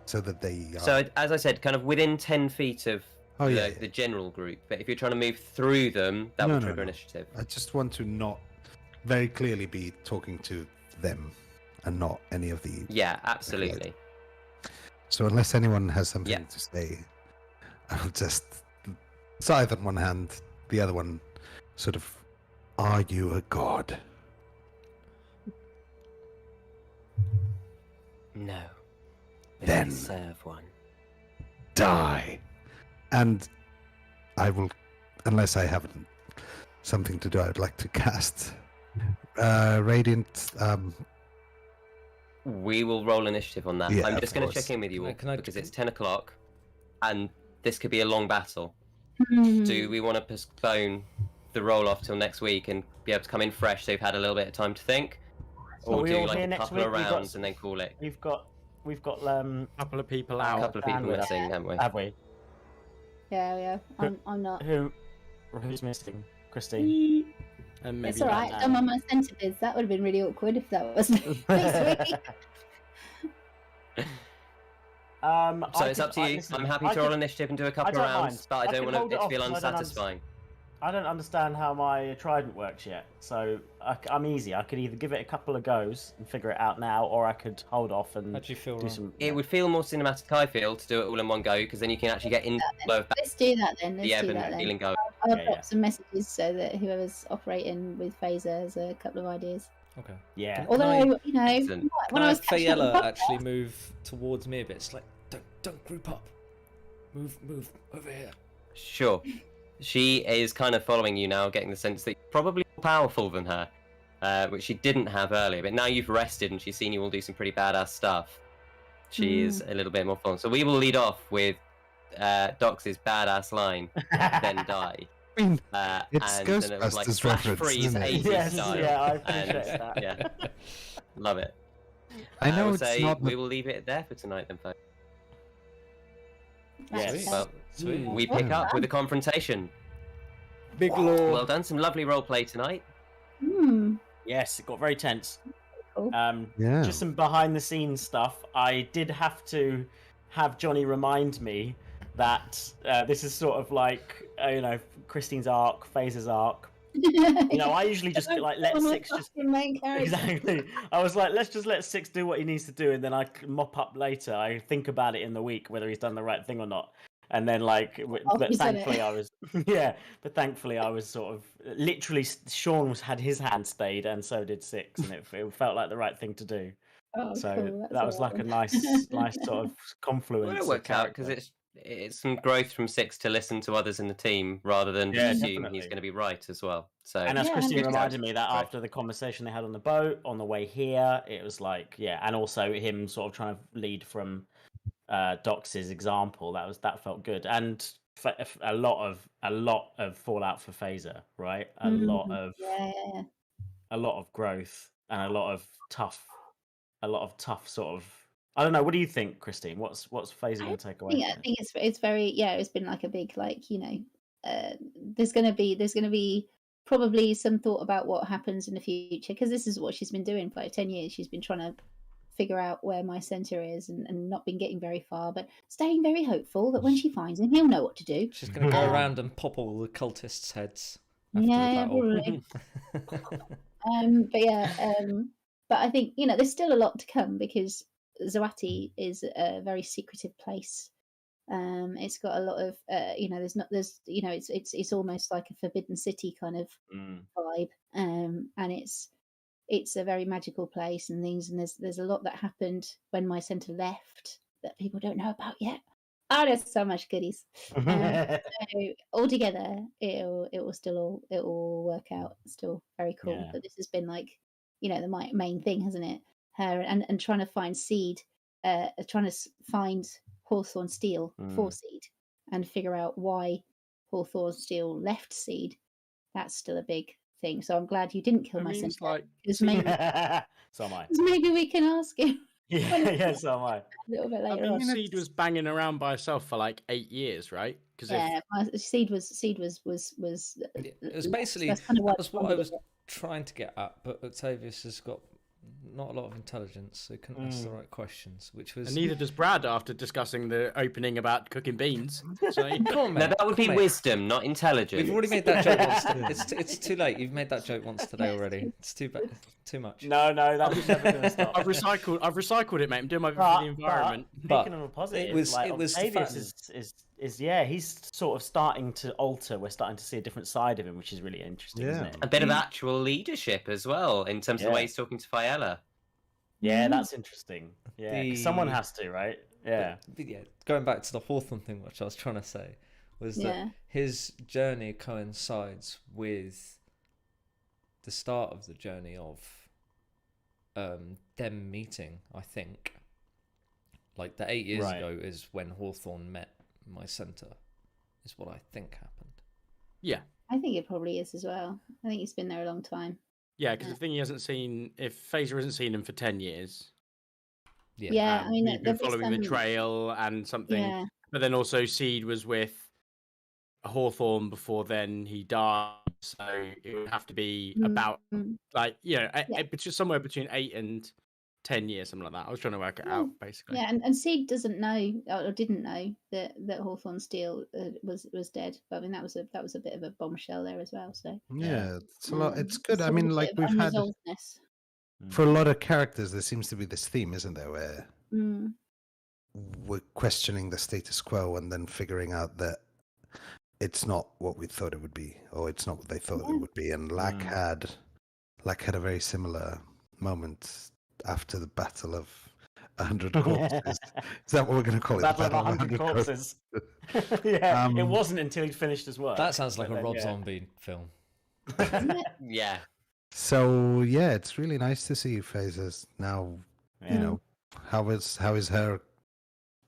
Speaker 4: so that they are...
Speaker 1: So, as I said, kind of within 10 feet of
Speaker 4: yeah.
Speaker 1: the general group. But if you're trying to move through them, that would trigger initiative.
Speaker 4: I just want to not very clearly be talking to them and not any of the...
Speaker 1: Yeah, absolutely.
Speaker 4: So unless anyone has something
Speaker 1: Yeah.
Speaker 4: to say, I'll just scythe on one hand, the other one sort of, are you a god?
Speaker 1: No. But
Speaker 4: Then-
Speaker 1: I serve one.
Speaker 4: Die! And I will, unless I have something to do, I would like to cast Radiant...
Speaker 1: We will roll initiative on that.
Speaker 4: Yeah,
Speaker 1: I'm
Speaker 4: of
Speaker 1: just going to
Speaker 4: course.
Speaker 1: check in with you all
Speaker 6: Can I-
Speaker 1: because it's 10 o'clock and this could be a long battle.
Speaker 5: Hmm.
Speaker 1: Do we want to postpone the roll off till next week and be able to come in fresh so you've had a little bit of time to think?
Speaker 3: So
Speaker 1: Or
Speaker 3: we
Speaker 1: do
Speaker 3: all
Speaker 1: like
Speaker 3: here
Speaker 1: a
Speaker 3: next
Speaker 1: couple of
Speaker 3: week? We've got-
Speaker 1: rounds and then call it?
Speaker 3: We've got
Speaker 2: couple of people
Speaker 1: A
Speaker 2: out.
Speaker 1: couple of people
Speaker 3: bandwidth.
Speaker 1: missing, haven't we?
Speaker 3: have we?
Speaker 5: Yeah. I'm not.
Speaker 3: Who's missing? Christine.
Speaker 2: And maybe
Speaker 5: It's all right.
Speaker 3: that
Speaker 5: Done
Speaker 3: now.
Speaker 5: on my sentences. That would have been really awkward if that wasn't this week.
Speaker 1: So it's up to you. I'm happy to roll initiative and do a couple of
Speaker 3: don't
Speaker 1: rounds,
Speaker 3: mind.
Speaker 1: but I
Speaker 3: I
Speaker 1: don't
Speaker 3: can
Speaker 1: want
Speaker 3: hold
Speaker 1: it
Speaker 3: it
Speaker 1: to
Speaker 3: off
Speaker 1: feel
Speaker 3: because I don't
Speaker 1: unsatisfying.
Speaker 3: I don't understand how my trident works yet. So I'm easy. I could either give it a couple of goes and figure it out now, or I could hold off and
Speaker 6: How do you feel?
Speaker 3: do some.
Speaker 1: It would feel more cinematic, I feel, to do it all in one go, because then you can actually get into the flow of
Speaker 5: Let's do that then.
Speaker 1: the
Speaker 5: Let's
Speaker 1: ebb
Speaker 5: do
Speaker 1: and
Speaker 5: that then.
Speaker 1: feeling going.
Speaker 5: I'll
Speaker 3: Yeah,
Speaker 5: drop some messages so that whoever's operating with Faeza has a couple of ideas.
Speaker 6: Okay.
Speaker 3: Yeah.
Speaker 5: Although, you know,
Speaker 1: Excellent.
Speaker 5: when I was catching up with
Speaker 6: Faeza
Speaker 5: Buck-
Speaker 6: actually move towards me a bit? It's like, don't group up. Move over here.
Speaker 1: Sure. She is kind of following you now, getting the sense that you're probably more powerful than her, which she didn't have earlier. But now you've rested and she's seen you all do some pretty badass stuff. She is a little bit more fun. So we will lead off with Dox's badass line, then die.
Speaker 4: I mean,
Speaker 1: And
Speaker 4: it's
Speaker 1: then it was like
Speaker 4: Ghostbusters
Speaker 1: Flash
Speaker 4: reference,
Speaker 1: Freeze
Speaker 4: isn't it?
Speaker 1: 80s
Speaker 3: Yes,
Speaker 1: style.
Speaker 3: yeah, I appreciate
Speaker 1: And,
Speaker 3: that.
Speaker 1: Yeah, love it.
Speaker 4: I know
Speaker 1: would
Speaker 4: it's
Speaker 1: say
Speaker 4: not.
Speaker 1: we will leave it there for tonight then, folks.
Speaker 5: That's
Speaker 3: Yes.
Speaker 5: fair.
Speaker 1: Well,
Speaker 6: Sweet.
Speaker 1: we pick up with a confrontation.
Speaker 2: Big lord.
Speaker 1: Well done, some lovely roleplay tonight.
Speaker 3: Yes, it got very tense.
Speaker 5: Cool.
Speaker 4: Yeah.
Speaker 3: Just some behind the scenes stuff. I did have to have Johnny remind me that this is sort of like Christine's arc, Faeza's arc. I usually just like let Six just
Speaker 5: main character.
Speaker 3: exactly. I was like, let's just let Six do what he needs to do, and then I can mop up later. I think about it in the week whether he's done the right thing or not. And then but thankfully I was but thankfully I was sort of literally Sean had his hand stayed and so did Six, and it felt like the right thing to do.
Speaker 5: Oh,
Speaker 3: So
Speaker 5: cool.
Speaker 3: that was like a nice sort of confluence.
Speaker 1: Well, it
Speaker 3: of
Speaker 1: worked out because
Speaker 3: character.
Speaker 1: it's some growth from Six to listen to others in the team rather than
Speaker 3: Yeah,
Speaker 1: just assume
Speaker 3: definitely.
Speaker 1: he's going to be right as well. So
Speaker 3: And as
Speaker 5: Yeah,
Speaker 3: Christine
Speaker 5: 100%.
Speaker 3: reminded me that
Speaker 1: Right.
Speaker 3: after the conversation they had on the boat on the way here, it was like and also him sort of trying to lead from Dox's example, that felt good, and a lot of fallout for Faeza, right? A lot of growth and a lot of tough sort of. I don't know. What do you think, Christine? What's Faeza going to take away?
Speaker 5: I think it's very it's been like a big there's gonna be probably some thought about what happens in the future, because this is what she's been doing for like 10 years. She's been trying to figure out where my center is and not been getting very far, but staying very hopeful that when she finds him, he'll know what to do.
Speaker 6: She's going to go around and pop all the cultists' heads. After
Speaker 5: Yeah,
Speaker 6: the
Speaker 5: probably. But I think there's still a lot to come, because Zawati is a very secretive place. It's got a lot of it's almost like a forbidden city kind of vibe, and it's a very magical place and things, and there's a lot that happened when my centre left that people don't know about yet. Oh, there's so much goodies. So altogether, it will all work out. Still very cool.
Speaker 3: Yeah.
Speaker 5: But this has been like, the main thing, hasn't it? Her and trying to find seed, trying to find Hawthorn Steel for seed, and figure out why Hawthorn Steel left seed. That's still a big thing. So I'm glad you didn't kill my centre. Because maybe,
Speaker 3: so am I.
Speaker 5: maybe we can ask him
Speaker 3: Yeah, so am I.
Speaker 5: a little bit later
Speaker 2: I
Speaker 5: on.
Speaker 2: mean, Seed was banging around by herself for like 8 years, right? Because
Speaker 5: Seed was.
Speaker 6: It was basically
Speaker 5: that's kind of
Speaker 6: that was what I was
Speaker 5: it.
Speaker 6: trying to get at, but Octavius has got not a lot of intelligence, so he couldn't ask the right questions, which was.
Speaker 2: And neither does Brad after discussing the opening about cooking beans. So
Speaker 6: Come on,
Speaker 1: no,
Speaker 6: mate.
Speaker 1: that would be wisdom, not intelligence.
Speaker 6: We've already made that joke once. It's too late. You've made that joke once today already. It's too much.
Speaker 3: No, that was never going to stop.
Speaker 2: I've recycled it, mate. I'm doing my bit for the environment.
Speaker 3: Speaking of a positive,
Speaker 6: it was
Speaker 3: Octavius is he's sort of starting to alter. We're starting to see a different side of him, which is really interesting, isn't it?
Speaker 1: A bit of actual leadership as well, in terms of the way he's talking to Faella.
Speaker 3: Yeah, that's interesting. Yeah, 'cause someone has to, right? Yeah.
Speaker 6: But yeah, going back to the Hawthorn thing, which I was trying to say, was that his journey coincides with the start of the journey of them meeting, I think. Like the 8 years ago is when Hawthorn met my centre, is what I think happened.
Speaker 2: Yeah.
Speaker 5: I think it probably is as well. I think he's been there a long time.
Speaker 2: Yeah, because the thing he hasn't seen, if Faeza hasn't seen him for 10 years.
Speaker 5: Yeah, I mean,
Speaker 2: we've been following the trail and something.
Speaker 5: Yeah.
Speaker 2: But then also Seed was with Hawthorn before then he died. So it would have to be about, like, it's just somewhere between 8 and 10 years, something like that. I was trying to work it out, basically.
Speaker 5: Yeah, and Seed doesn't know or didn't know that Hawthorne Steel was dead. But I mean, that was a bit of a bombshell there as well. So
Speaker 4: yeah, it's a lot. It's good. I mean, like we've had
Speaker 5: unresolvedness.
Speaker 4: for a lot of characters, there seems to be this theme, isn't there, where we're questioning the status quo and then figuring out that it's not what we thought it would be, or it's not what they thought it would be. And Lack had a very similar moment after the Battle of 100 Corpses. Is that what we're going to call it?
Speaker 3: Battle of 100 Corpses. Yeah, it wasn't until he'd finished his work.
Speaker 6: That sounds like a Rob Zombie film.
Speaker 1: Yeah.
Speaker 4: So yeah, it's really nice to see Faeza's now. You know, how is her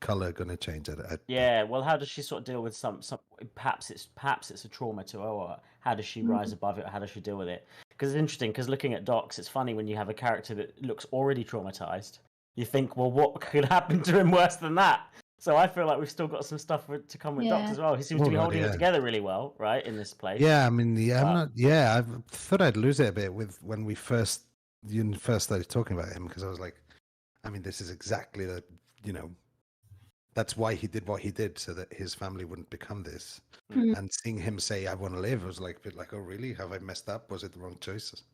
Speaker 4: color going to change?
Speaker 3: Yeah. Well, how does she sort of deal with some? Perhaps it's a trauma to her. Or how does she rise above it? Or how does she deal with it? Because it's interesting. Because looking at Docs, it's funny when you have a character that looks already traumatized. You think, well, what could happen to him worse than that? So I feel like we've still got some stuff to come with Docs as well. He seems to be holding it together really well, right, in this place.
Speaker 4: Yeah, I mean, I thought I'd lose it a bit when you first started talking about him, because I was like, I mean, this is exactly that's why he did what he did, so that his family wouldn't become this. And seeing him say, "I want to live," was like a bit like, oh, really? Have I messed up? Was it the wrong choices?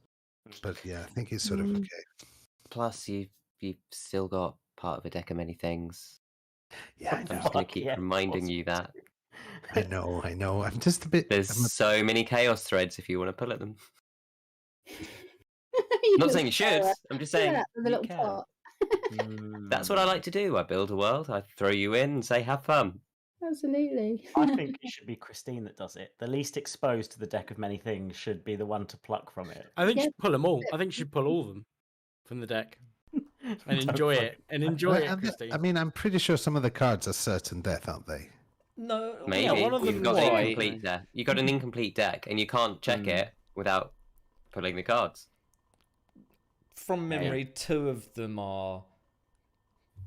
Speaker 4: But yeah, I think he's sort of okay.
Speaker 1: Plus, you've still got part of a deck of many things.
Speaker 4: Yeah,
Speaker 1: I'm just going to keep reminding you that.
Speaker 4: I know. I'm just a bit.
Speaker 1: There's so many chaos threads if you want to pull at them. Not saying you should. I'm just saying you can. That's what I like to do. I build a world. I throw you in and say, "Have fun."
Speaker 5: Absolutely.
Speaker 3: I think it should be Christine that does it. The least exposed to the deck of many things should be the one to pluck from it.
Speaker 2: I think she'd pull them all. I think she'd pull all of them from the deck. And enjoy it. Christine.
Speaker 4: I mean, I'm pretty sure some of the cards are certain death, aren't they?
Speaker 6: No,
Speaker 1: maybe
Speaker 6: one of them
Speaker 1: you've got an incomplete deck. You've got an incomplete deck, and you can't check it without pulling the cards.
Speaker 6: From memory, 2 of them are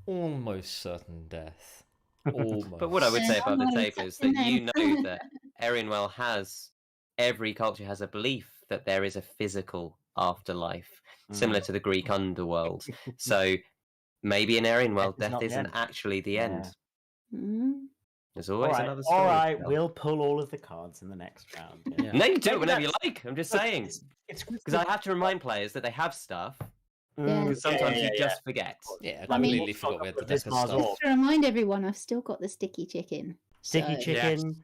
Speaker 6: almost certain death. Almost.
Speaker 1: But what I would say about the table is that you know that Erionwel every culture has a belief that there is a physical afterlife, similar to the Greek underworld. So maybe in Erionwel, death isn't actually the end. There's always another story.
Speaker 3: All right, we'll pull all of the cards in the next round.
Speaker 1: Yeah. No, you do it whenever you like. I'm just saying. Because I have to remind players that they have stuff. Because sometimes you just forget.
Speaker 6: Yeah, I completely forgot we had the deck of stuff.
Speaker 5: Just to remind everyone, I've still got the sticky chicken.
Speaker 3: Sticky chicken.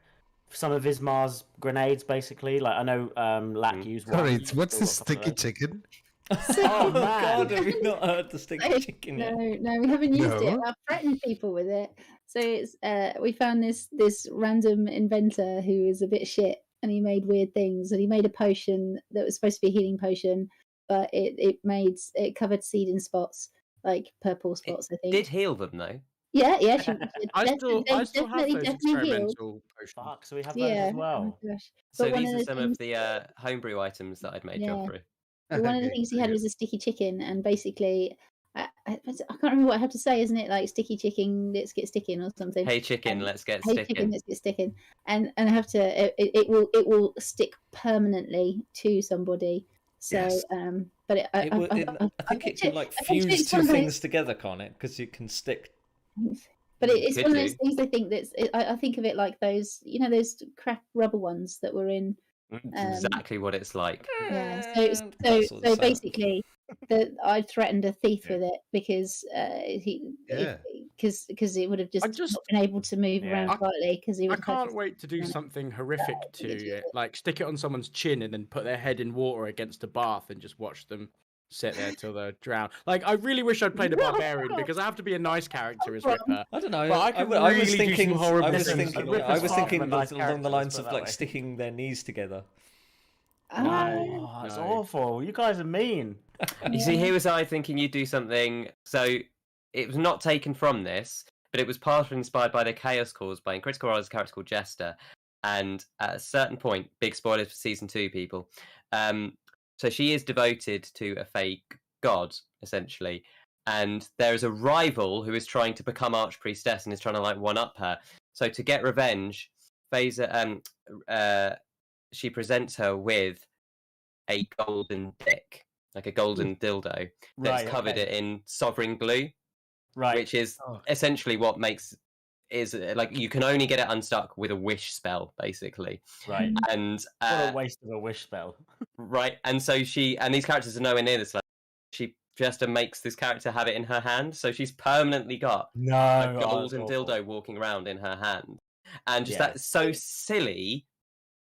Speaker 3: Some of Ismar's grenades, basically. Like I know, Lack used one.
Speaker 4: Sorry, what's the sticky chicken?
Speaker 3: Oh man!
Speaker 6: God, have you not heard the sticky chicken yet?
Speaker 5: No, we haven't used it. I've threatened people with it. So it's we found this random inventor who is a bit shit, and he made weird things. And he made a potion that was supposed to be a healing potion, but it covered seed in spots, like purple spots. I think
Speaker 1: did heal them though.
Speaker 5: Yeah.
Speaker 2: I still have those experimental potions.
Speaker 3: So we have those as well.
Speaker 5: Oh
Speaker 1: so these are some of the homebrew items that I'd made Joffrey.
Speaker 5: One of the things he had was a sticky chicken, and basically, I can't remember what I have to say, isn't it? Like sticky chicken, let's get sticking or something.
Speaker 1: Hey chicken, let's get
Speaker 5: sticking. Hey chicken, let's get sticking. And I have to. It will stick permanently to somebody. So,
Speaker 6: yes.
Speaker 5: But
Speaker 6: I think it can like fuse two things together, can't it? Because you can stick.
Speaker 5: But it's one of those things. I think I think of it like those, those crap rubber ones that were in.
Speaker 1: Exactly what it's like.
Speaker 5: Yeah. So basically, I threatened a thief with it because because it would have just not been able to move around quietly because he.
Speaker 2: I can't wait to do something horrific to it, like stick it on someone's chin and then put their head in water against a bath and just watch them sit there till they're drowned. Like, I really wish I'd played a barbarian because I have to be a nice character as Ripper.
Speaker 6: I don't know.
Speaker 2: But I was thinking
Speaker 6: along the lines of like sticking their knees together.
Speaker 3: No, it's awful. You guys are mean.
Speaker 1: You see, here was I thinking you'd do something. So it was not taken from this, but it was partly inspired by the chaos caused by in Critical Role's character called Jester. And at a certain point, big spoilers for season 2, people. So she is devoted to a fake god, essentially. And there is a rival who is trying to become Archpriestess and is trying to like one-up her. So to get revenge, Faeza, she presents her with a golden dick. like a golden dildo that's covered it in sovereign glue, which is essentially what makes like you can only get it unstuck with a wish spell, basically.
Speaker 3: Right.
Speaker 1: And
Speaker 3: what a waste of a wish spell.
Speaker 1: Right. And so these characters are nowhere near this level. She just makes this character have it in her hand, so she's permanently got a golden dildo walking around in her hand, and just that's so silly.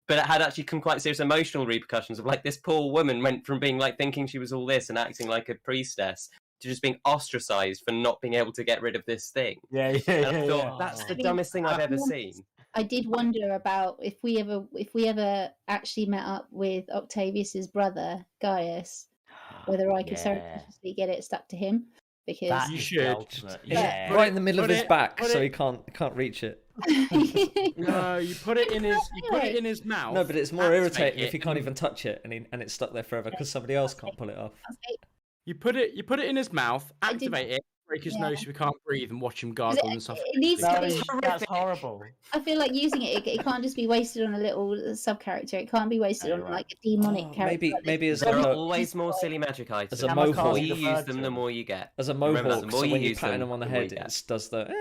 Speaker 1: But it had actually quite serious emotional repercussions of like this poor woman went from being like thinking she was all this and acting like a priestess to just being ostracized for not being able to get rid of this thing.
Speaker 3: I
Speaker 1: thought that's the dumbest thing I've ever seen.
Speaker 5: I did wonder about if we ever actually met up with Octavius's brother Gaius, whether I could surreptitiously get it stuck to him, because
Speaker 2: you should.
Speaker 6: Right in the middle of his back, so he can't reach it.
Speaker 2: No, you put it in his mouth.
Speaker 6: No, but it's more irritating if he can't even touch it and it's stuck there forever because somebody else can't pull it off.
Speaker 2: You put it in his mouth, activate it, break his nose so he can't breathe, and watch him gargle and stuff.
Speaker 5: It needs to be.
Speaker 3: That's horrible.
Speaker 5: I feel like using it can't just be wasted on a little sub character. It can't be wasted on like a demonic character.
Speaker 6: Maybe as
Speaker 1: there are always more silly magic items.
Speaker 6: As a mohawk,
Speaker 1: the more you use them, the more you get.
Speaker 6: As a mohawk, the more you use them on the head, it does the.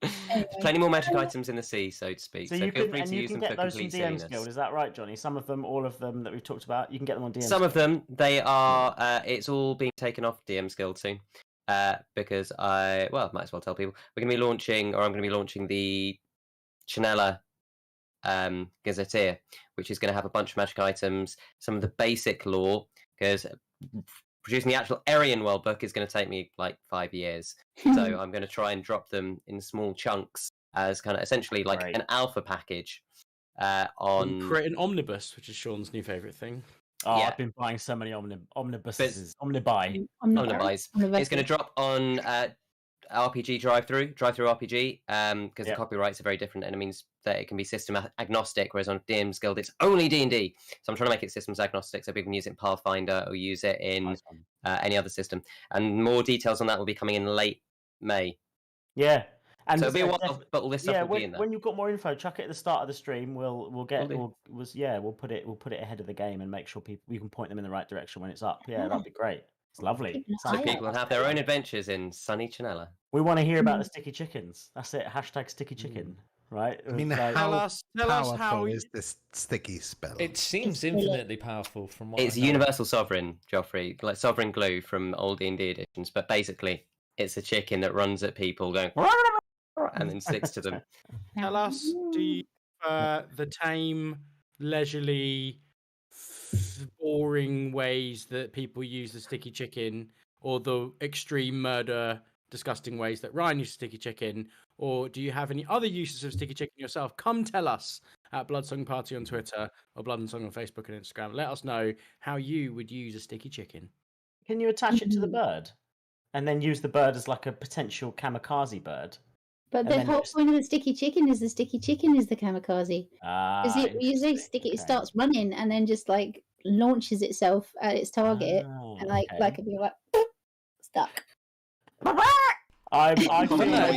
Speaker 1: There's plenty more magic items in the sea, so to speak. So feel free to use them for complete silliness.
Speaker 3: Guild, is that right, Johnny? Some of them, all of them that we've talked about, you can get them on DM's
Speaker 1: Some of them, they are. It's all being taken off DM's Guild soon, because might as well tell people we're going to be launching, or I'm going to be launching the Chanella Gazetteer, which is going to have a bunch of magic items, some of the basic lore, because producing the actual Erionwel book is going to take me like 5 years. So I'm going to try and drop them in small chunks as kind of essentially like an alpha package.
Speaker 2: Create an omnibus, which is Sean's new favourite thing.
Speaker 3: I've been buying so many omnibuses. Omnibuy.
Speaker 1: It's going to drop on RPG drive-through RPG, because the copyrights are very different, and it means that it can be system agnostic, whereas on DM's Guild it's only D&D. So I'm trying to make it systems agnostic, so people can use it in Pathfinder or use it in any other system. And more details on that will be coming in late May.
Speaker 3: Yeah. And
Speaker 1: so it'll be a while, but all this stuff will be in there.
Speaker 3: When you've got more info, chuck it at the start of the stream. We'll put it ahead of the game and make sure we can point them in the right direction when it's up. Yeah, that'd be great. It's lovely.
Speaker 1: So people have their own adventures in sunny Chanella.
Speaker 3: We want to hear about the sticky chickens. That's it. # sticky chicken. Right?
Speaker 4: I mean, tell us how is this sticky spell?
Speaker 6: It seems infinitely powerful from what
Speaker 1: it's universal sovereign, Joffrey, like sovereign glue from old D&D editions. But basically, it's a chicken that runs at people going and then sticks to them.
Speaker 2: Tell us, do you the tame, leisurely, boring ways that people use the sticky chicken, or the extreme murder, disgusting ways that Ryan uses sticky chicken, or do you have any other uses of sticky chicken yourself? Come tell us at Bloodsong Party on Twitter or Blood and Song on Facebook and Instagram. Let us know how you would use a sticky chicken.
Speaker 3: Can you attach it to the bird and then use the bird as like a potential kamikaze bird?
Speaker 5: But the whole point of the sticky chicken is the kamikaze. Because it usually it starts running and then just like launches itself at its target and like it'd be like stuck.
Speaker 6: It'd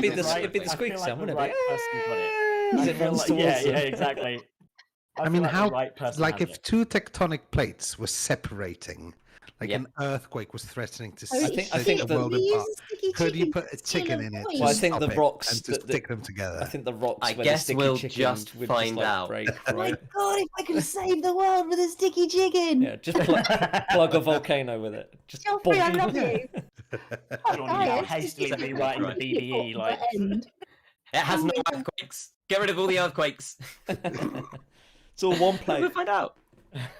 Speaker 6: be the squeak sound, wouldn't it?
Speaker 3: Yeah, exactly.
Speaker 4: I mean, how like if two tectonic plates were separating, like an earthquake was threatening to
Speaker 6: I think
Speaker 4: the world apart. Could you put a chicken in it?
Speaker 6: Well, I think the rocks
Speaker 4: and just stick them together.
Speaker 6: I think the rocks.
Speaker 1: I guess we'll just find out.
Speaker 6: Break,
Speaker 5: oh my god! If I could save the world with a sticky chicken.
Speaker 6: Yeah, just plug a volcano with it. Just
Speaker 5: Joffrey, I love you.
Speaker 3: Now hastily rewriting the BBE like
Speaker 1: it has no earthquakes. Get rid of all the earthquakes.
Speaker 6: It's all one plate.
Speaker 1: We'll find out.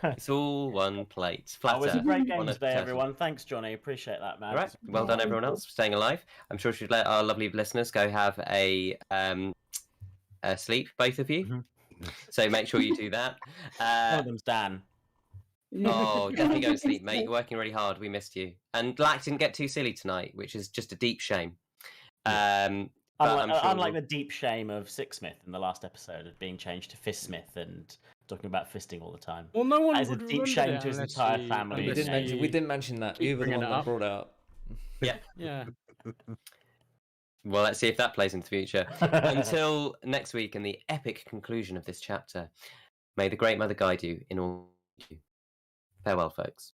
Speaker 1: It's all one plate.
Speaker 3: That was a great game today, everyone. Thanks, Johnny. Appreciate that, man.
Speaker 1: All right. Well done, everyone else, for staying alive. I'm sure we should let our lovely listeners go have a sleep, both of you. Mm-hmm. So make sure you do that.
Speaker 3: One of them's Dan.
Speaker 1: Oh, definitely go to sleep, mate. You're working really hard. We missed you. And Lack didn't get too silly tonight, which is just a deep shame.
Speaker 3: Unlike the deep shame of Sixsmith in the last episode of being changed to Fistsmith and talking about fisting all the time.
Speaker 2: Well, no one
Speaker 3: has a deep shame to his entire family.
Speaker 6: We didn't mention that. You were the one that brought it up.
Speaker 2: Yeah.
Speaker 1: Well, let's see if that plays into the future. Until next week and the epic conclusion of this chapter, may the Great Mother guide you in all you do. Farewell, folks.